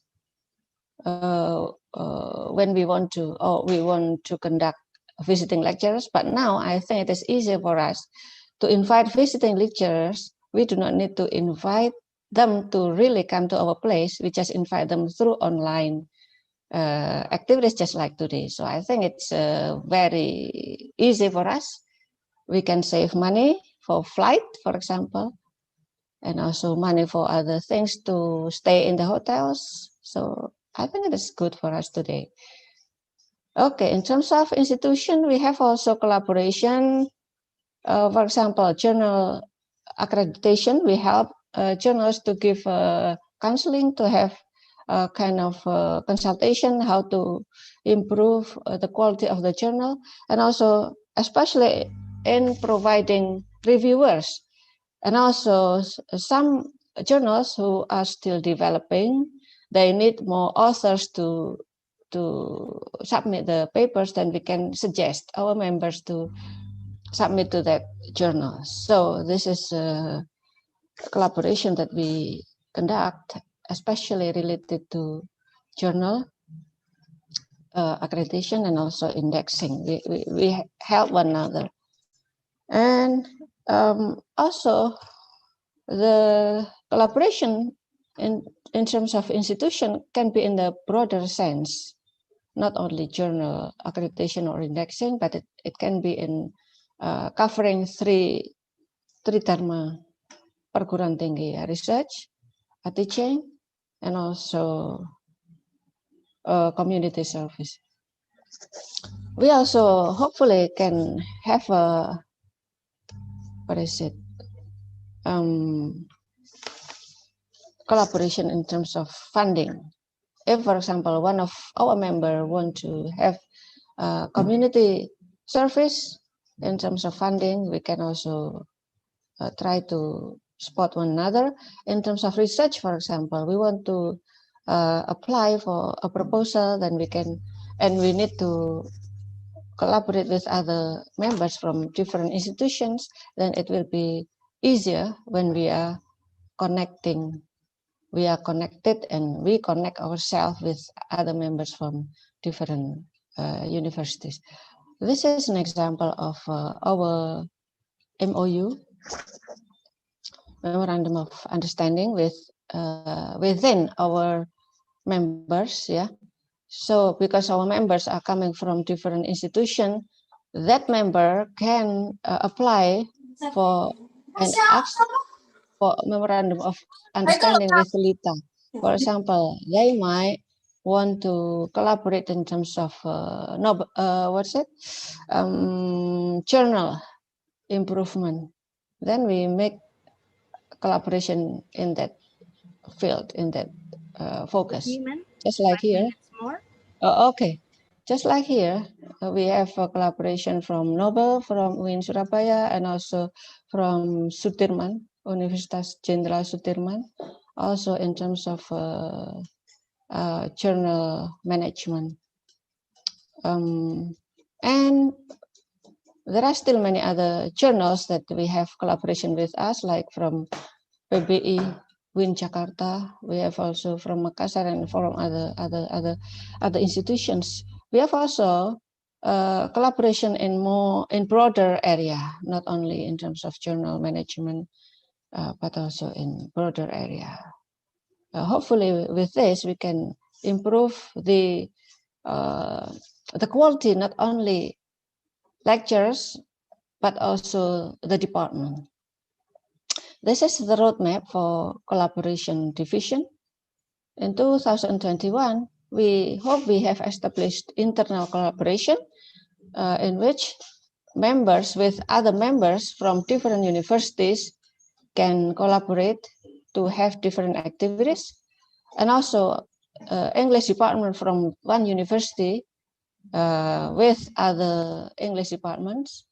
when we want to conduct visiting lectures, but now I think it is easier for us to invite visiting lecturers. We do not need to invite them to really come to our place. We just invite them through online activities, just like today. So I think it's very easy for us. We can save money for flight, for example, and also money for other things to stay in the hotels. So I think it is good for us today. Okay, in terms of institution, we have also collaboration. For example, journal accreditation, we help journals to give counseling, to have a kind of consultation, how to improve the quality of the journal, and also especially in providing reviewers. And also some journals who are still developing, they need more authors to submit the papers, then we can suggest our members to submit to that journal. So this is a collaboration that we conduct, especially related to journal accreditation and also indexing. We help one another. And also the collaboration in terms of institution can be in the broader sense, not only journal accreditation or indexing, but it can be in covering three dharma: perguruan tinggi, research, teaching, and also community service. We also hopefully can have a, what is it, collaboration in terms of funding. If, for example, one of our member want to have community service in terms of funding, we can also try to support one another. In terms of research, for example, we want to apply for a proposal, then we can, and we need to collaborate with other members from different institutions, then it will be easier when we are connecting. We are connected and we connect ourselves with other members from different universities. This is an example of our MOU, Memorandum of Understanding, with within our members. Yeah. So because our members are coming from different institutions, that member can apply for and ask for memorandum of understanding with LITA. For example, they might want to collaborate in terms of journal improvement. Then we make collaboration in that field, in that focus. Just like here. Okay. Just like here, we have a collaboration from Nobel, from UIN Surabaya, and also from Sudirman, Universitas Jenderal Sudirman, also in terms of journal management. And there are still many other journals that we have collaboration with us, like from PBI, UIN Jakarta. We have also from Makassar and from other institutions. We have also collaboration in broader area, not only in terms of journal management, but also in broader area. Hopefully, with this we can improve the quality, not only lectures, but also the department. This is the roadmap for collaboration division. In 2021, we hope we have established internal collaboration in which members with other members from different universities can collaborate to have different activities. And also English department from one university with other English departments,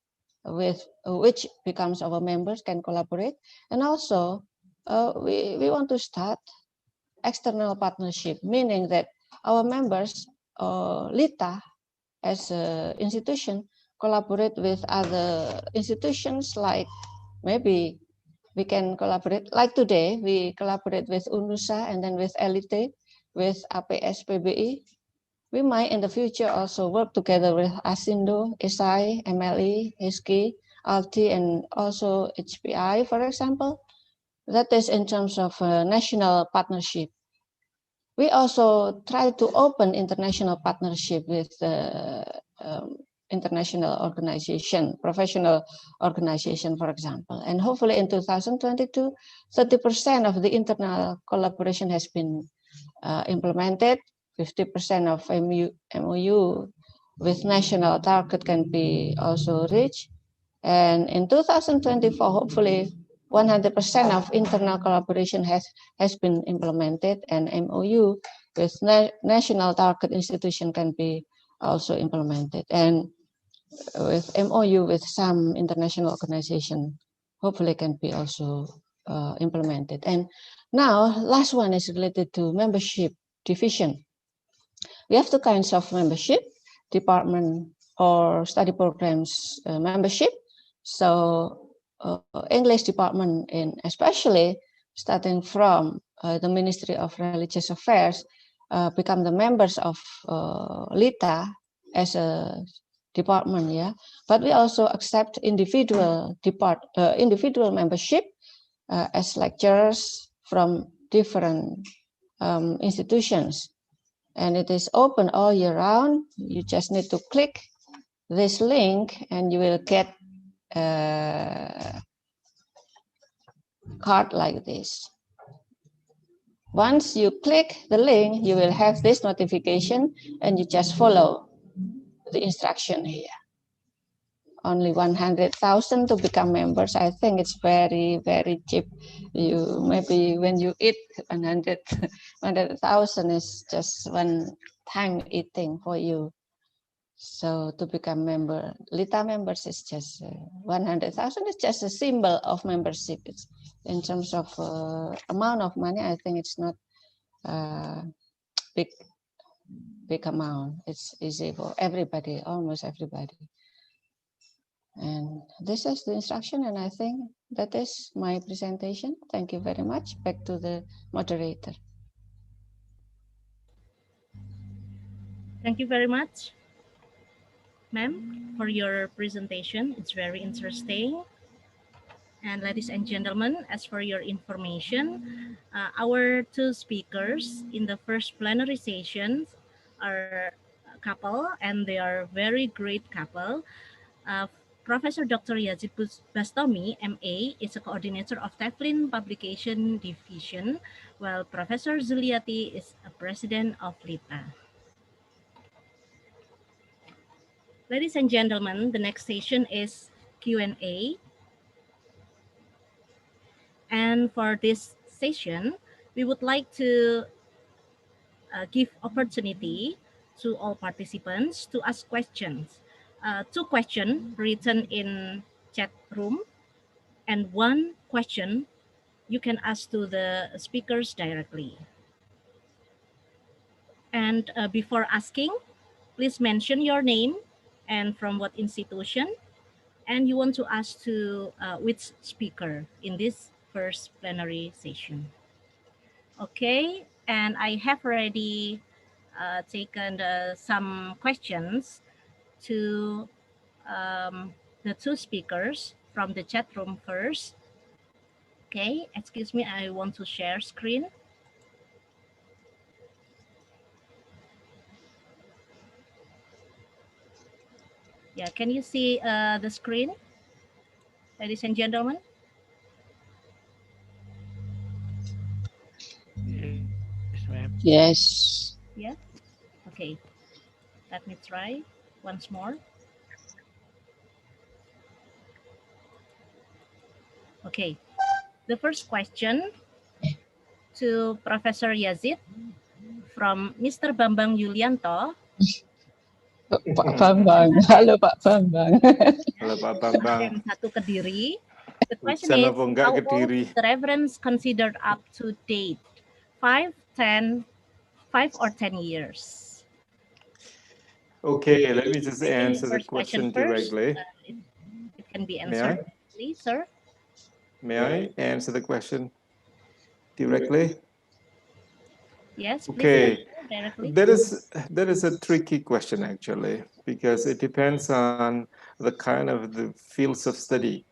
with which becomes our members, can collaborate. And also we want to start external partnership, meaning that our members, LITA as an institution, collaborate with other institutions, like maybe we can collaborate, like today, we collaborate with UNUSA and then with LIT, with APS PBI. We might in the future also work together with ASINDO, SI, MLE, HISKI, ALTI, and also HPI, for example. That is in terms of national partnership. We also try to open international partnership with international organization, professional organization, for example. And hopefully in 2022, 30% of the internal collaboration has been implemented. 50% of MOU with national target can be also reached. And in 2024, hopefully 100% of internal collaboration has been implemented, and MOU with national target institution can be also implemented. And with MOU with some international organization, hopefully can be also implemented. And now, last one is related to membership division. We have two kinds of membership, department or study programs membership. So English department, in especially starting from the Ministry of Religious Affairs, become the members of LITA as a department, yeah. But we also accept individual membership as lecturers from different institutions, and it is open all year round. You just need to click this link, and you will get a card like this. Once you click the link, you will have this notification and you just follow the instruction here. Only 100,000 to become members. I think it's very, very cheap. You maybe when you eat 100,000 is just one time eating for you. So to become member, LITA members is just 100,000 is just a symbol of membership. It's, in terms of amount of money, I think it's not big amount. It's easy for everybody, almost everybody. And this is the instruction, and I think that is my presentation. Thank you very much. Back to the moderator. Thank you very much, ma'am, for your presentation. It's very interesting. And ladies and gentlemen, as for your information, our two speakers in the first plenary session are a couple, and they are very great couple. Professor Dr. Yazid Bastomi, MA, is a coordinator of TEFLIN Publication Division, while Professor Zuliati is a president of LITA. Ladies and gentlemen, the next session is Q&A. And for this session, we would like to give opportunity to all participants to ask questions. 2 questions written in chat room, and 1 question you can ask to the speakers directly. And before asking, please mention your name and from what institution, and you want to ask to which speaker in this first plenary session. Okay, and I have already taken some questions to the 2 speakers from the chat room first. Okay, excuse me, I want to share screen. Yeah, can you see the screen, ladies and gentlemen? Yes, ma'am. Yes. Yeah, okay, let me try once more. Okay, the first question to Professor Yazid from Mr. Bambang Yulianto. Pak Bambang, halo Pak Bambang. Halo Pak Bambang. Satu Kediri. The question Hujan is, apa enggak how old Kediri? is the reference considered up to date? 5, 10, 5 or 10 years? Okay, let me just answer the First question question first. directly. It can be May I? answered, please, sir. May I answer the question directly? Yes, please Okay, answer directly. that is a tricky question actually, because it depends on the kind of the fields of study.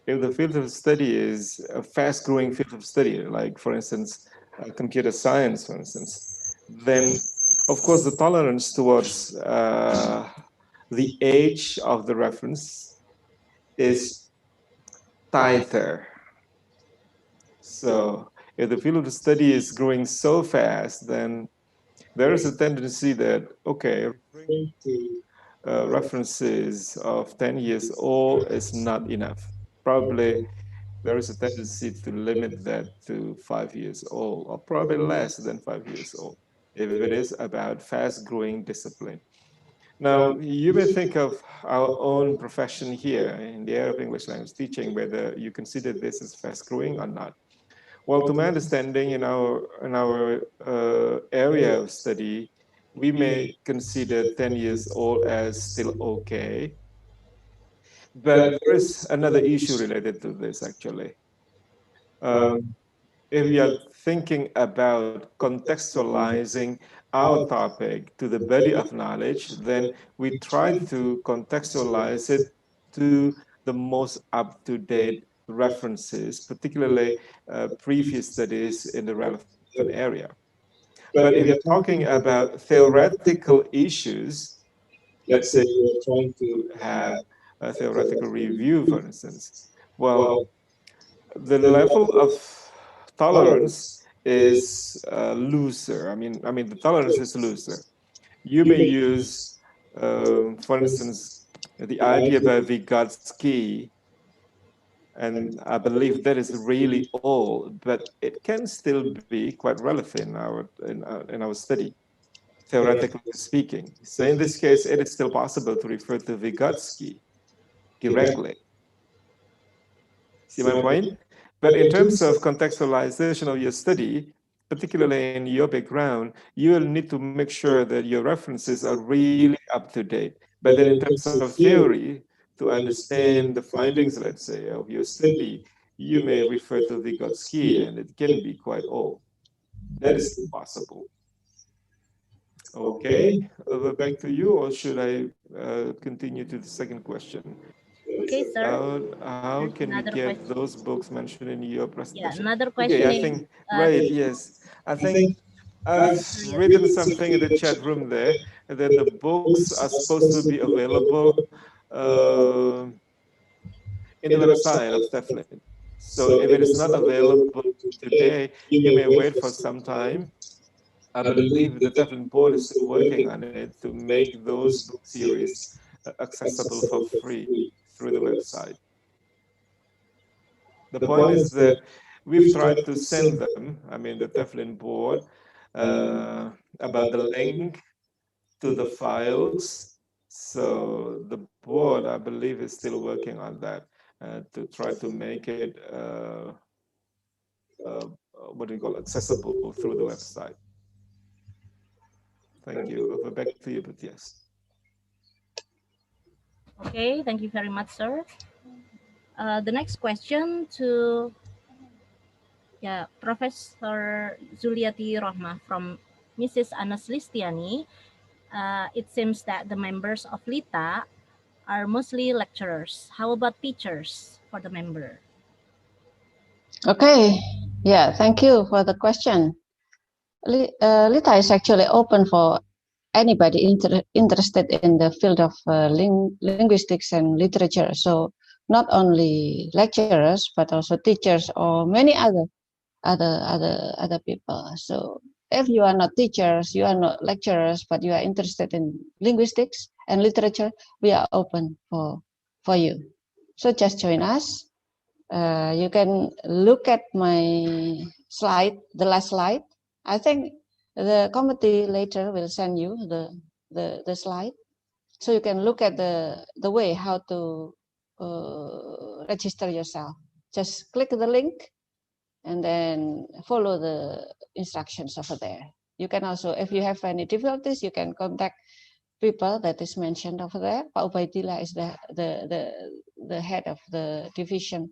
If the field of study is a fast-growing field of study, like for instance, computer science, for instance, then of course the tolerance towards the age of the reference is tighter. So if the field of study is growing so fast, then there is a tendency that, okay, references of 10 years old is not enough. Probably there is a tendency to limit that to 5 years old, or probably less than 5 years old, if it is about fast-growing discipline. Now, you may think of our own profession here in the area of English language teaching, whether you consider this as fast-growing or not. Well, to my understanding, in our area of study, we may consider 10 years old as still okay. But there is another issue related to this, actually. If we are thinking about contextualizing our topic to the body of knowledge, then we try to contextualize it to the most up-to-date references, particularly previous studies in the relevant area. But if you're talking about theoretical issues, let's say you're trying to have a theoretical review, for instance, well, the level of tolerance is looser. I mean, the tolerance is looser. You may use, for instance, the idea by Vygotsky, and I believe that is really old, but it can still be quite relevant in our study, theoretically speaking. So in this case, it is still possible to refer to Vygotsky directly. See my point? But in terms of contextualization of your study, particularly in your background, you will need to make sure that your references are really up to date. But then in terms of theory, to understand the findings, let's say, of your study, you may refer to Vygotsky, and it can be quite old. That is possible. Okay, back to you, or should I continue to the second question? Okay, sir. How can we get question. those books mentioned in your Yeah, presentation? another question Okay, I is, think, right, yes. I think I've written something in the chat room there that the books are supposed to be available in the website of Teflon. So if it is not available today, you may wait for some time. I believe the Teflon board is still working on it to make those book series accessible for free through the website. The point is that we've tried to send them, the Teflon board, about the link to the files. So the board, I believe, is still working on that to try to make it, accessible through the website. Thank you. Over back to you, Buttias. Okay, thank you very much, sir. The next question to Professor Zuliati Rohmah from Mrs. Anas Listiani. It seems that the members of LITA are mostly lecturers. How about teachers for the member? Okay, yeah, thank you for the question. LITA is actually open for anybody interested in the field of linguistics and literature. So not only lecturers, but also teachers or many other people. So if you are not teachers, you are not lecturers, but you are interested in linguistics and literature, we are open for you. So just join us. You can look at my slide, the last slide. I think the committee later will send you the slide, so you can look at the way how to register yourself. Just click the link and then follow the instructions over there. You can also, if you have any difficulties, you can contact people that is mentioned over there. Pak Ubaidillah is the head of the division,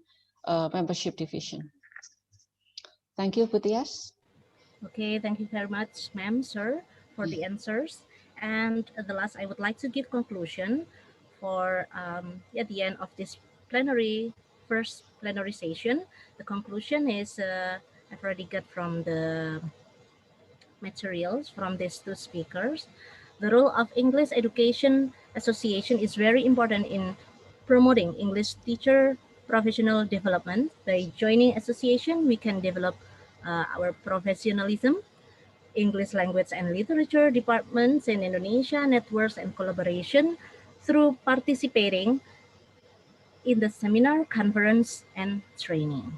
membership division. Thank you, Buttias. Okay, thank you very much, ma'am, sir, for the answers. And the last, I would like to give conclusion for at the end of this first plenary session. The conclusion is I've already got from the materials from these two speakers. The role of English Education Association is very important in promoting English teacher professional development. By joining association, we can develop our professionalism, English language and literature departments in Indonesia, networks and collaboration through participating in the seminar, conference, and training.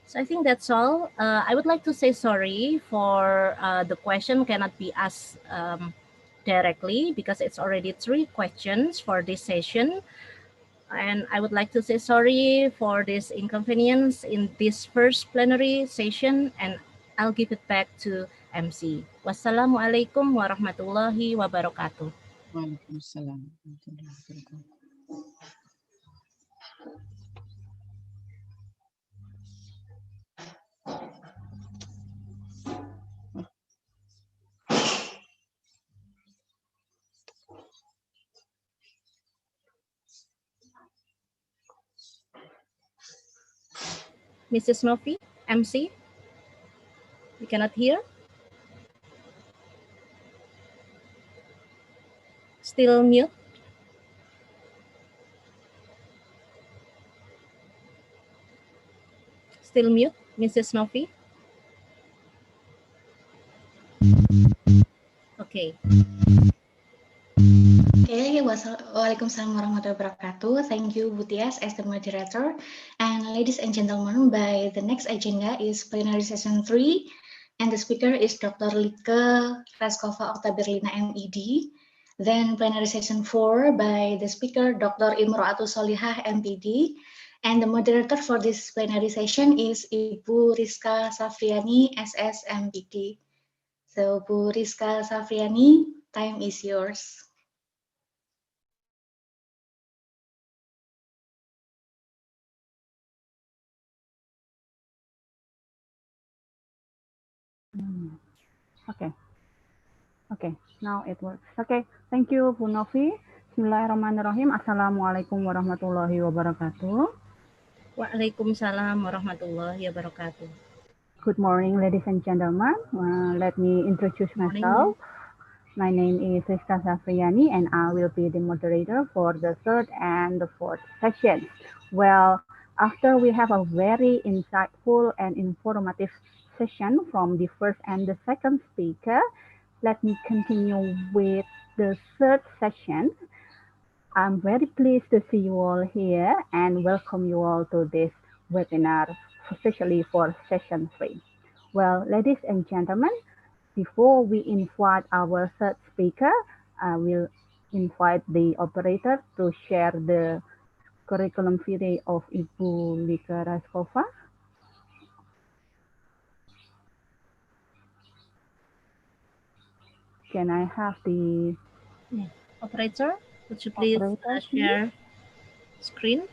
So I think that's all. I would like to say sorry for the question cannot be asked directly because it's already 3 questions for this session. And I would like to say sorry for this inconvenience in this first plenary session, and I'll give it back to MC. Wassalamualaikum warahmatullahi wabarakatuh. Waalaikumsalam. Mrs. Novi, MC, we cannot hear. Still mute. Still mute, Mrs. Novi. Okay. Okay, Waalaikumsalam warahmatullahi wabarakatuh. Thank you, Butias, as the moderator. And ladies and gentlemen, by the next agenda is plenary session 3, and the speaker is Dr. Lieke Raskova Oktaberlina, MED. Then plenary session 4 by the speaker, Dr. Imro'atus Solihah, MPD. And the moderator for this plenary session is Ibu Rizka Safriani, SS, MPD. So, Bu Rizka Safriani, time is yours. Okay. Okay, now it works. Okay, thank you, Bu Novi. Bismillahirrahmanirrahim. Assalamualaikum warahmatullahi wabarakatuh. Waalaikumsalam warahmatullahi wabarakatuh. Good morning, ladies and gentlemen. Let me introduce myself. My name is Rizka Safriani, and I will be the moderator for the third and the fourth session. Well, after we have a very insightful and informative session from the first and the second speaker, let me continue with the third session. I'm very pleased to see you all here and welcome you all to this webinar, especially for session 3. Well, ladies and gentlemen, before we invite our third speaker, I will invite the operator to share the curriculum vitae of Ibu Lieke Raskova. Can I have the operator? Would you please share screen?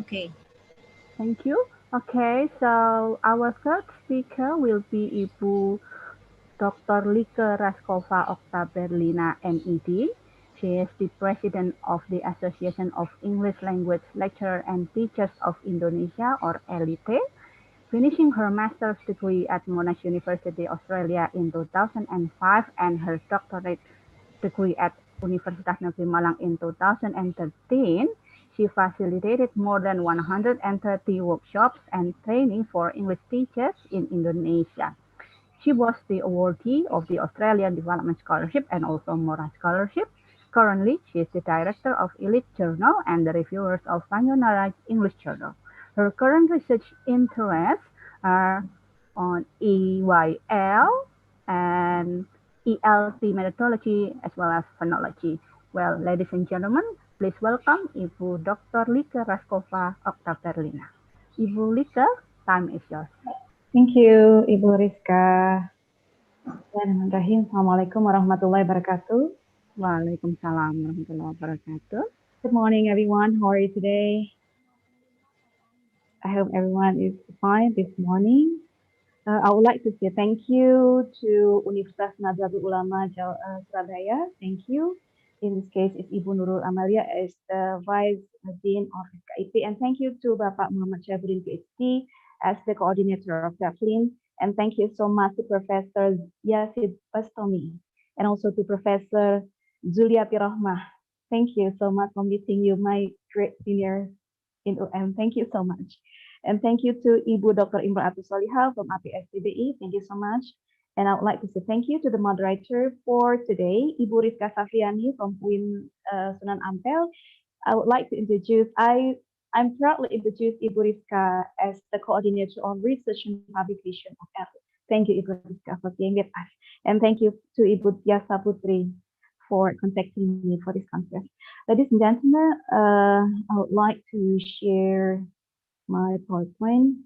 Okay. Thank you. Okay, so our third speaker will be Ibu Dr. Lieke Raskova Oktaberlina, MED. She is the president of the Association of English Language Lecturers and Teachers of Indonesia, or ALITE, finishing her master's degree at Monash University, Australia in 2005 and her doctorate degree at Universitas Negeri Malang in 2013. She facilitated more than 130 workshops and training for English teachers in Indonesia. She was the awardee of the Australian Development Scholarship and also Mora Scholarship. Currently, she is the director of Elite Journal and the reviewers of Sayonara English Journal. Her current research interests are on EYL and ELT methodology as well as phonology. Well, ladies and gentlemen, please welcome Ibu Dr. Lieke Raskova Oktaberlina. Ibu Lieke, time is yours. Thank you, Ibu Rizka. Bismillahirrahmanirrahim. Assalamualaikum warahmatullahi wabarakatuh. Waalaikumsalam warahmatullahi wabarakatuh. Good morning, everyone. How are you today? I hope everyone is fine this morning. I would like to say thank you to Universitas Nahdlatul Ulama Surabaya. Thank you. In this case, it's Ibu Nurul Amalia as the Vice Dean of FKIP. And thank you to Bapak Muhammad Syafruddin, PhD, as the coordinator of DAFLIN. And thank you so much to Professor Yazid Bastami and also to Professor Zuliati Rahmah. Thank you so much for meeting you, my great senior in UM. Thank you so much. And thank you to Ibu Dr. Imro'atus Solihah from APSDBI. Thank you so much. And I would like to say thank you to the moderator for today, Ibu Rizka Safriani from UIN Sunan Ampel. I would like to introduce, I'm proudly introduce Ibu Rizka as the coordinator on research and publication of ELT. Thank you, Ibu Rizka, for being with us. And thank you to Ibu Yasa Putri for contacting me for this conference. Ladies and gentlemen, I would like to share my PowerPoint.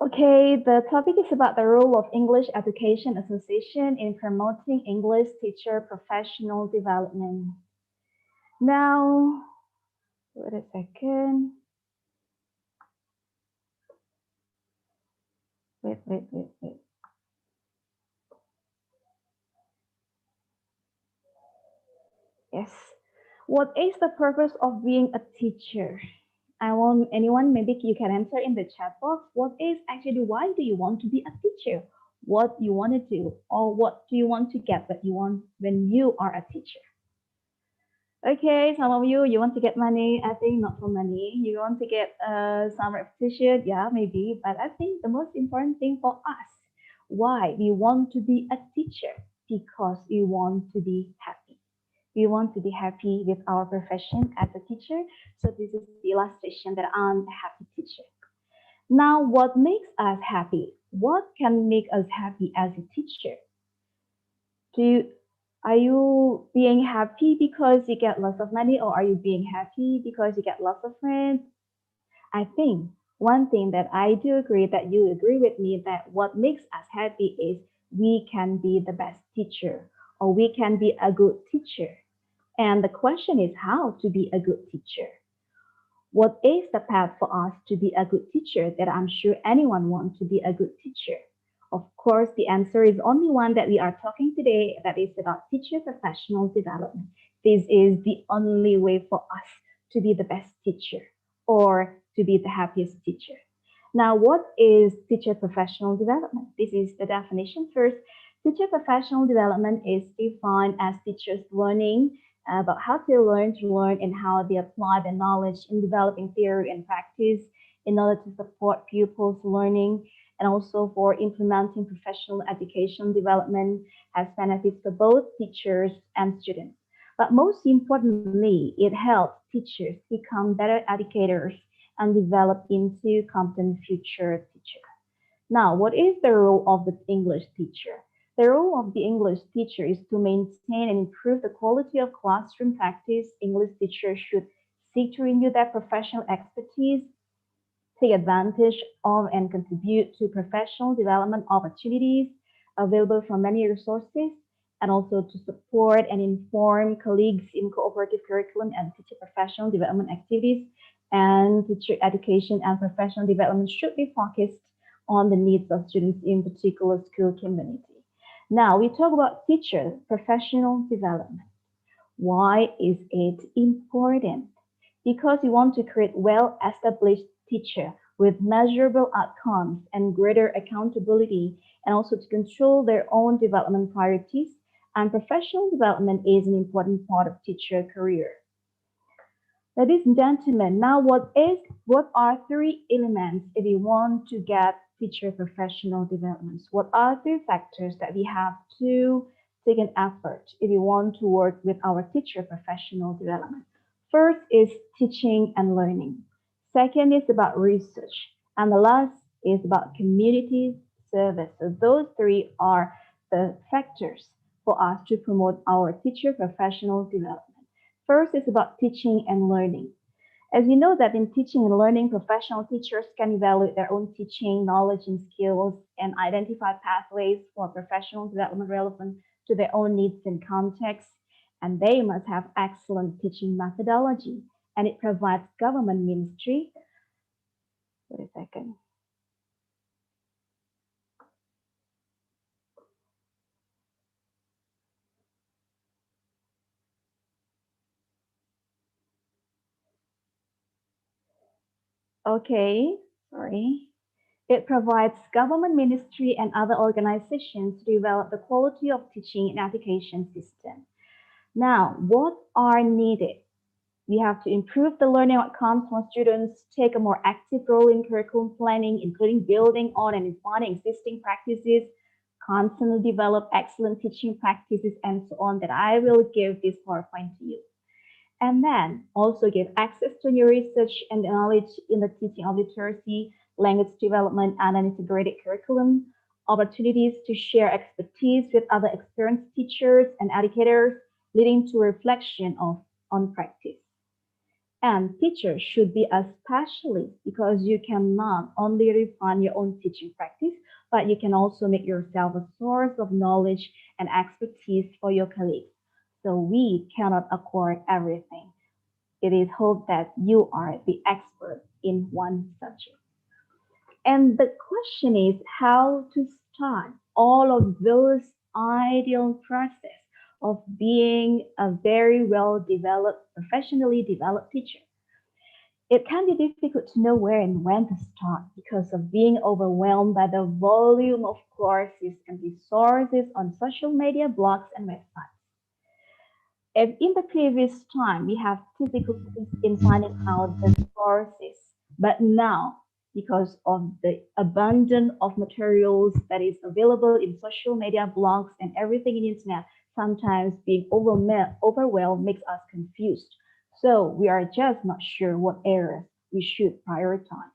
Okay, the topic is about the role of English Education Association in promoting English teacher professional development. Now, wait a second. Wait. Yes. What is the purpose of being a teacher? I want anyone, maybe you can answer in the chat box. What is actually, why do you want to be a teacher? what you want to do, or what do you want to get that you want when you are a teacher. Okay, some of you want to get money. I think not for money. You want to get some repetition, yeah, maybe. But I think the most important thing for us, why we want to be a teacher, because we want to be happy. We want to be happy with our profession as a teacher. So this is the illustration that I'm a happy teacher. Now, what makes us happy? What can make us happy as a teacher? Are you being happy because you get lots of money, or are you being happy because you get lots of friends? I think one thing that I do agree that you agree with me, that what makes us happy is we can be the best teacher, or we can be a good teacher. And the question is how to be a good teacher. What is the path for us to be a good teacher that I'm sure anyone wants to be a good teacher? Of course, the answer is only one that we are talking today, that is about teacher professional development. This is the only way for us to be the best teacher or to be the happiest teacher. Now, what is teacher professional development? This is the definition first. Teacher professional development is defined as teachers learning about how to learn and how they apply their knowledge in developing theory and practice in order to support pupils' learning, and also for implementing professional education development has benefits for both teachers and students. But most importantly, it helps teachers become better educators and develop into competent future teachers. Now, what is the role of the English teacher? The role of the English teacher is to maintain and improve the quality of classroom practice. English teachers should seek to renew their professional expertise, take advantage of and contribute to professional development opportunities available from many resources, and also to support and inform colleagues in cooperative curriculum and teacher professional development activities. And teacher education and professional development should be focused on the needs of students in particular school community. Now we talk about teacher professional development. Why is it important? Because we want to create well-established teacher with measurable outcomes and greater accountability, and also to control their own development priorities. And professional development is an important part of teacher career. Ladies and gentlemen, now what are three elements if you want to get teacher professional developments? What are three factors that we have to take an effort if you want to work with our teacher professional development? First is teaching and learning. Second is about research. And the last is about community service. So those three are the factors for us to promote our teacher professional development. First is about teaching and learning. As you know that in teaching and learning, professional teachers can evaluate their own teaching knowledge and skills and identify pathways for professional development relevant to their own needs and context. And they must have excellent teaching methodology, and it provides government ministry. Wait a second. Okay, sorry. It provides government ministry and other organizations to develop the quality of teaching and education system. Now, what are needed? We have to improve the learning outcomes for students, take a more active role in curriculum planning, including building on and refining existing practices, constantly develop excellent teaching practices, and so on, that I will give this PowerPoint to you. And then also give access to new research and knowledge in the teaching of literacy, language development, and an integrated curriculum, opportunities to share expertise with other experienced teachers and educators, leading to reflection on practice. And teachers should be a specialist, because you cannot only refine your own teaching practice, but you can also make yourself a source of knowledge and expertise for your colleagues. So we cannot acquire everything. It is hoped that you are the expert in one subject. And the question is how to start all of those ideal process of being a very well-developed, professionally developed teacher. It can be difficult to know where and when to start because of being overwhelmed by the volume of courses and resources on social media, blogs, and websites. If in the previous time we have difficulties in finding out the sources, but now because of the abundance of materials that is available in social media, blogs, and everything in internet, sometimes being overwhelmed makes us confused. So we are just not sure what areas we should prioritize.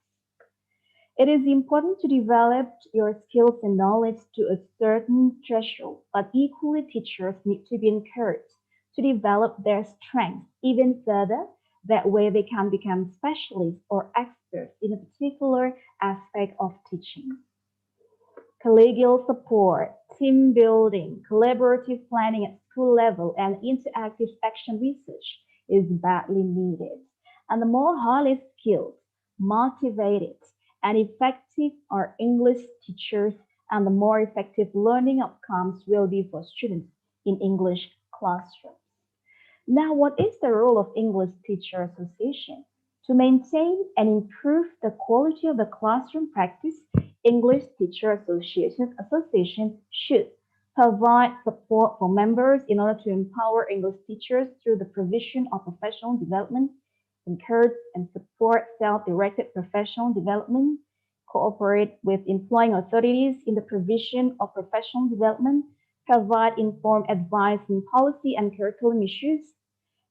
It is important to develop your skills and knowledge to a certain threshold, but equally teachers need to be encouraged to develop their strengths even further. That way they can become specialists or experts in a particular aspect of teaching. Collegial support, team building, collaborative planning at school level, and interactive action research is badly needed. And the more highly skilled, motivated, and effective our English teachers, and the more effective learning outcomes will be for students in English classrooms. Now, what is the role of English Teacher Association? To maintain and improve the quality of the classroom practice, English Teacher Association should provide support for members in order to empower English teachers through the provision of professional development, encourage and support self-directed professional development, cooperate with employing authorities in the provision of professional development, provide informed advice in policy and curriculum issues,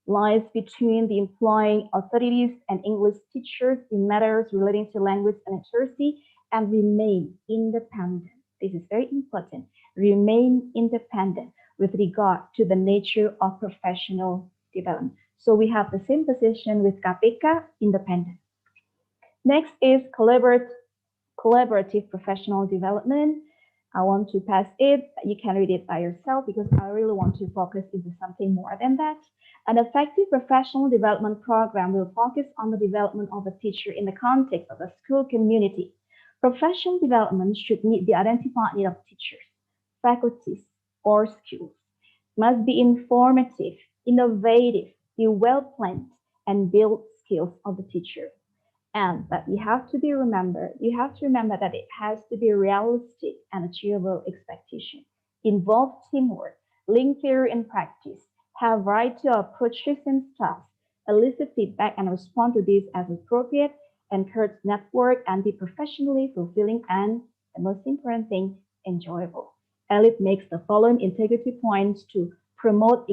lies between the employing authorities and English teachers in matters relating to language and literacy, and remain independent. This is very important. Remain independent with regard to the nature of professional development. So we have the same position with KPK, independent. Next is collaborative professional development. I want to pass it. You can read it by yourself because I really want to focus into something more than that. An effective professional development program will focus on the development of a teacher in the context of a school community. Professional development should meet the identified need of teachers, faculties, or schools. Must be informative, innovative, be well planned, and build skills of the teacher. And but you have to remember that it has to be realistic and achievable expectation. Involve teamwork, link theory and practice, have variety of approaches and styles, elicit feedback and respond to this as appropriate, encourage network and be professionally fulfilling and, the most important thing, enjoyable. ELIT makes the following integrity points to promote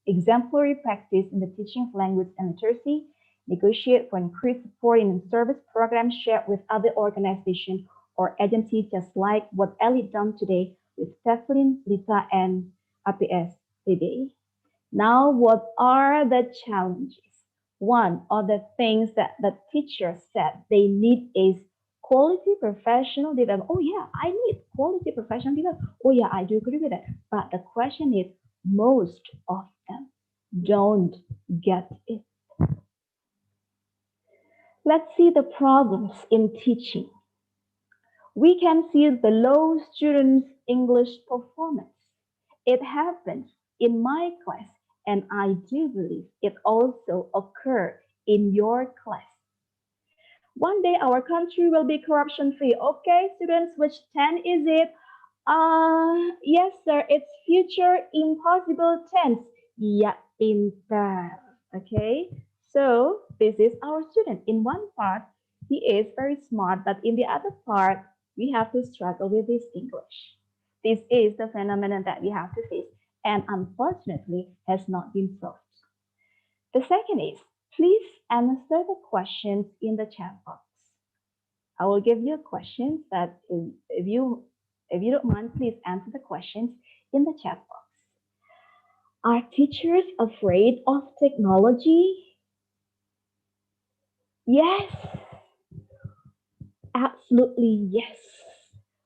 exemplary practice in the teaching of language and literacy, negotiate for increased support in service programs shared with other organizations or agencies, just like what ELIT done today with Stefan, Lita, and APS today. Now, what are the challenges? One of the things that the teacher said they need is quality professional development. Oh yeah, I need quality professional development. Oh yeah, I do agree with that. But the question is, most of them don't get it. Let's see the problems in teaching. We can see the low students' English performance. It happens in my class, and I do believe it also occurred in your class. One day our country will be corruption-free. Okay, students, which 10 is it? Yes, sir, it's future impossible tense. Yeah, pintar. Okay, so this is our student. In one part, he is very smart, but in the other part, we have to struggle with this English. This is the phenomenon that we have to face, and unfortunately has not been solved. The second is, please answer the questions in the chat box. I will give you questions, but if you don't mind, please answer the questions in the chat box. Are teachers afraid of technology? Yes, absolutely yes.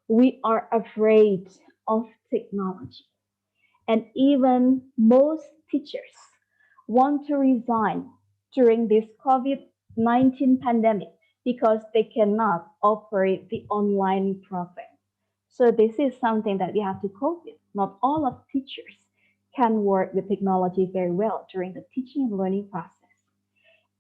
We are afraid of technology. And even most teachers want to resign during this COVID-19 pandemic because they cannot operate the online program. So this is something that we have to cope with. Not all of teachers can work with technology very well during the teaching and learning process.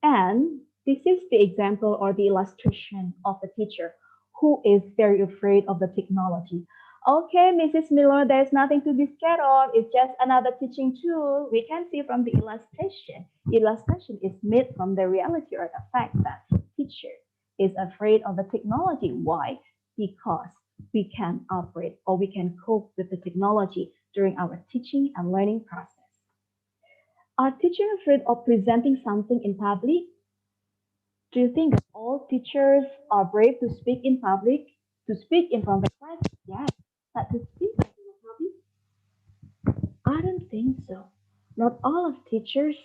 And This is the example or the illustration of the teacher who is very afraid of the technology. Okay, Mrs. Miller, there's nothing to be scared of. It's just another teaching tool. We can see from the illustration. Illustration is made from the reality or the fact that teacher is afraid of the technology. Why? Because we can operate or we can cope with the technology during our teaching and learning process. Are teachers afraid of presenting something in public? Do you think that all teachers are brave to speak in public, to speak in front of the class? Yes, but to speak in public? I don't think so. Not all of teachers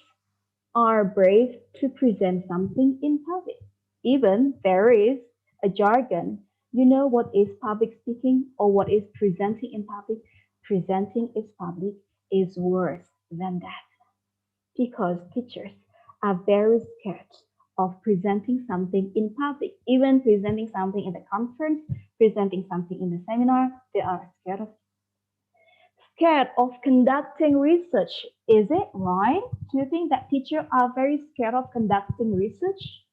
are brave to present something in public. Even there is a jargon. You know what is public speaking or what is presenting in public? Presenting is public is worse than that, because teachers are very scared of presenting something in public. Even presenting something in the conference, presenting something in the seminar, they are scared of. Scared of conducting research. Is it right? Do you think that teachers are very scared of conducting research?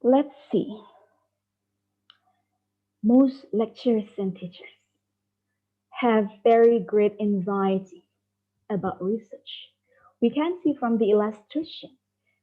Let's see. Most lecturers and teachers have very great anxiety about research. We can see from the illustration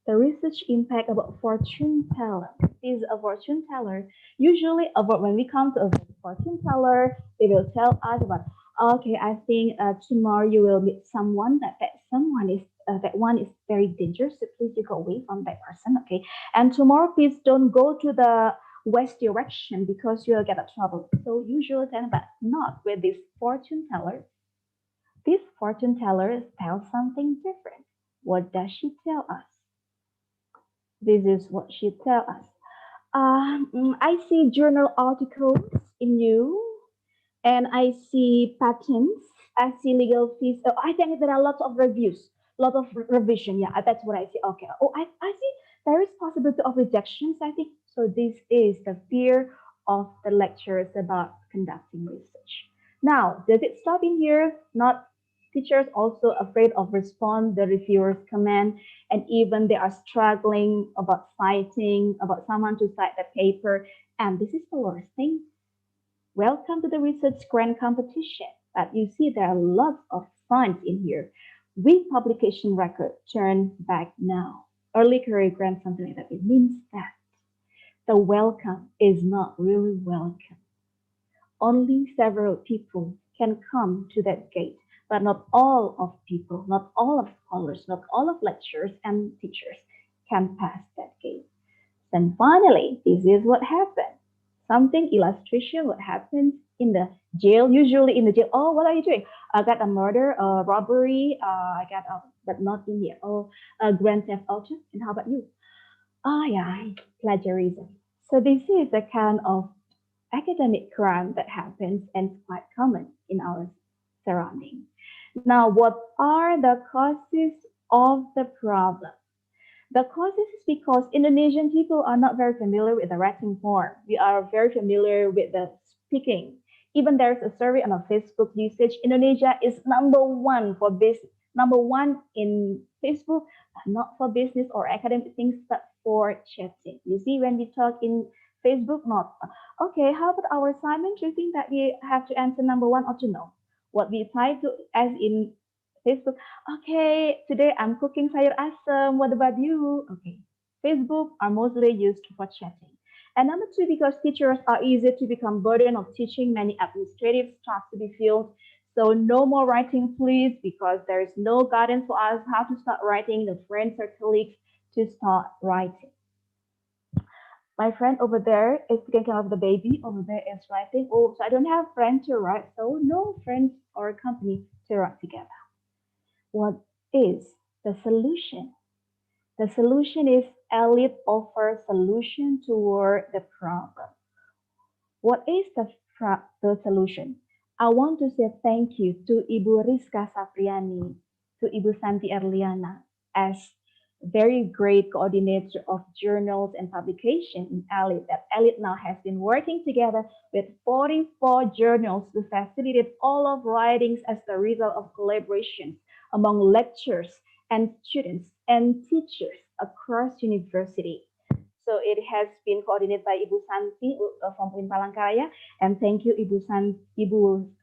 the research impact about fortune teller. Is a fortune teller. Usually, when we come to a fortune teller, they will tell us about, okay, I think tomorrow you will meet someone that someone is that one is very dangerous. So please you go away from that person, okay? And tomorrow, please don't go to the west direction because you'll get in trouble. So usually, but not with this fortune teller. This fortune teller tells something different. What does she tell us? This is what she tells us. I see journal articles in you, and I see patents. I see legal fees. Oh, I think there are lots of reviews, lot of revision. Yeah, that's what I see. Okay. Oh, I see there is possibility of rejections. I think so. This is the fear of the lecturers about conducting research. Now, does it stop in here? Not. Teachers also afraid of respond the reviewer's comment, and even they are struggling about citing, about someone to cite the paper. And this is the worst thing. Welcome to the research grant competition. But you see there are lots of signs in here. With publication record, turn back now. Early career grant, something like that. It means that the welcome is not really welcome. Only several people can come to that gate. But not all of people, not all of scholars, not all of lecturers and teachers can pass that gate. Then finally, this is what happened. Something illustration what happens in the jail, usually in the jail. Oh, what are you doing? I got a murder, a robbery, but not in here. Oh, a grand theft auto. And how about you? Oh yeah, plagiarism. So this is a kind of academic crime that happens and it's quite common in our surrounding. Now, what are the causes of the problem? The causes is because Indonesian people are not very familiar with the writing form. We are very familiar with the speaking. Even there's a survey on our Facebook usage. Indonesia is number one for business, number one in Facebook, not for business or academic things, but for chatting. You see, when we talk in Facebook, not okay. How about our assignment? Do you think that we have to answer number one or two? No. What we try to, as in Facebook, okay, today I'm cooking sayur asam. What about you? Okay, Facebook are mostly used for chatting. And number two, because teachers are easy to become burden of teaching, many administrative tasks to be filled. So no more writing, please, because there is no guidance for us how to start writing, the friends or colleagues to start writing. My friend over there is taking care of the baby. Over there is writing. Oh, so I don't have friends to write. So no friends or company to write together. What is the solution? The solution is ELIT offers solution toward the problem. What is the solution? I want to say thank you to Ibu Rizka Sapriani, to Ibu Santi Erliana as very great coordinator of journals and publication in ELIT. That ELIT now has been working together with 44 journals to facilitate all of writings as the result of collaboration among lecturers and students and teachers across university. So it has been coordinated by Ibu Santi from UIN Palangkaraya, and thank you Ibu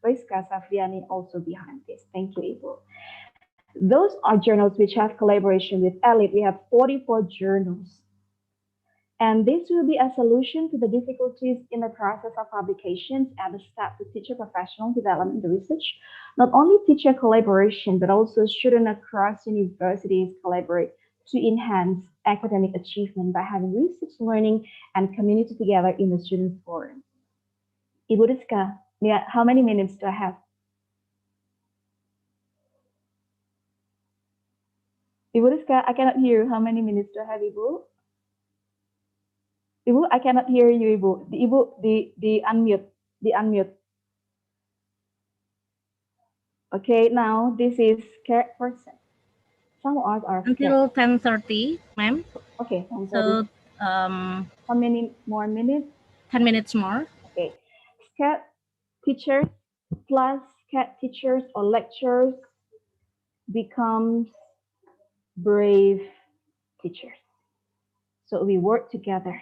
Rizka Safriani also behind this. Thank you, Ibu. Those are journals which have collaboration with ELIT. We have 44 journals. And this will be a solution to the difficulties in the process of publications and the step to teacher professional development and research. Not only teacher collaboration, but also students across universities collaborate to enhance academic achievement by having research, learning, and community together in the student forum. Ibu Rizka, how many minutes do I have? Ibu Rizka, I cannot hear you. How many minutes do I have, Ibu? Ibu, I cannot hear you, Ibu. The unmute. Okay, now this is scared person. Some of us are Until 10:30, ma'am. Okay, 10:30. So, how many more minutes? 10 minutes more. Okay. Scared teachers plus scared teachers or lecturers becomes brave teachers. So we work together.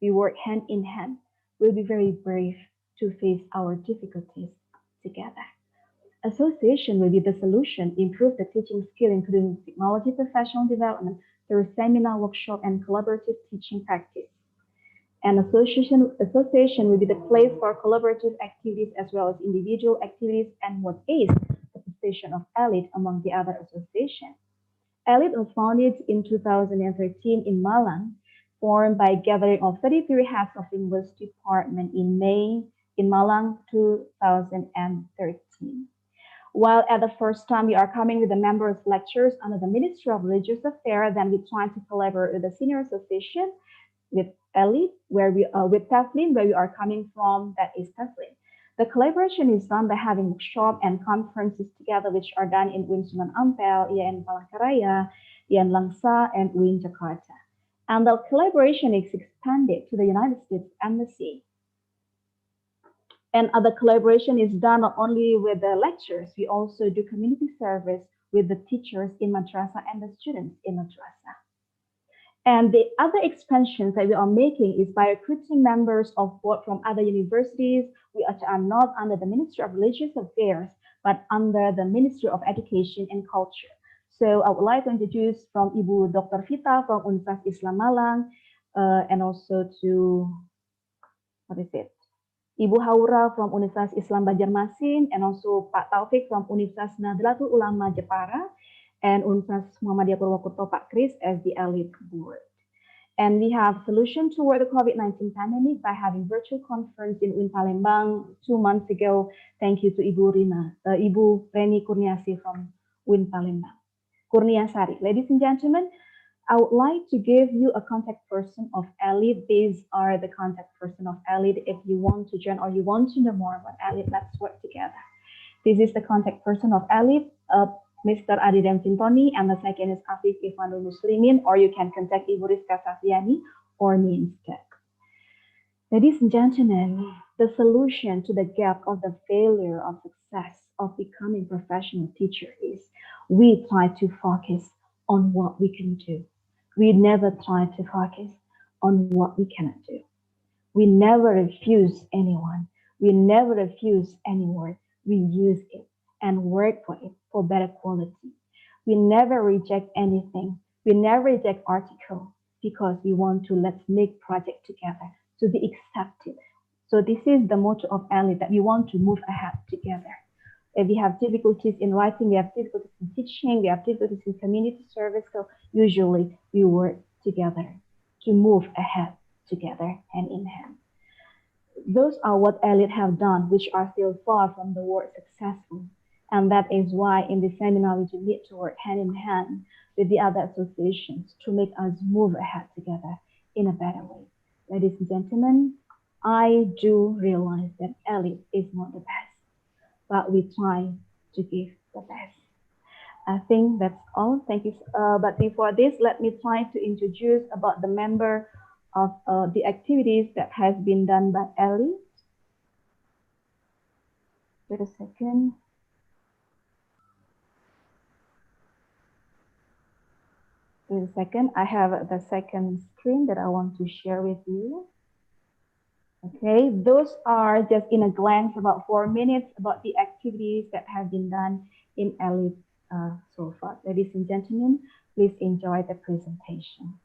We work hand in hand. We'll be very brave to face our difficulties together. Association will be the solution, improve the teaching skill, including technology professional development through seminar, workshop, and collaborative teaching practice. And association will be the place for collaborative activities as well as individual activities, and what is the position of ELIT among the other associations. ELIT was founded in 2013 in Malang, formed by gathering of 33 heads of university department in May in Malang 2013. While at the first time we are coming with the members lectures under the Ministry of Religious Affairs, then we try to collaborate with the senior association, with ELIT, with TEFLIN, where we are coming from, that is TEFLIN. The collaboration is done by having workshop and conferences together, which are done in UIN Sunan Ampel, UIN Palangkaraya, UIN Langsa, and UIN Jakarta. And the collaboration is expanded to the United States Embassy. And other collaboration is done not only with the lectures, we also do community service with the teachers in madrasah and the students in madrasah. And the other expansions that we are making is by recruiting members of board from other universities. We are not under the Ministry of Religious Affairs, but under the Ministry of Education and Culture. So I would like to introduce from Ibu Dr. Vita from Universitas Islam Malang, and also to, Ibu Haura from Universitas Islam Banjarmasin, and also Pak Taufik from Universitas Nahdlatul Ulama Jepara, and Universitas Muhammadiyah Purwokerto Pak Kris as the ELIT board. And we have solution toward the COVID-19 pandemic by having virtual conference in UIN Palembang 2 months ago. Thank you to Ibu Reni Kurniasi from UIN Palembang. Kurniasari. Ladies and gentlemen, I would like to give you a contact person of ELIT. These are the contact person of ELIT. If you want to join or you want to know more about ELIT, let's work together. This is the contact person of ELIT, Mr. Adidem Tintoni, and the second is Afif Ifanul Muslimin, or you can contact Ibu Rizka Safriani or me instead. Ladies and gentlemen, the solution to the gap of the failure of success of becoming professional teacher is we try to focus on what we can do. We never try to focus on what we cannot do. We never refuse anyone. We never refuse any word. We use it and work for it for better quality. We never reject anything. We never reject article because we want to let's make project together to be accepted. So this is the motto of ELIT, that we want to move ahead together. If we have difficulties in writing, we have difficulties in teaching, we have difficulties in community service, so usually we work together to move ahead together, hand in hand. Those are what ELIT have done, which are still far from the word successful. And that is why in this seminar, we need to work hand in hand with the other associations to make us move ahead together in a better way. Ladies and gentlemen, I do realize that ELIT is not the best, but we try to give the best. I think that's all. Thank you. But before this, let me try to introduce about the member of the activities that has been done by ELIT. Wait a second. Wait a second. I have the second screen that I want to share with you. Okay, those are just in a glance about 4 minutes about the activities that have been done in ELIT so far. Ladies and gentlemen, please enjoy the presentation.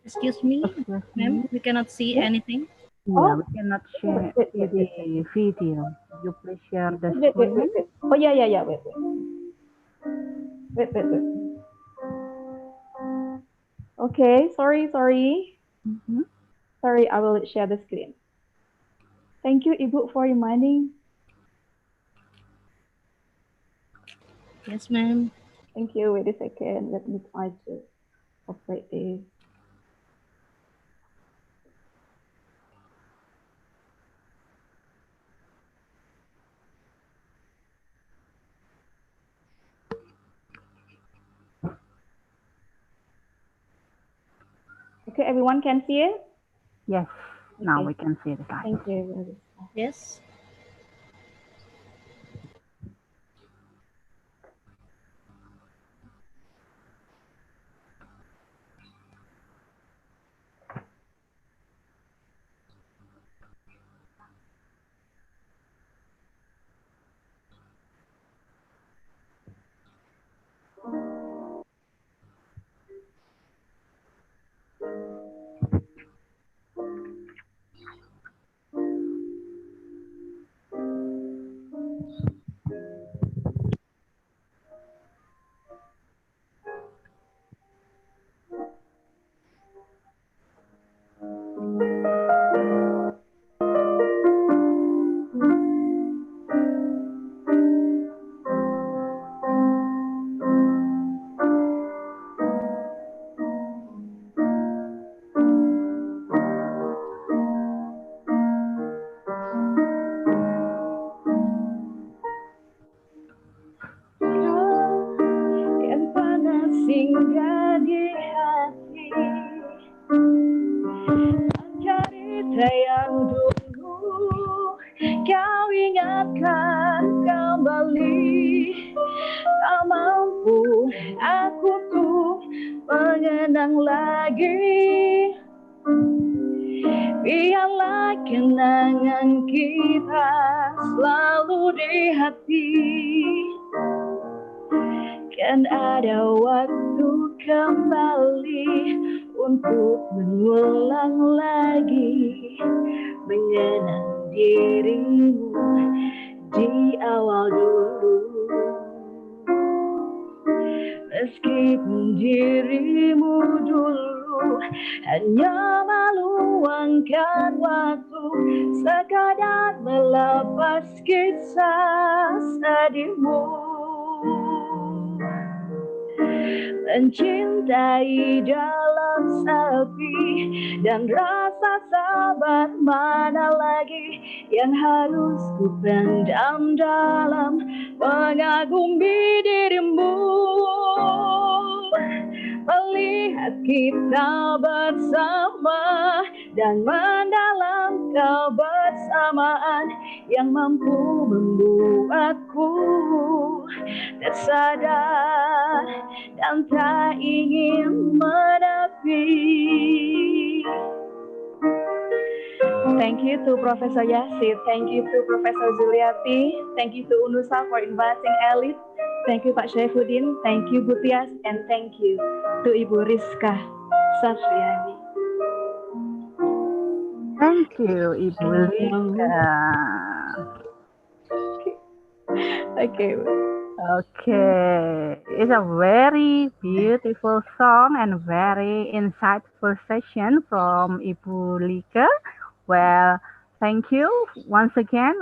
Excuse me, ma'am, we cannot see anything. Yeah, we cannot share the video. You please share the Wait. screen. Oh, yeah. Wait. Okay, sorry. Sorry, I will share the screen. Thank you, Ibu, for reminding. Yes, ma'am. Thank you. Wait a second. Let me try to operate this. Okay, everyone can see it? Yes, now we can see the slide. Thank you. Yes. Singgah di hati, cerita yang dulu kau ingatkan kembali. Tak mampu aku tuh mengenang lagi. Biarlah kenangan kita selalu di hati. Kan ada waktu kembali untuk mengulang lagi mengenang dirimu di awal dulu. Meskipun dirimu dulu hanya meluangkan waktu sekadar melepas kisah sedihmu. Mencintai dalam sepi dan rasa sabar mana lagi yang harus ku pendam dalam mengagumi dirimu. Melihat kita bersama dan mendalam kebersamaan yang mampu membuatku tersadar dan tak ingin menepi. Thank you to Professor Yasid. Thank you to Professor Zuliati. Thank you to UNUSA for inviting ELIT. Thank you Pak Syaifuddin. Thank you Bu Tias. And thank you to Ibu Rizka Safriani. Thank you, Ibu Rizka. Okay. Okay, it's a very beautiful song and very insightful session from Ibu Lika. Well, thank you once again,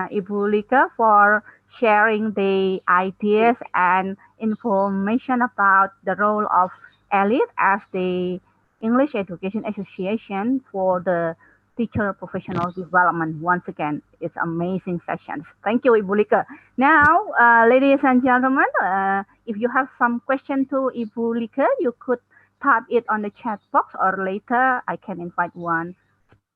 Ibu Lika, for sharing the ideas and information about the role of ELIT as the English Education Association for the teacher professional development. Once again, it's amazing sessions. Thank you, Ibu Lika. Now, ladies and gentlemen, if you have some question to Ibu Lika, you could type it on the chat box, or later I can invite one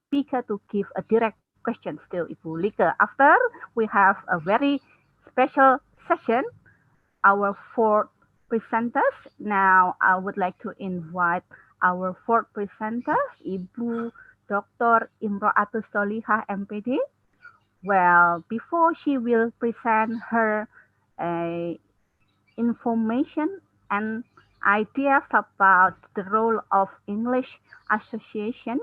speaker to give a direct question to Ibu Lika. After we have a very special session, our fourth presenters. Now, I would like to invite our fourth presenter, Ibu Dr. Imro'atus Solihah, MPD. Well, before she will present her information and ideas about the role of English Association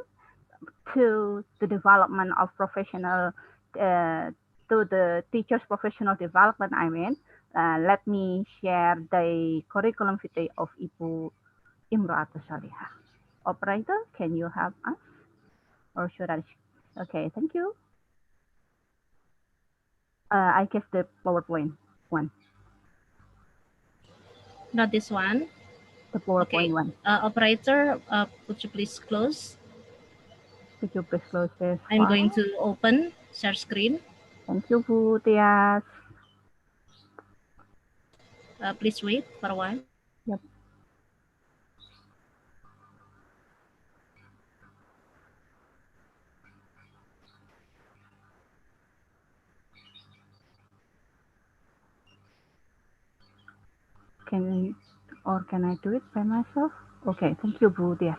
to the development of professional, to the teachers' professional development, I mean, let me share the curriculum vitae of Ibu Imro'atus Solihah. Operator, can you help us? Or should I? Okay, thank you. I guess the PowerPoint one. Not this one. The PowerPoint one. Operator, could you please close? Could you please close this? I'm going to open share screen. Thank you, Bu Tias. Please wait for a while. Yep. Can I do it by myself? Okay, thank you, Bu Tias.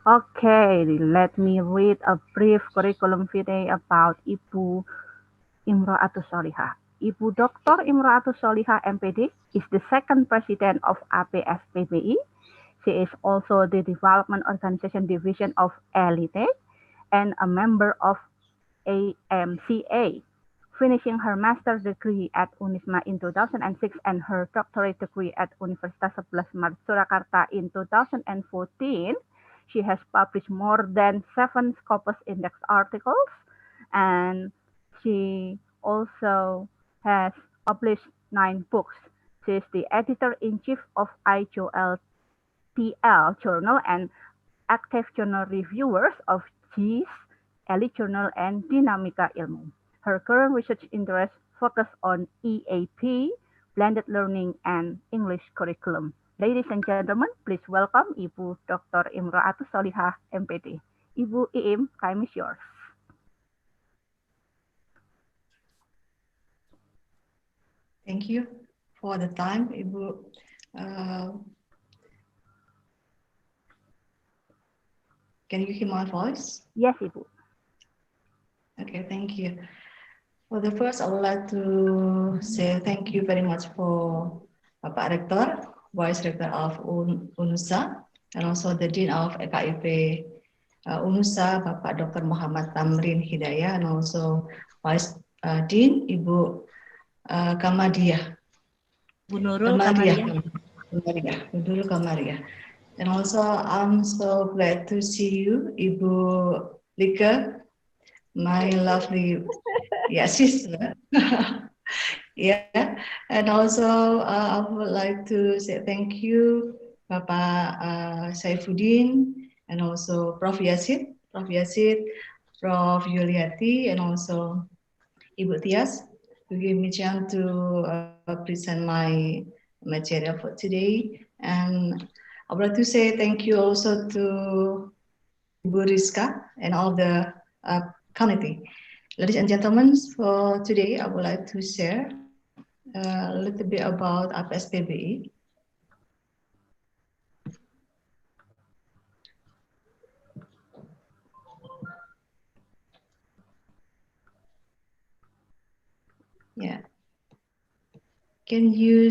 Okay, let me read a brief curriculum vitae about Ibu Imro'atus Solihah. Ibu Dr. Imro'atus Solihah, MPD, is the second president of APS-PBI. She is also the Development Organization Division of ELITE and a member of AMCA, finishing her master's degree at Unisma in 2006 and her doctorate degree at Universitas 11 Maret Surakarta in 2014. She has published more than 7 Scopus Index articles, and she also has published 9 books. She is the editor-in-chief of IJOL TL Journal and active journal reviewers of JIS, Elite Journal, and Dinamika Ilmu. Her current research interests focus on EAP, blended learning, and English curriculum. Ladies and gentlemen, please welcome Ibu Dr. Imro'atus Solihah, MPD. Ibu Iim, time is yours. Thank you for the time, Ibu. Can you hear my voice? Yes, Ibu. Okay, thank you. For the first, I would like to say thank you very much for Bapak Rektor, Vice Rector of UNUSA, and also the Dean of EKIP UNUSA, Bapak Dr. Muhammad Tamrin Hidayah, and also Vice Dean, Ibu Kamadiah. Bu Nurul Kamadiah. Bu Nurul Kamadiah. And also, I'm so glad to see you, Ibu Lika, my lovely sister. Yeah, and also I would like to say thank you, Bapak Saifuddin, and also Prof. Yasid, Prof. Yuliati, and also Ibu Tias, to give me a chance to present my material for today. And I would like to say thank you also to Ibu Rizka and all the community. Ladies and gentlemen, for today, I would like to share a little bit about APS-PBI. Yeah. Can you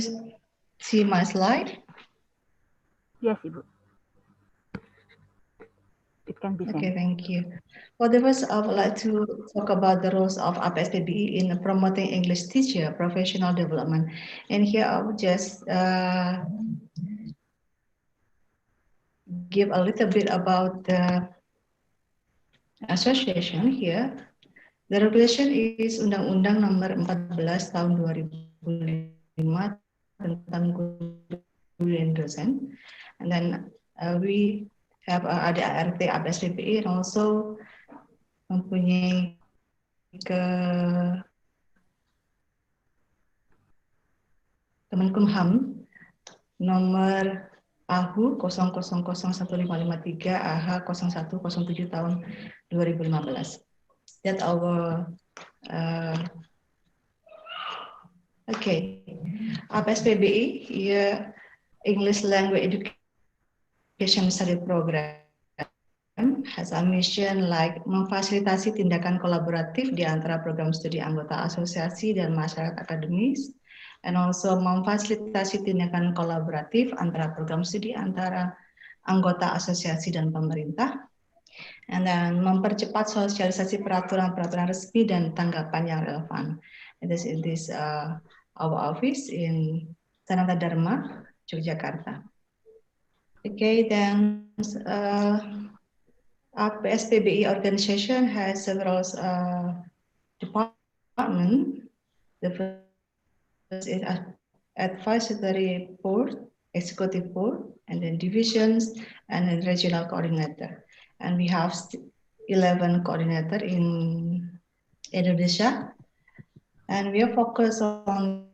see my slide? Yes, Ibu. It can be sent. Okay, thank you. For the first, I would like to talk about the roles of APS-PBI in promoting English teacher professional development. And here I will just give a little bit about the association here. The regulation is Undang-Undang Nomor 14 Tahun 2005 tentang and dosen. And then we have ada ART ABS PBI and also mempunyai Kemenkumham nomor AHU 00011553 AH 0107 tahun 2015. That our okay. ABS PBI here English Language Education Study Program has a mission like memfasilitasi tindakan kolaboratif di antara program studi anggota asosiasi dan masyarakat akademis, and also memfasilitasi tindakan kolaboratif antara program studi antara anggota asosiasi dan pemerintah, and then mempercepat sosialisasi peraturan-peraturan resmi dan tanggapan yang relevan. It is in this our office in Sanata Dharma, Yogyakarta. Okay, then ABS PBI organization has several departments. The first is advisory board, executive board, and then divisions, and then regional coordinator. And we have 11 coordinators in Indonesia, and we are focused on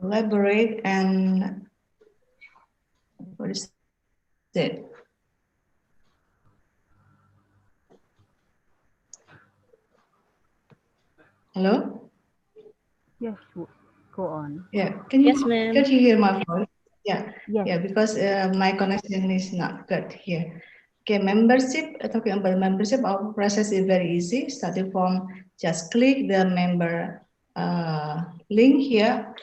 collaborate and what is it? Hello? Yes, go on. Yeah, can you hear my voice? Yeah, yes. Yeah, because my connection is not good here. Okay, membership, talking about membership, our process is very easy. Starting from just click the member link here,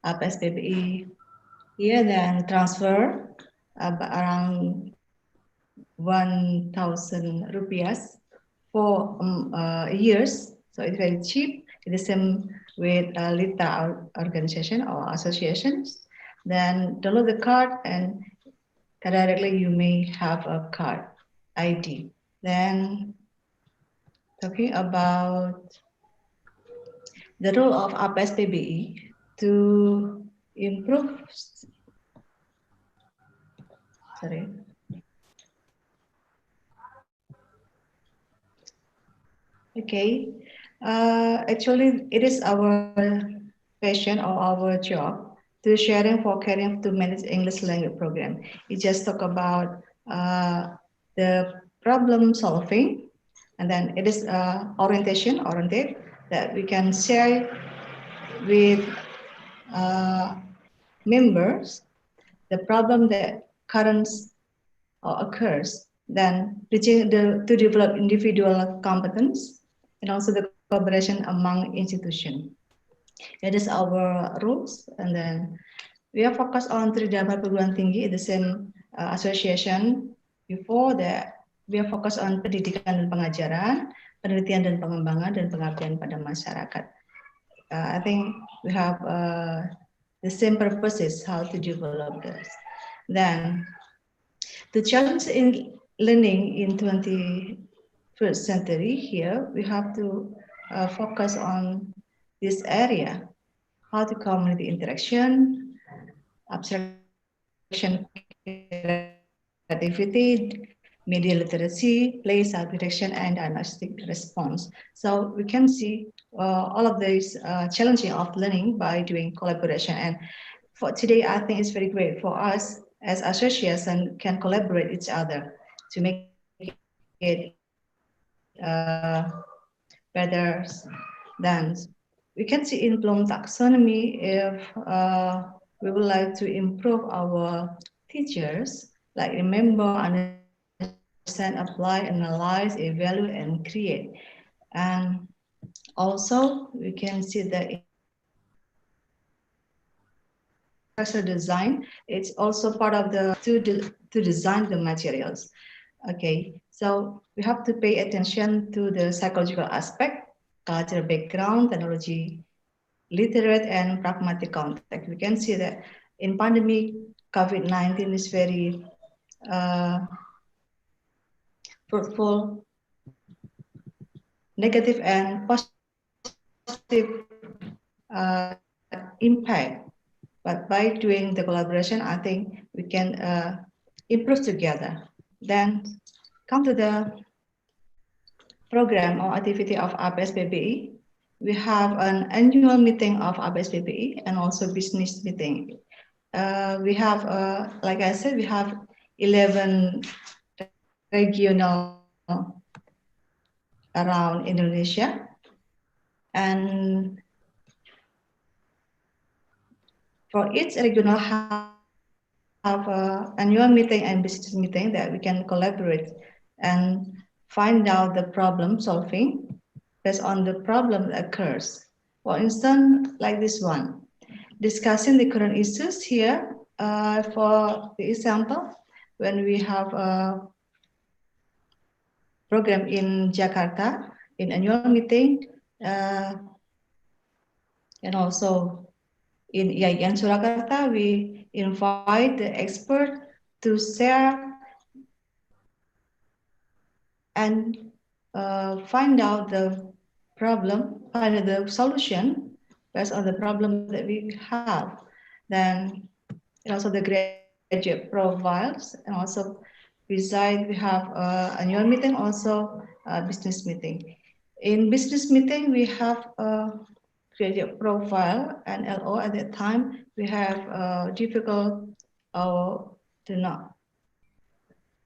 ABS PBI here, then transfer around 1,000 rupiahs for years. So it's very cheap. It is same with LITA organization or associations. Then download the card and directly you may have a card ID. Then talking about the role of ABS PBI to improve, sorry. Okay, actually it is our passion or our job to sharing for caring to manage English language program. It just talk about the problem solving, and then it is oriented that we can share with members the problem that current or occurs, then reaching to develop individual competence and also the collaboration among institutions. That is our rules, and then we are focused on Tridharma Perguruan Tinggi, the same association before that. We are focused on pendidikan dan pengajaran, penelitian dan pengembangan, dan pengabdian pada masyarakat. I think we have the same purposes how to develop this. Then the challenge in learning in 21st century here, we have to focus on this area, how to community interaction, abstraction creativity, media literacy, play, self-direction, and diagnostic response. So we can see all of these challenging of learning by doing collaboration. And for today, I think it's very great for us as association can collaborate each other to make it better. Then we can see in Bloom taxonomy if we would like to improve our teachers, like remember, understand, apply, analyze, evaluate, and create. And also we can see the instructional design. It's also part of the to design the materials. Okay, so we have to pay attention to the psychological aspect, cultural background, technology, literate, and pragmatic context. We can see that in pandemic, COVID-19 is very fruitful negative and positive impact. But by doing the collaboration, I think we can improve together. Then come to the program or activity of ABS PBI. We have an annual meeting of ABS PBI and also business meeting. We have, like I said, we have 11 regional around Indonesia. And for each regional have an annual meeting and business meeting that we can collaborate and find out the problem solving based on the problem that occurs. For instance, like this one, discussing the current issues here. For the example, when we have a program in Jakarta, in annual meeting, and also in IAIN Surakarta, we invite the expert to share and find out the problem, find the solution based on the problem that we have. Then also the graduate profiles, and also beside we have annual meeting, also a business meeting. In business meeting, we have a graduate profile and LO. At that time, we have difficult or do not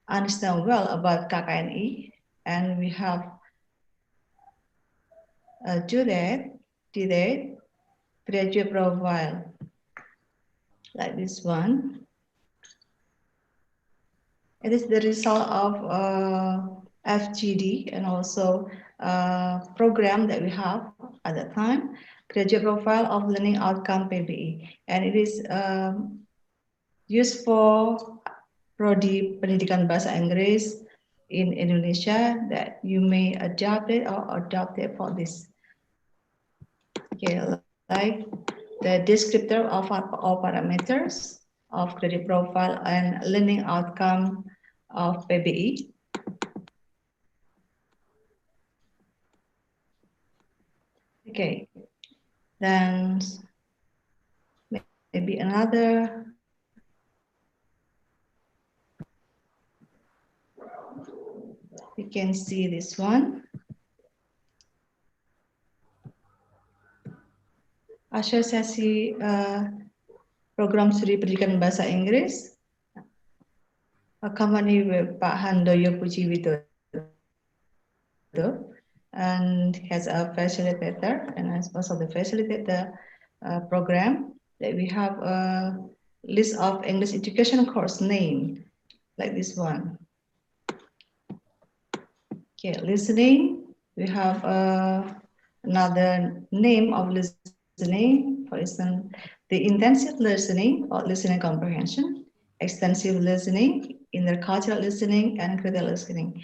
understand well about KKNI, and we have did that graduate profile like this one. It is the result of FGD and also program that we have at that time, graduate profile of learning outcome PBI, and it is used for Prodi Pendidikan Bahasa Inggris in Indonesia, that you may adapt it or adopt it for this. Okay, like the descriptor of all parameters of credit profile and learning outcome of PBI. Okay, then maybe another. You can see this one. Asosiasi Program Studi Pendidikan Bahasa Inggris, accompanied with Pak Handoyo Pujiwidodo, and has a facilitator, and as also the facilitator program, that we have a list of English education course name, like this one. Okay, listening, we have another name of listening, for instance, the intensive listening or listening comprehension, extensive listening, intercultural listening, and critical listening.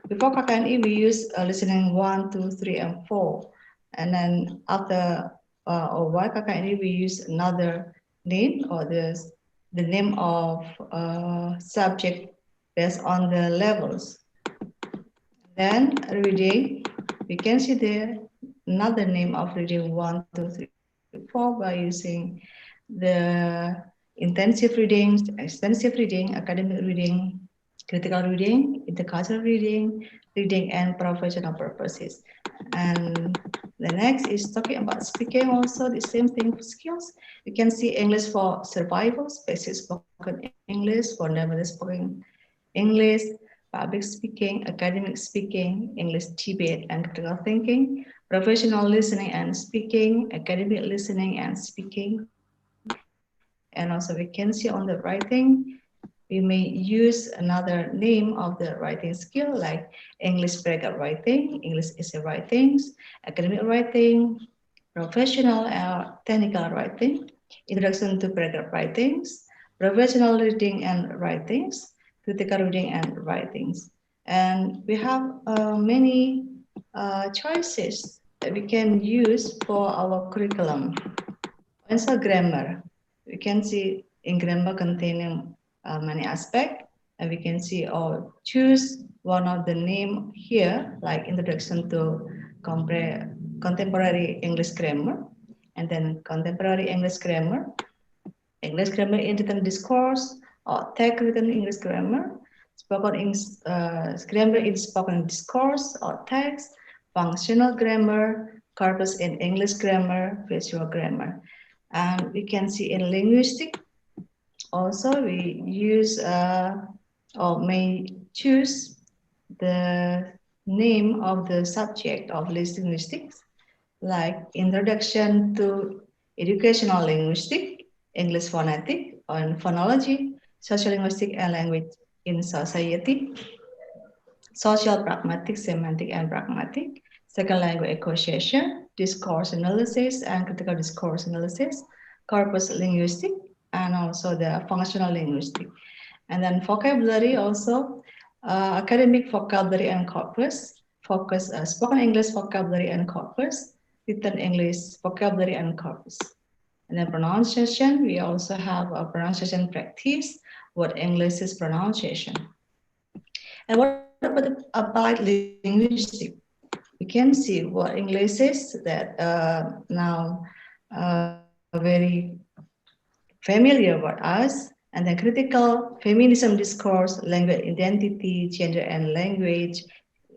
Before KKNI, we use listening 1, 2, 3, and 4. And then after a while KKNI, we use another name or the name of subject based on the levels. Then reading, we can see there another name of reading 1, 2, 3, 4 by using the intensive reading, extensive reading, academic reading, critical reading, intercultural reading, reading and professional purposes. And the next is talking about speaking, also the same thing for skills. You can see English for survival, basic spoken English, for never spoken English, public speaking, academic speaking, English debate and critical thinking, professional listening and speaking, academic listening and speaking. And also we can see on the writing, we may use another name of the writing skill like English paragraph writing, English essay writings, academic writing, professional or technical writing, introduction to paragraph writings, professional reading and writings, critical reading and writings. And we have many choices that we can use for our curriculum. Also grammar. We can see in grammar containing many aspects. And we can see or choose one of the name here, like Introduction to Contemporary English Grammar, and then Contemporary English Grammar in written discourse, or text written English grammar, spoken English grammar in spoken discourse or text, functional grammar, corpus in English grammar, visual grammar. And we can see in linguistic, also we use or may choose the name of the subject of linguistics, like Introduction to Educational Linguistics, English Phonetic, on Phonology, Social Linguistics and Language in Society, Social Pragmatic, Semantic and Pragmatic, Second Language Acquisition, Discourse Analysis and Critical Discourse Analysis, Corpus Linguistic, and also the Functional Linguistic. And then vocabulary also, academic vocabulary and corpus, focus spoken English vocabulary and corpus, written English vocabulary and corpus. And then pronunciation, we also have a pronunciation practice, what English is pronunciation. And what about the applied linguistics? We can see what English is that now very familiar with us, and then critical feminism discourse, language identity, gender and language,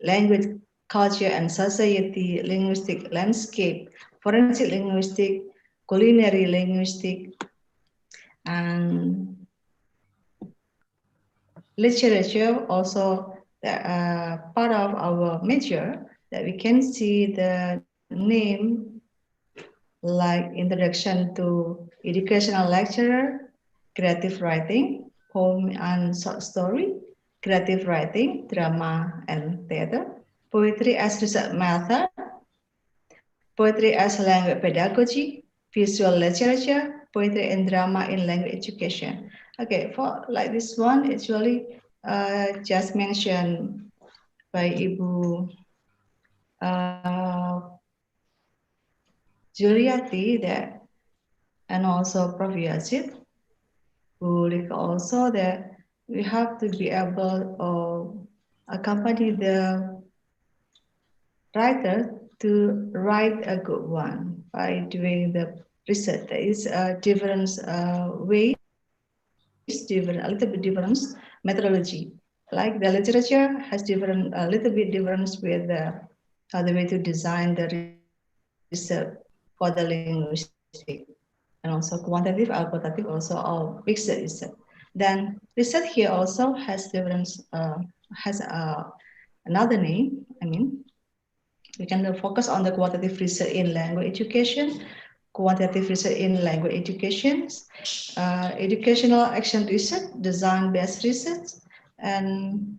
language, culture and society, linguistic landscape, forensic linguistic, culinary linguistic, and literature also part of our major, that we can see the name like Introduction to Educational Lecturer, Creative Writing, Poem and Short Story, Creative Writing, Drama and Theater, Poetry as Research Method, Poetry as Language Pedagogy, Visual Literature, Poetry and Drama in Language Education. Okay, for like this one, actually just mentioned by Ibu Juliati that, and also Prof. Yazid, who also that we have to be able to accompany the writer to write a good one by doing the research. There is a different ways, a little bit different methodology. Like the literature has different, a little bit difference with the way to design the research for the linguistic, and also quantitative, qualitative, also all mixed research. Then research here also has difference, has another name. I mean, we can focus on the quantitative research in language education, quantitative research in language education, educational action research, design-based research, and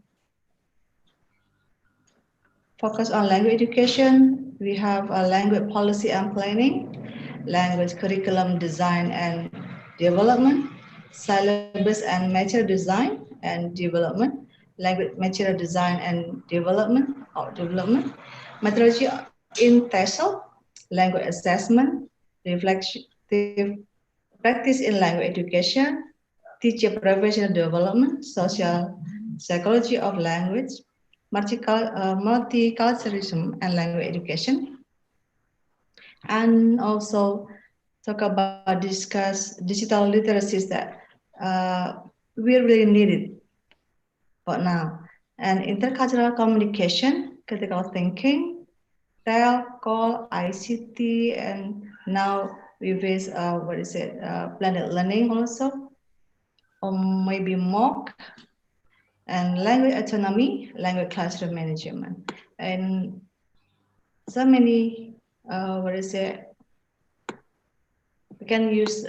focus on language education. We have a language policy and planning, language curriculum design and development, syllabus and material design and development, language material design and development, methodology in TESOL, language assessment, reflective practice in language education, teacher professional development, social psychology of language, multiculturalism and language education, and also discuss digital literacies that we really needed for now, and intercultural communication, critical thinking, TEL, COL, ICT, and now we face blended learning also, or maybe MOOC, and language autonomy, language classroom management, and so many, we can use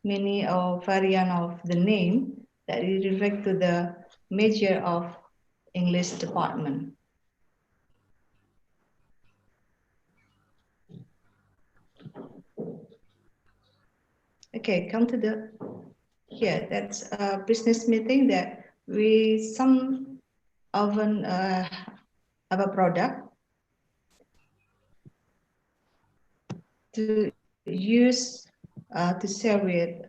many variant of the name that is refer to the major of English department. Okay, come to the here. That's a business meeting that we some often have a product to use to share with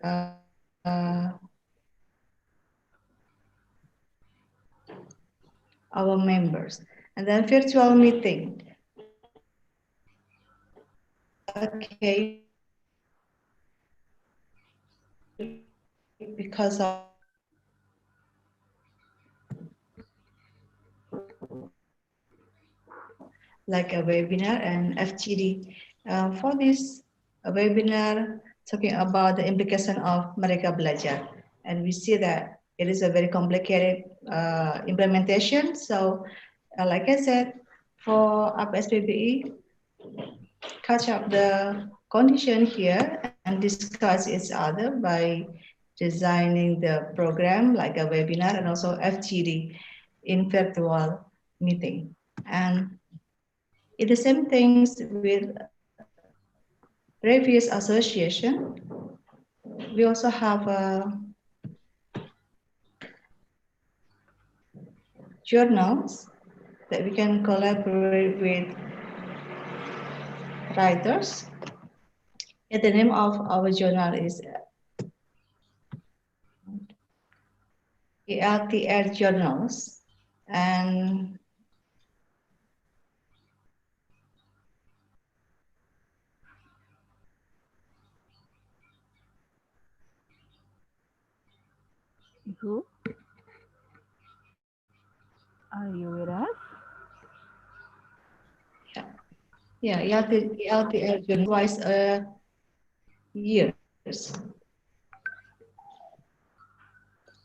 our members. And then virtual meeting. Okay. Because of like a webinar and FGD. For this webinar, talking about the implication of Merdeka Belajar. And we see that it is a very complicated implementation. So like I said, for UP-SPBE, catch up the condition here and discuss each other by designing the program like a webinar and also FGD in virtual meeting. And it's the same things with previous association. We also have journals that we can collaborate with writers. And the name of our journal is ELTR Journals. And Ibu, are you with us? yeah, ELTR Journal twice a year.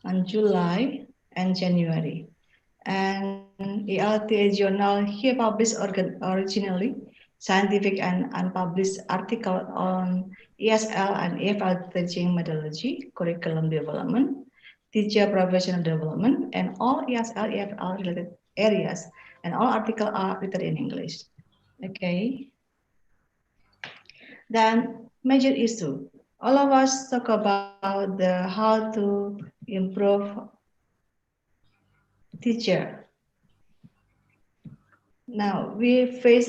On July and January. And ELTA Journal here published originally scientific and unpublished article on ESL and EFL teaching methodology, curriculum development, teacher professional development, and all ESL, EFL related areas. And all articles are written in English. Okay. Then major issue. All of us talk about the how to improve teacher. Now we face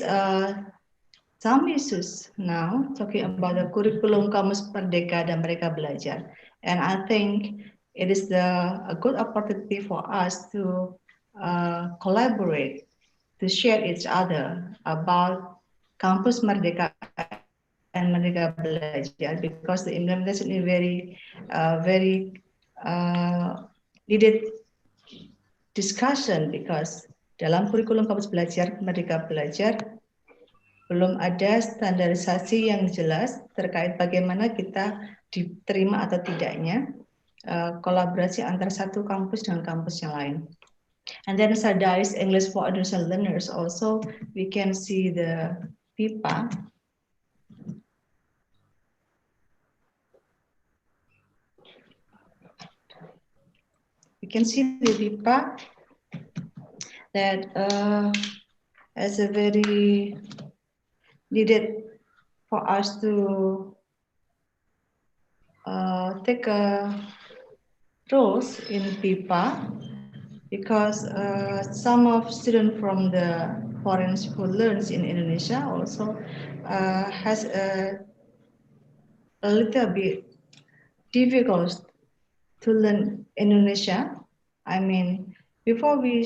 some issues now talking about the curriculum Kamus Merdeka dan Merdeka Belajar, and I think it is a good opportunity for us to collaborate, to share each other about Kampus Merdeka and Merdeka Belajar, because the implementation is very needed discussion, because dalam kurikulum Kampus Belajar Merdeka Belajar belum ada standarisasi yang jelas terkait bagaimana kita diterima atau tidaknya kolaborasi antara satu kampus dengan kampus yang lain. And then standardized English for additional learners also, we can see the PIPA. We can see the PIPA that as a very needed for us to take a roles in PIPA, because some of students from the foreign who learns in Indonesia also has a little bit difficult to learn Indonesia. I mean, before they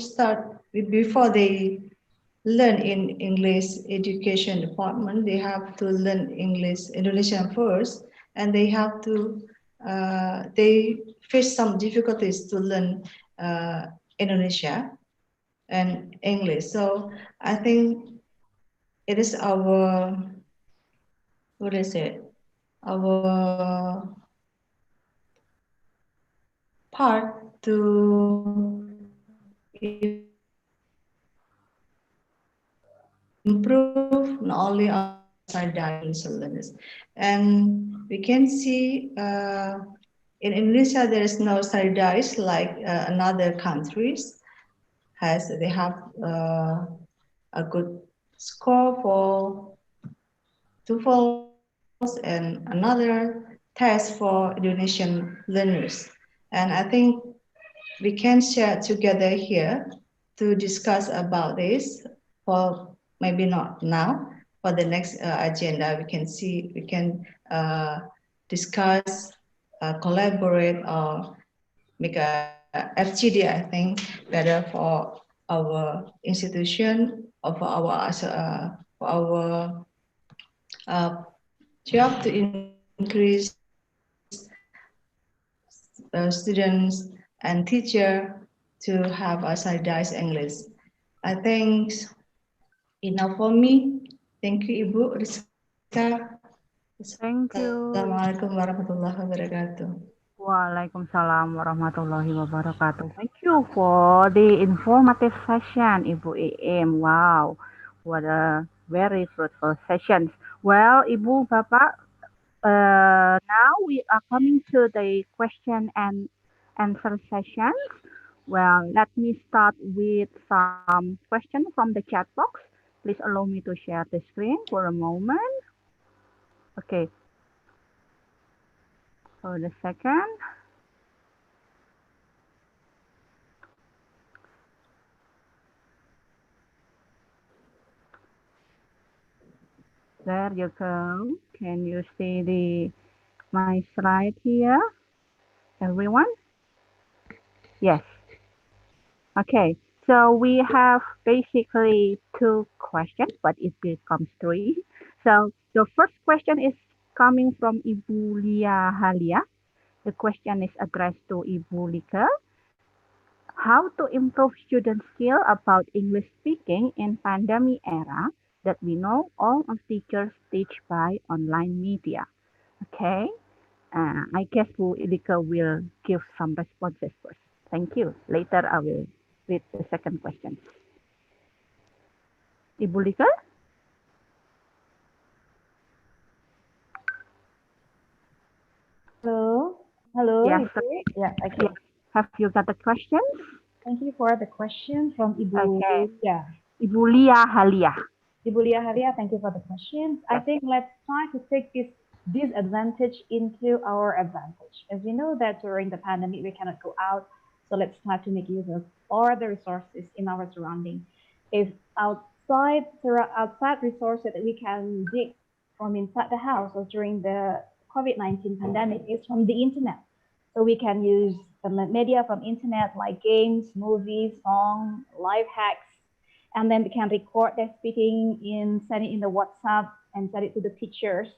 learn in English education department, they have to learn English Indonesian first, and they have to they face some difficulties to learn Indonesia and English. So I think it is our, what is it, our part to improve not only our learners. And we can see in Indonesia there is no standardized like another countries has. They have a good score for TOEFL and another test for Indonesian learners. And I think we can share together here to discuss about this, for maybe not now, for the next agenda. We can see, we can discuss, collaborate, or make a FGD, I think, better for our institution, of our job to increase students and teacher to have a standardized English. I think enough for me. Thank you, Ibu Rizka. Thank you. Assalamualaikum warahmatullahi wabarakatuh. Waalaikumsalam warahmatullahi wabarakatuh. Thank you for the informative session, Ibu Im. Wow, what a very fruitful session. Well, Ibu, Bapak, now we are coming to the question and answer session. Well, let me start with some questions from the chat box. Please allow me to share the screen for a moment. Okay. For the second. There you go. Can you see my slide here, everyone? Yes. Okay. So we have basically two questions, but it becomes three. So the first question is coming from Ibu Lia Halia. The question is addressed to Ibu Lika. How to improve student skill about English speaking in pandemic era that we know all of teachers teach by online media. Okay, I guess Bu Lika will give some responses first. Thank you. Later I will read the second question. Ibu Lika? Hello. Hello, Yes. Ibu. Yeah, okay. Have you got the questions? Thank you for the question from Ibu Lia. Ibu Lia Halia. Ibu Lia Halia, thank you for the questions. I think let's try to take this disadvantage into our advantage. As we know that during the pandemic, we cannot go out. So let's try to make use of all the resources in our surrounding. If outside resources that we can dig from inside the house or during the COVID-19 pandemic is from the internet. So we can use the media from internet like games, movies, songs, life hacks, and then we can record their speaking send it in the WhatsApp and send it to the teachers.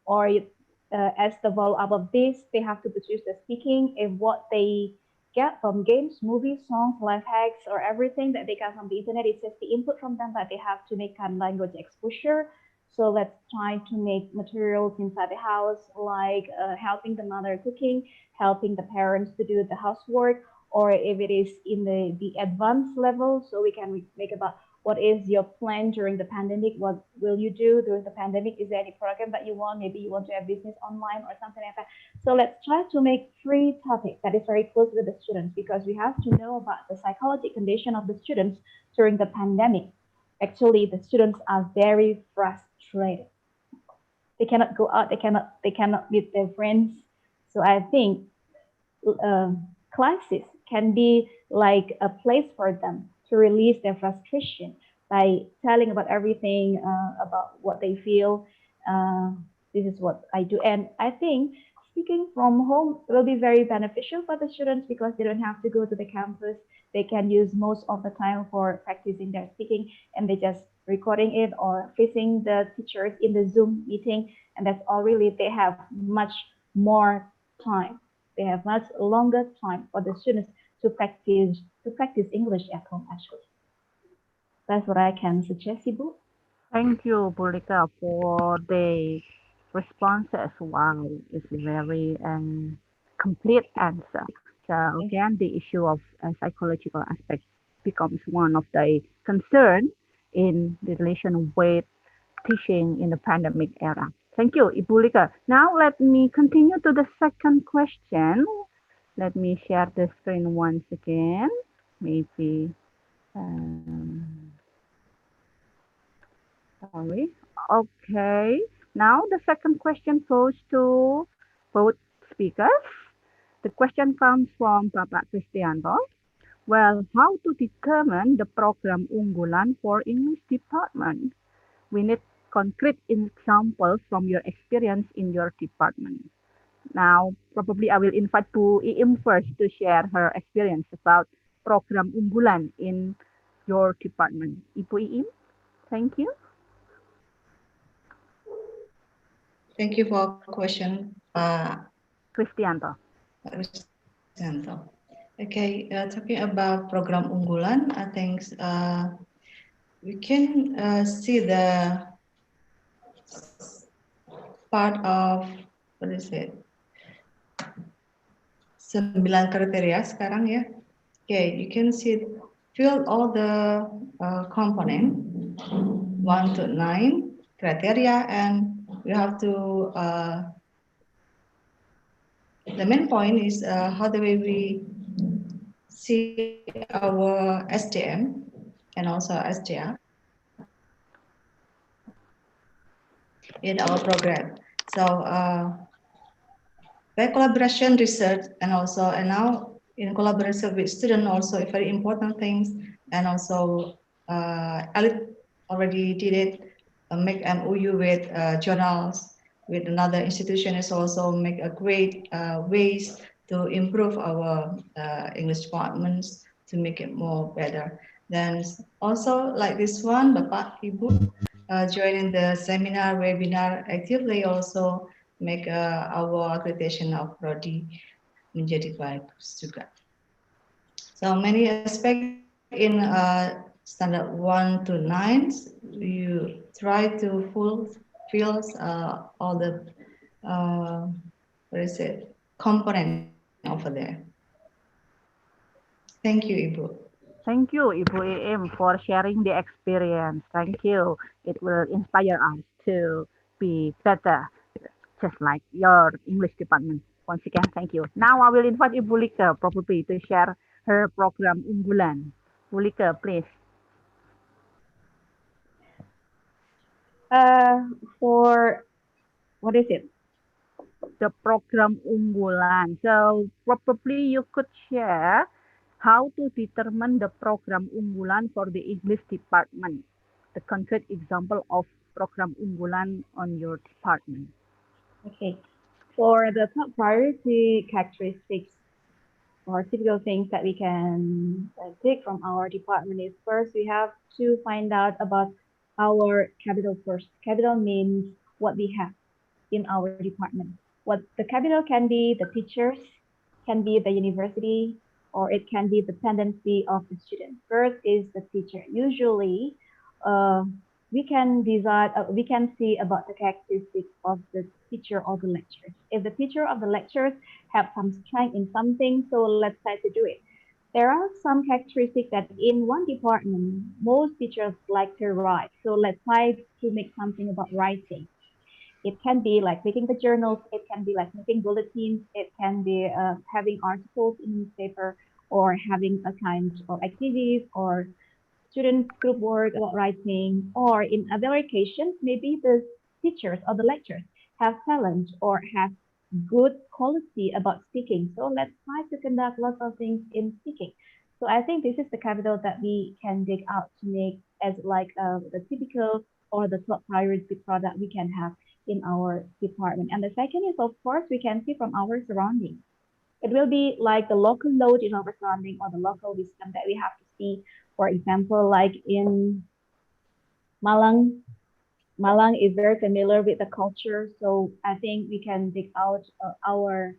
Or as the follow-up of this, they have to produce the speaking. If what they get from games, movies, songs, life hacks, or everything that they get from the internet, it's just the input from them that they have to make kind of language exposure. So let's try to make materials inside the house, like helping the mother cooking, helping the parents to do the housework, or if it is in the advanced level, so we can make about what is your plan during the pandemic? What will you do during the pandemic? Is there any program that you want? Maybe you want to have business online or something like that. So let's try to make three topics that is very close with the students, because we have to know about the psychological condition of the students during the pandemic. Actually, the students are very frustrated. They cannot go out. They cannot meet their friends. So I think classes can be like a place for them to release their frustration by telling about everything, about what they feel. This is what I do. And I think speaking from home will be very beneficial for the students because they don't have to go to the campus. They can use most of the time for practicing their speaking, and they just recording it or facing the teachers in the Zoom meeting. And that's all really, they have much more time. They have much longer time for the students to practice English at home, actually. That's what I can suggest, Ibu. Thank you, Bu Lika, for the responses. Wow, it's a very complete answer. So again, the issue of psychological aspects becomes one of the concern in relation with teaching in the pandemic era. Thank you, Ibu Lika. Now let me continue to the second question. Let me share the screen once again. Maybe, sorry. Okay. Now the second question goes to both speakers. The question comes from Bapak Kristianto. Well, how to determine the program unggulan for English department? We need concrete examples from your experience in your department. Now, probably I will invite Bu Iim first to share her experience about program unggulan in your department? Ibu Iim, thank you. Thank you for question, Kristianto. Kristianto. Okay, talking about program unggulan, I think we can see the part of, what is it? 9 kriteria sekarang ya. Okay, you can see fill all the component 1 to 9 criteria, and you have to the main point is how the way we see our SDM and also SDR in our program. So by collaboration research and now in collaboration with students also very important things, and also Elite already did it, make MOU with journals, with another institution is also make a great ways to improve our English departments to make it more better. Then also like this one, Bapak Ibu joining the seminar, webinar actively also make our accreditation of Prodi menjadi bagus juga. So many aspects in standard 1 to 9, you try to fulfill all the what is it, component over there. Thank you, Ibu. Thank you, Ibu Iim, for sharing the experience. Thank you. It will inspire us to be better, just like your English department. Once again, thank you. Now I will invite Ibu Lika probably to share her program unggulan. Ibu Lika, please. For what is it? The program unggulan. So probably you could share how to determine the program unggulan for the English department. The concrete example of program unggulan on your department. Okay. For the top priority characteristics or typical things that we can take from our department is, first we have to find out about our capital first. Capital means what we have in our department. What the capital can be the teachers, can be the university, or it can be the tendency of the student. First is the teacher. Usually, we can decide, we can see about the characteristics of the teacher or the lecturers. If the teacher of the lecturers have some strength in something, so let's try to do it. There are some characteristics that in one department, most teachers like to write. So let's try to make something about writing. It can be like making the journals, it can be like making bulletins, it can be having articles in newspaper, or having a kind of activities or student group work about writing, or in other occasions, maybe the teachers or the lecturers have talent or have good quality about speaking. So let's try to conduct lots of things in speaking. So I think this is the capital that we can dig out to make as like the typical or the top priority product we can have in our department. And the second is, of course, we can see from our surroundings. It will be like the local load in our surrounding or the local wisdom that we have to see. For example, like in Malang, Malang is very familiar with the culture. So I think we can dig out our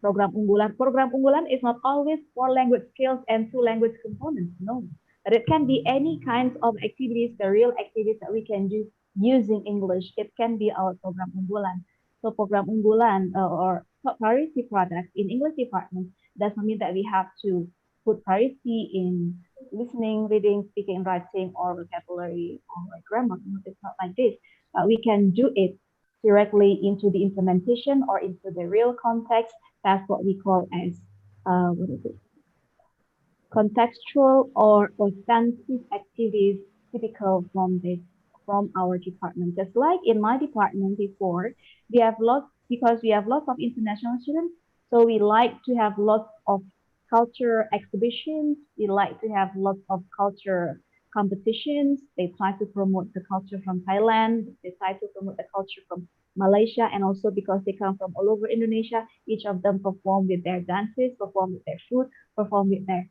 program unggulan. Program unggulan is not always 4 language skills and 2 language components. No, but it can be any kinds of activities, the real activities that we can do using English. It can be our program unggulan. So program unggulan or top priority products in English department doesn't mean that we have to put priority in listening, reading, speaking, writing, or vocabulary or grammar. It's not like this, but we can do it directly into the implementation or into the real context. That's what we call as what is it? Contextual or authentic activities typical from our department. Just like in my department before, we have lots of international students, so we like to have lots of culture exhibitions. We like to have lots of culture competitions. They try to promote the culture from Thailand. They try to promote the culture from Malaysia, and also because they come from all over Indonesia, each of them perform with their dances, perform with their food, perform with their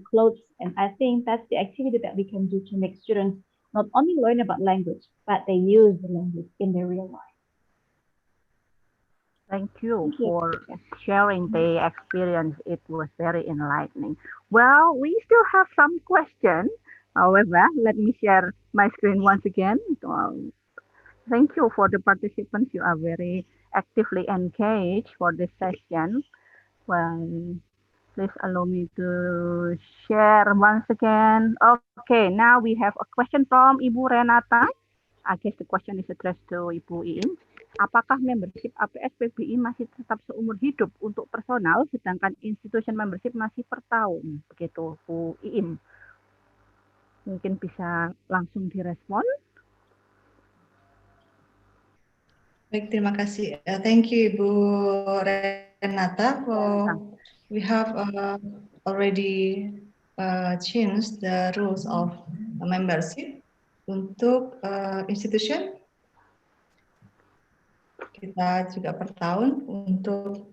clothes. And I think that's the activity that we can do to make students not only learn about language, but they use the language in their real life. Thank you for sharing the experience. It was very enlightening. Well, we still have some questions. However, let me share my screen once again. Thank you for the participants. You are very actively engaged for this session. Well, please allow me to share once again. Okay, now we have a question from Ibu Renata. I guess the question is addressed to Ibu Iin. Apakah membership APS PBI masih tetap seumur hidup untuk personal, sedangkan institution membership masih per tahun? Begitu, Bu Iin. Mungkin bisa langsung direspon. Baik, terima kasih. Thank you, Ibu Renata. We have already changed the rules of membership untuk institution. Kita juga per tahun untuk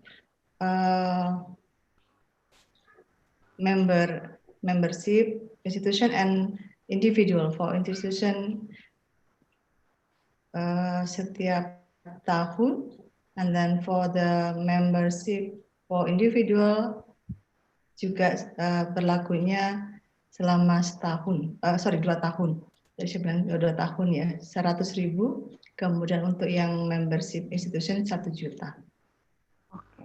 membership institution and individual. For institution setiap tahun, and then for the membership for individual juga berlakunya selama setahun, 2 tahun. Jadi 2 tahun ya, 100.000. Kemudian untuk yang membership institution 1 juta. Oke,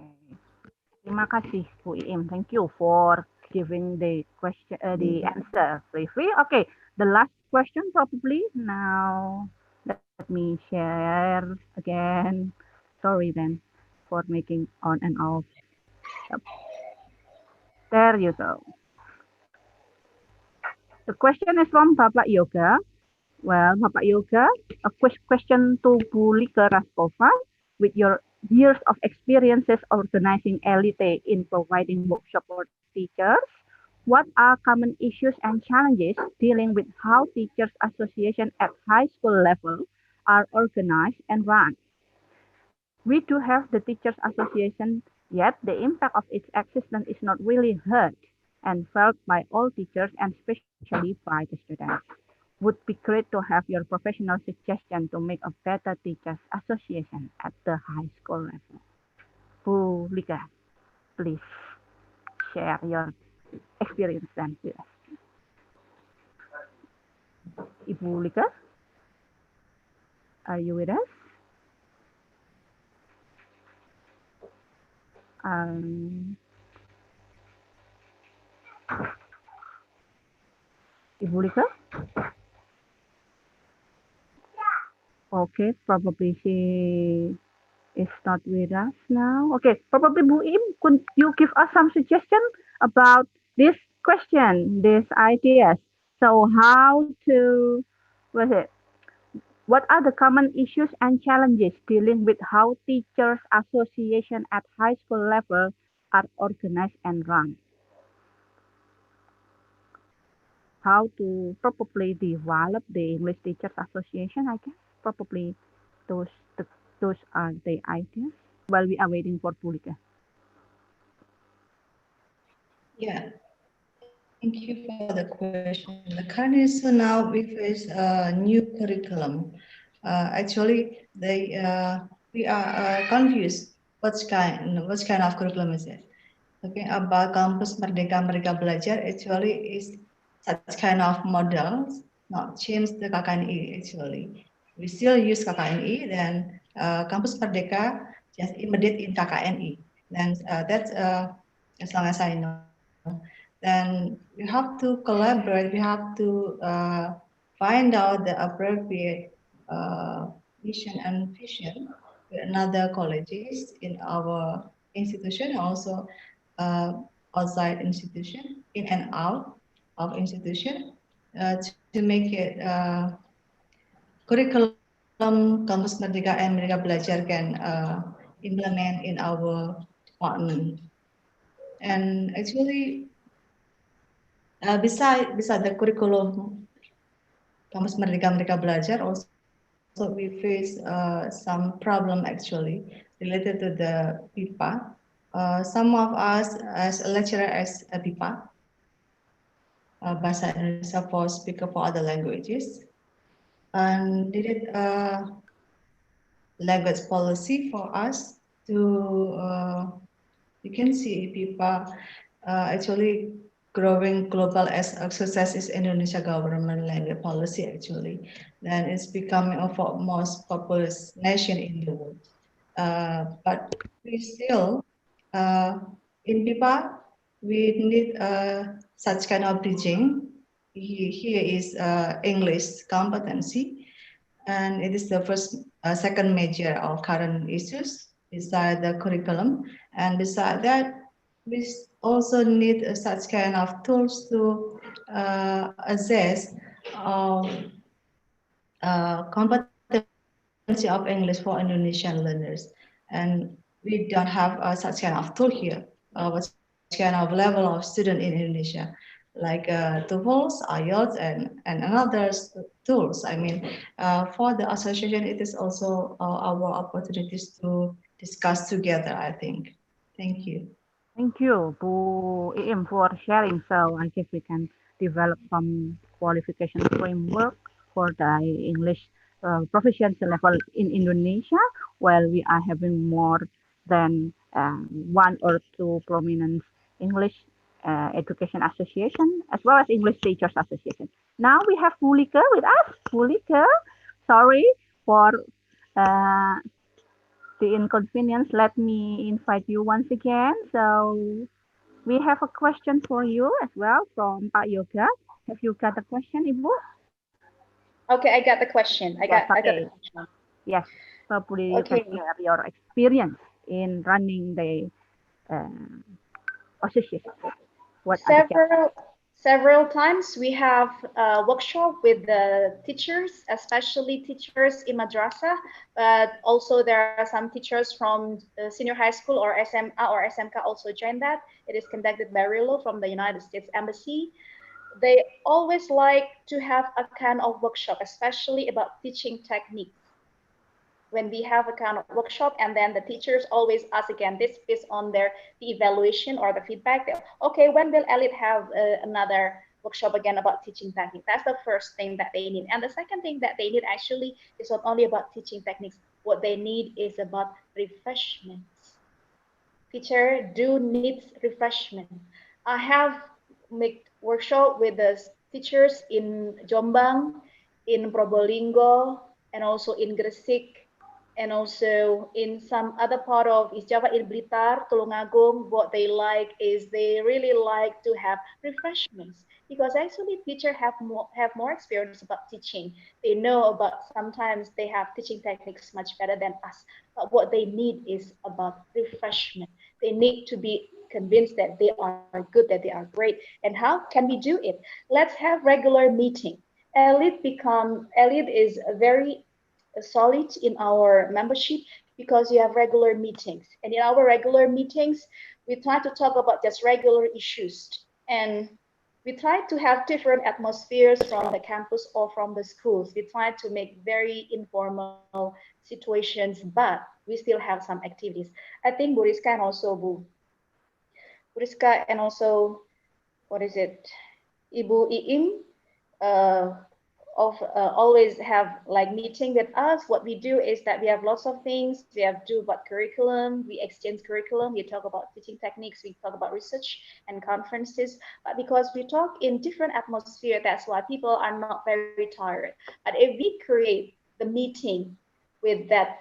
terima kasih Bu Iim. Thank you for giving the question, the answer briefly. Okay, the last question probably now. Let me share again. Sorry then for making on and off. Yep. There you go. The question is from Bapak Yoga. Well, Bapak Yoga, a question to Bu Like Raskova. With your years of experiences organizing Elite in providing workshop for teachers, what are common issues and challenges dealing with how teachers association at high school level are organized and run? We do have the teachers association, yet the impact of its existence is not really heard and felt by all teachers and especially by the students. Would be great to have your professional suggestion to make a better teachers association at the high school level. Bu Lika, please share your experience then with us. Ibu Lika, are you with us? Ibu Lika? Okay, probably she is not with us now. Okay, probably Bu Im, could you give us some suggestion about this question, these ideas? So how to, what are the common issues and challenges dealing with how teachers association at high school level are organized and run? How to probably develop the English Teachers Association, I guess. Probably those are the ideas while we are waiting for Pulika. Yeah, thank you for the question. Currently, so now we face a new curriculum. Actually, we are confused. What kind of curriculum is it? Talking about Kampus Merdeka Merdeka Belajar actually is such kind of models, not change the KKNI actually. We still use KKNI, then Kampus Merdeka just embedded in KKNI. Then that's as long as I know. Then we have to collaborate, we have to find out the appropriate mission and vision with another colleges in our institution, also outside institution, in and out of institution, to make it curriculum Kampus Merdeka and Merdeka Belajar can implement in our department. And actually, beside the curriculum Kampus Merdeka Merdeka Belajar, also we face some problem actually related to the BIPA. Some of us as a lecturer as a BIPA, Bahasa Indonesia for speaker for other languages, and did a language policy for us to, you can see people actually growing global as success is Indonesia government language policy actually. Then it's becoming a most populous nation in the world. But we still, in PIPA, we need such kind of teaching. Here is English competency, and it is the second major of current issues beside the curriculum. And beside that, we also need such kind of tools to assess competency of English for Indonesian learners. And we don't have such kind of tool here, what kind of level of student in Indonesia, like TOEFL, IELTS, and other tools. I mean, for the association, it is also our opportunities to discuss together, I think. Thank you. Thank you, Bu Iim, for sharing. So I guess we can develop some qualification framework for the English proficiency level in Indonesia, while we are having more than one or two prominent English education association, as well as English teachers association. Now we have Bulika with us. Bulika, sorry for the inconvenience. Let me invite you once again. So we have a question for you as well from Pak Yoga. Have you got a question, Ibu? Okay, I got the question. I got the question. Yes, probably you can share your experience in running the association. Several times we have a workshop with the teachers, especially teachers in madrasah, but also there are some teachers from the senior high school or SMA or SMK also join that. It is conducted by RILO from the United States Embassy. They always like to have a kind of workshop, especially about teaching techniques. When we have a kind of workshop, and then the teachers always ask again, this based on the evaluation or the feedback, okay, when will Elite have another workshop again about teaching techniques? That's the first thing that they need. And the second thing that they need actually is not only about teaching techniques. What they need is about refreshments. Teacher do needs refreshment. I have made workshop with the teachers in Jombang, in Probolinggo, and also in Gresik, and also in some other part of East Java, in Blitar, Tulungagung. What they like is they really like to have refreshments, because actually teachers have more experience about teaching. They know about, sometimes they have teaching techniques much better than us, but what they need is about refreshment. They need to be convinced that they are good, that they are great. And how can we do it? Let's have regular meeting. Elite is very solid in our membership because you have regular meetings. And in our regular meetings, we try to talk about just regular issues. And we try to have different atmospheres from the campus or from the schools. We try to make very informal situations, but we still have some activities. I think Bu Rizka and also Bu Rizka and also, what is it, Ibu Iim, always have like meeting with us. What we do is that we have lots of things. We have do about curriculum, we exchange curriculum, we talk about teaching techniques, we talk about research and conferences. But because we talk in different atmosphere, that's why people are not very tired. But if we create the meeting with that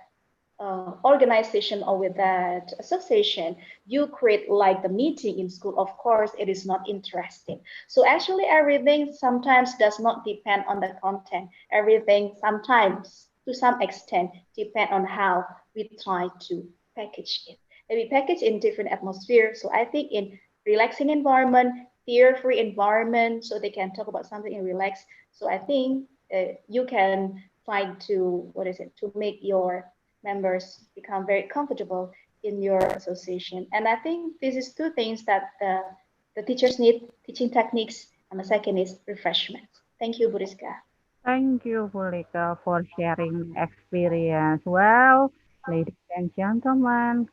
organization or with that association, you create like the meeting in school, of course it is not interesting. So actually everything sometimes does not depend on the content. Everything sometimes to some extent depend on how we try to package it. And we package in different atmospheres. So I think in relaxing environment, fear-free environment, so they can talk about something and relax. So I think you can try to, to make your members become very comfortable in your association. And I think this is two things that the teachers need, teaching techniques, and the second is refreshment. Thank you, Bu Rizka. Thank you, Bulika, for sharing the experience. Well, ladies and gentlemen,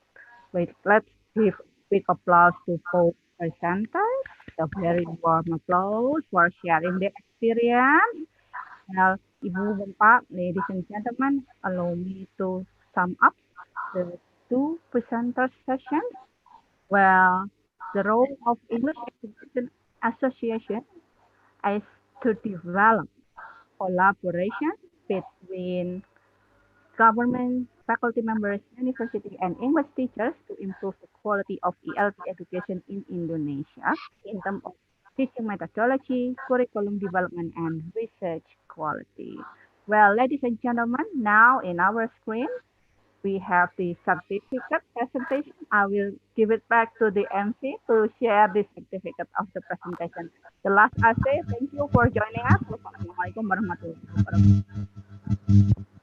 let's give big applause to both presenters. a very warm applause for sharing the experience. Well, Ibu Bapak, ladies and gentlemen, allow me to sum up the two presenter sessions. Well, the role of English Education Association is to develop collaboration between government, faculty members, university, and English teachers to improve the quality of ELT education in Indonesia in terms of teaching methodology, curriculum development, and research quality. Well, ladies and gentlemen, now in our screen, we have the certificate presentation. I will give it back to the MC to share the certificate of the presentation. The last I say, thank you for joining us. Wassalamualaikum warahmatullahi wabarakatuh.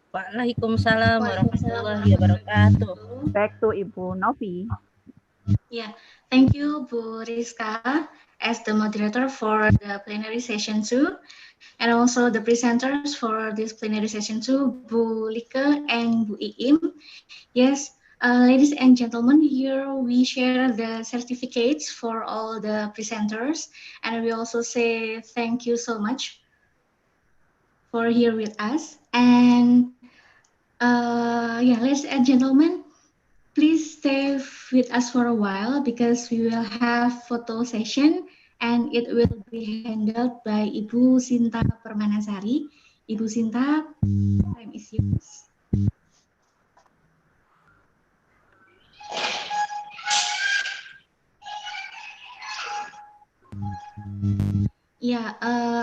Waalaikumsalam warahmatullahi wabarakatuh. Back to Ibu Novi. Yeah, thank you, Bu Rizka, as the moderator for the plenary session 2, and also the presenters for this plenary session 2, Bu Like and Bu Iim. Yes, ladies and gentlemen, here we share the certificates for all the presenters, and we also say thank you so much for here with us. And yeah, ladies and gentlemen, please stay with us for a while because we will have photo session and it will be handled by Ibu Sinta Permanasari. Ibu Sinta, time is yours. Yeah,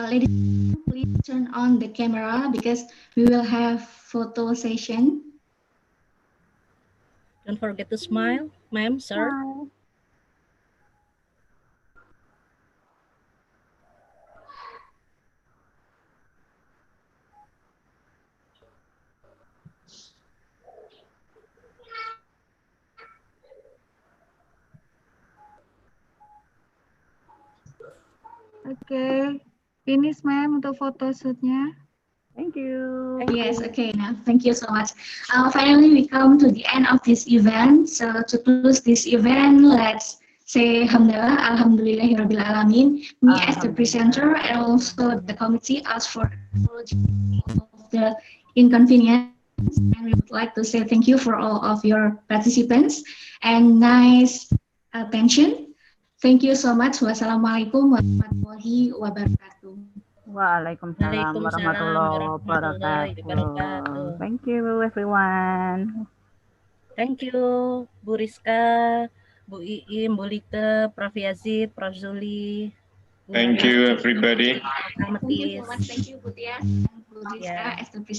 ladies, please turn on the camera because we will have photo session. Don't forget to smile, ma'am, sir. Oke, finish ma'am untuk foto shootnya. Thank you. Yes, okay, now thank you so much. Finally, we come to the end of this event. So to close this event, let's say Alhamdulillahirabbil alamin. Me as the presenter and also the committee ask for apology of the inconvenience. And we would like to say thank you for all of your participants and nice attention. Thank you so much. Wassalamualaikum warahmatullahi wabarakatuh. Waalaikumsalam warahmatullahi wabarakatuh. Thank you, everyone. Thank you, Bu Rizka, Bu Iim, Bu Like, Prof. Yazid, Prof. Zuli. Thank you, everybody. Thank you so much. Thank you, Bu Tias and Bu Rizka as the presenter.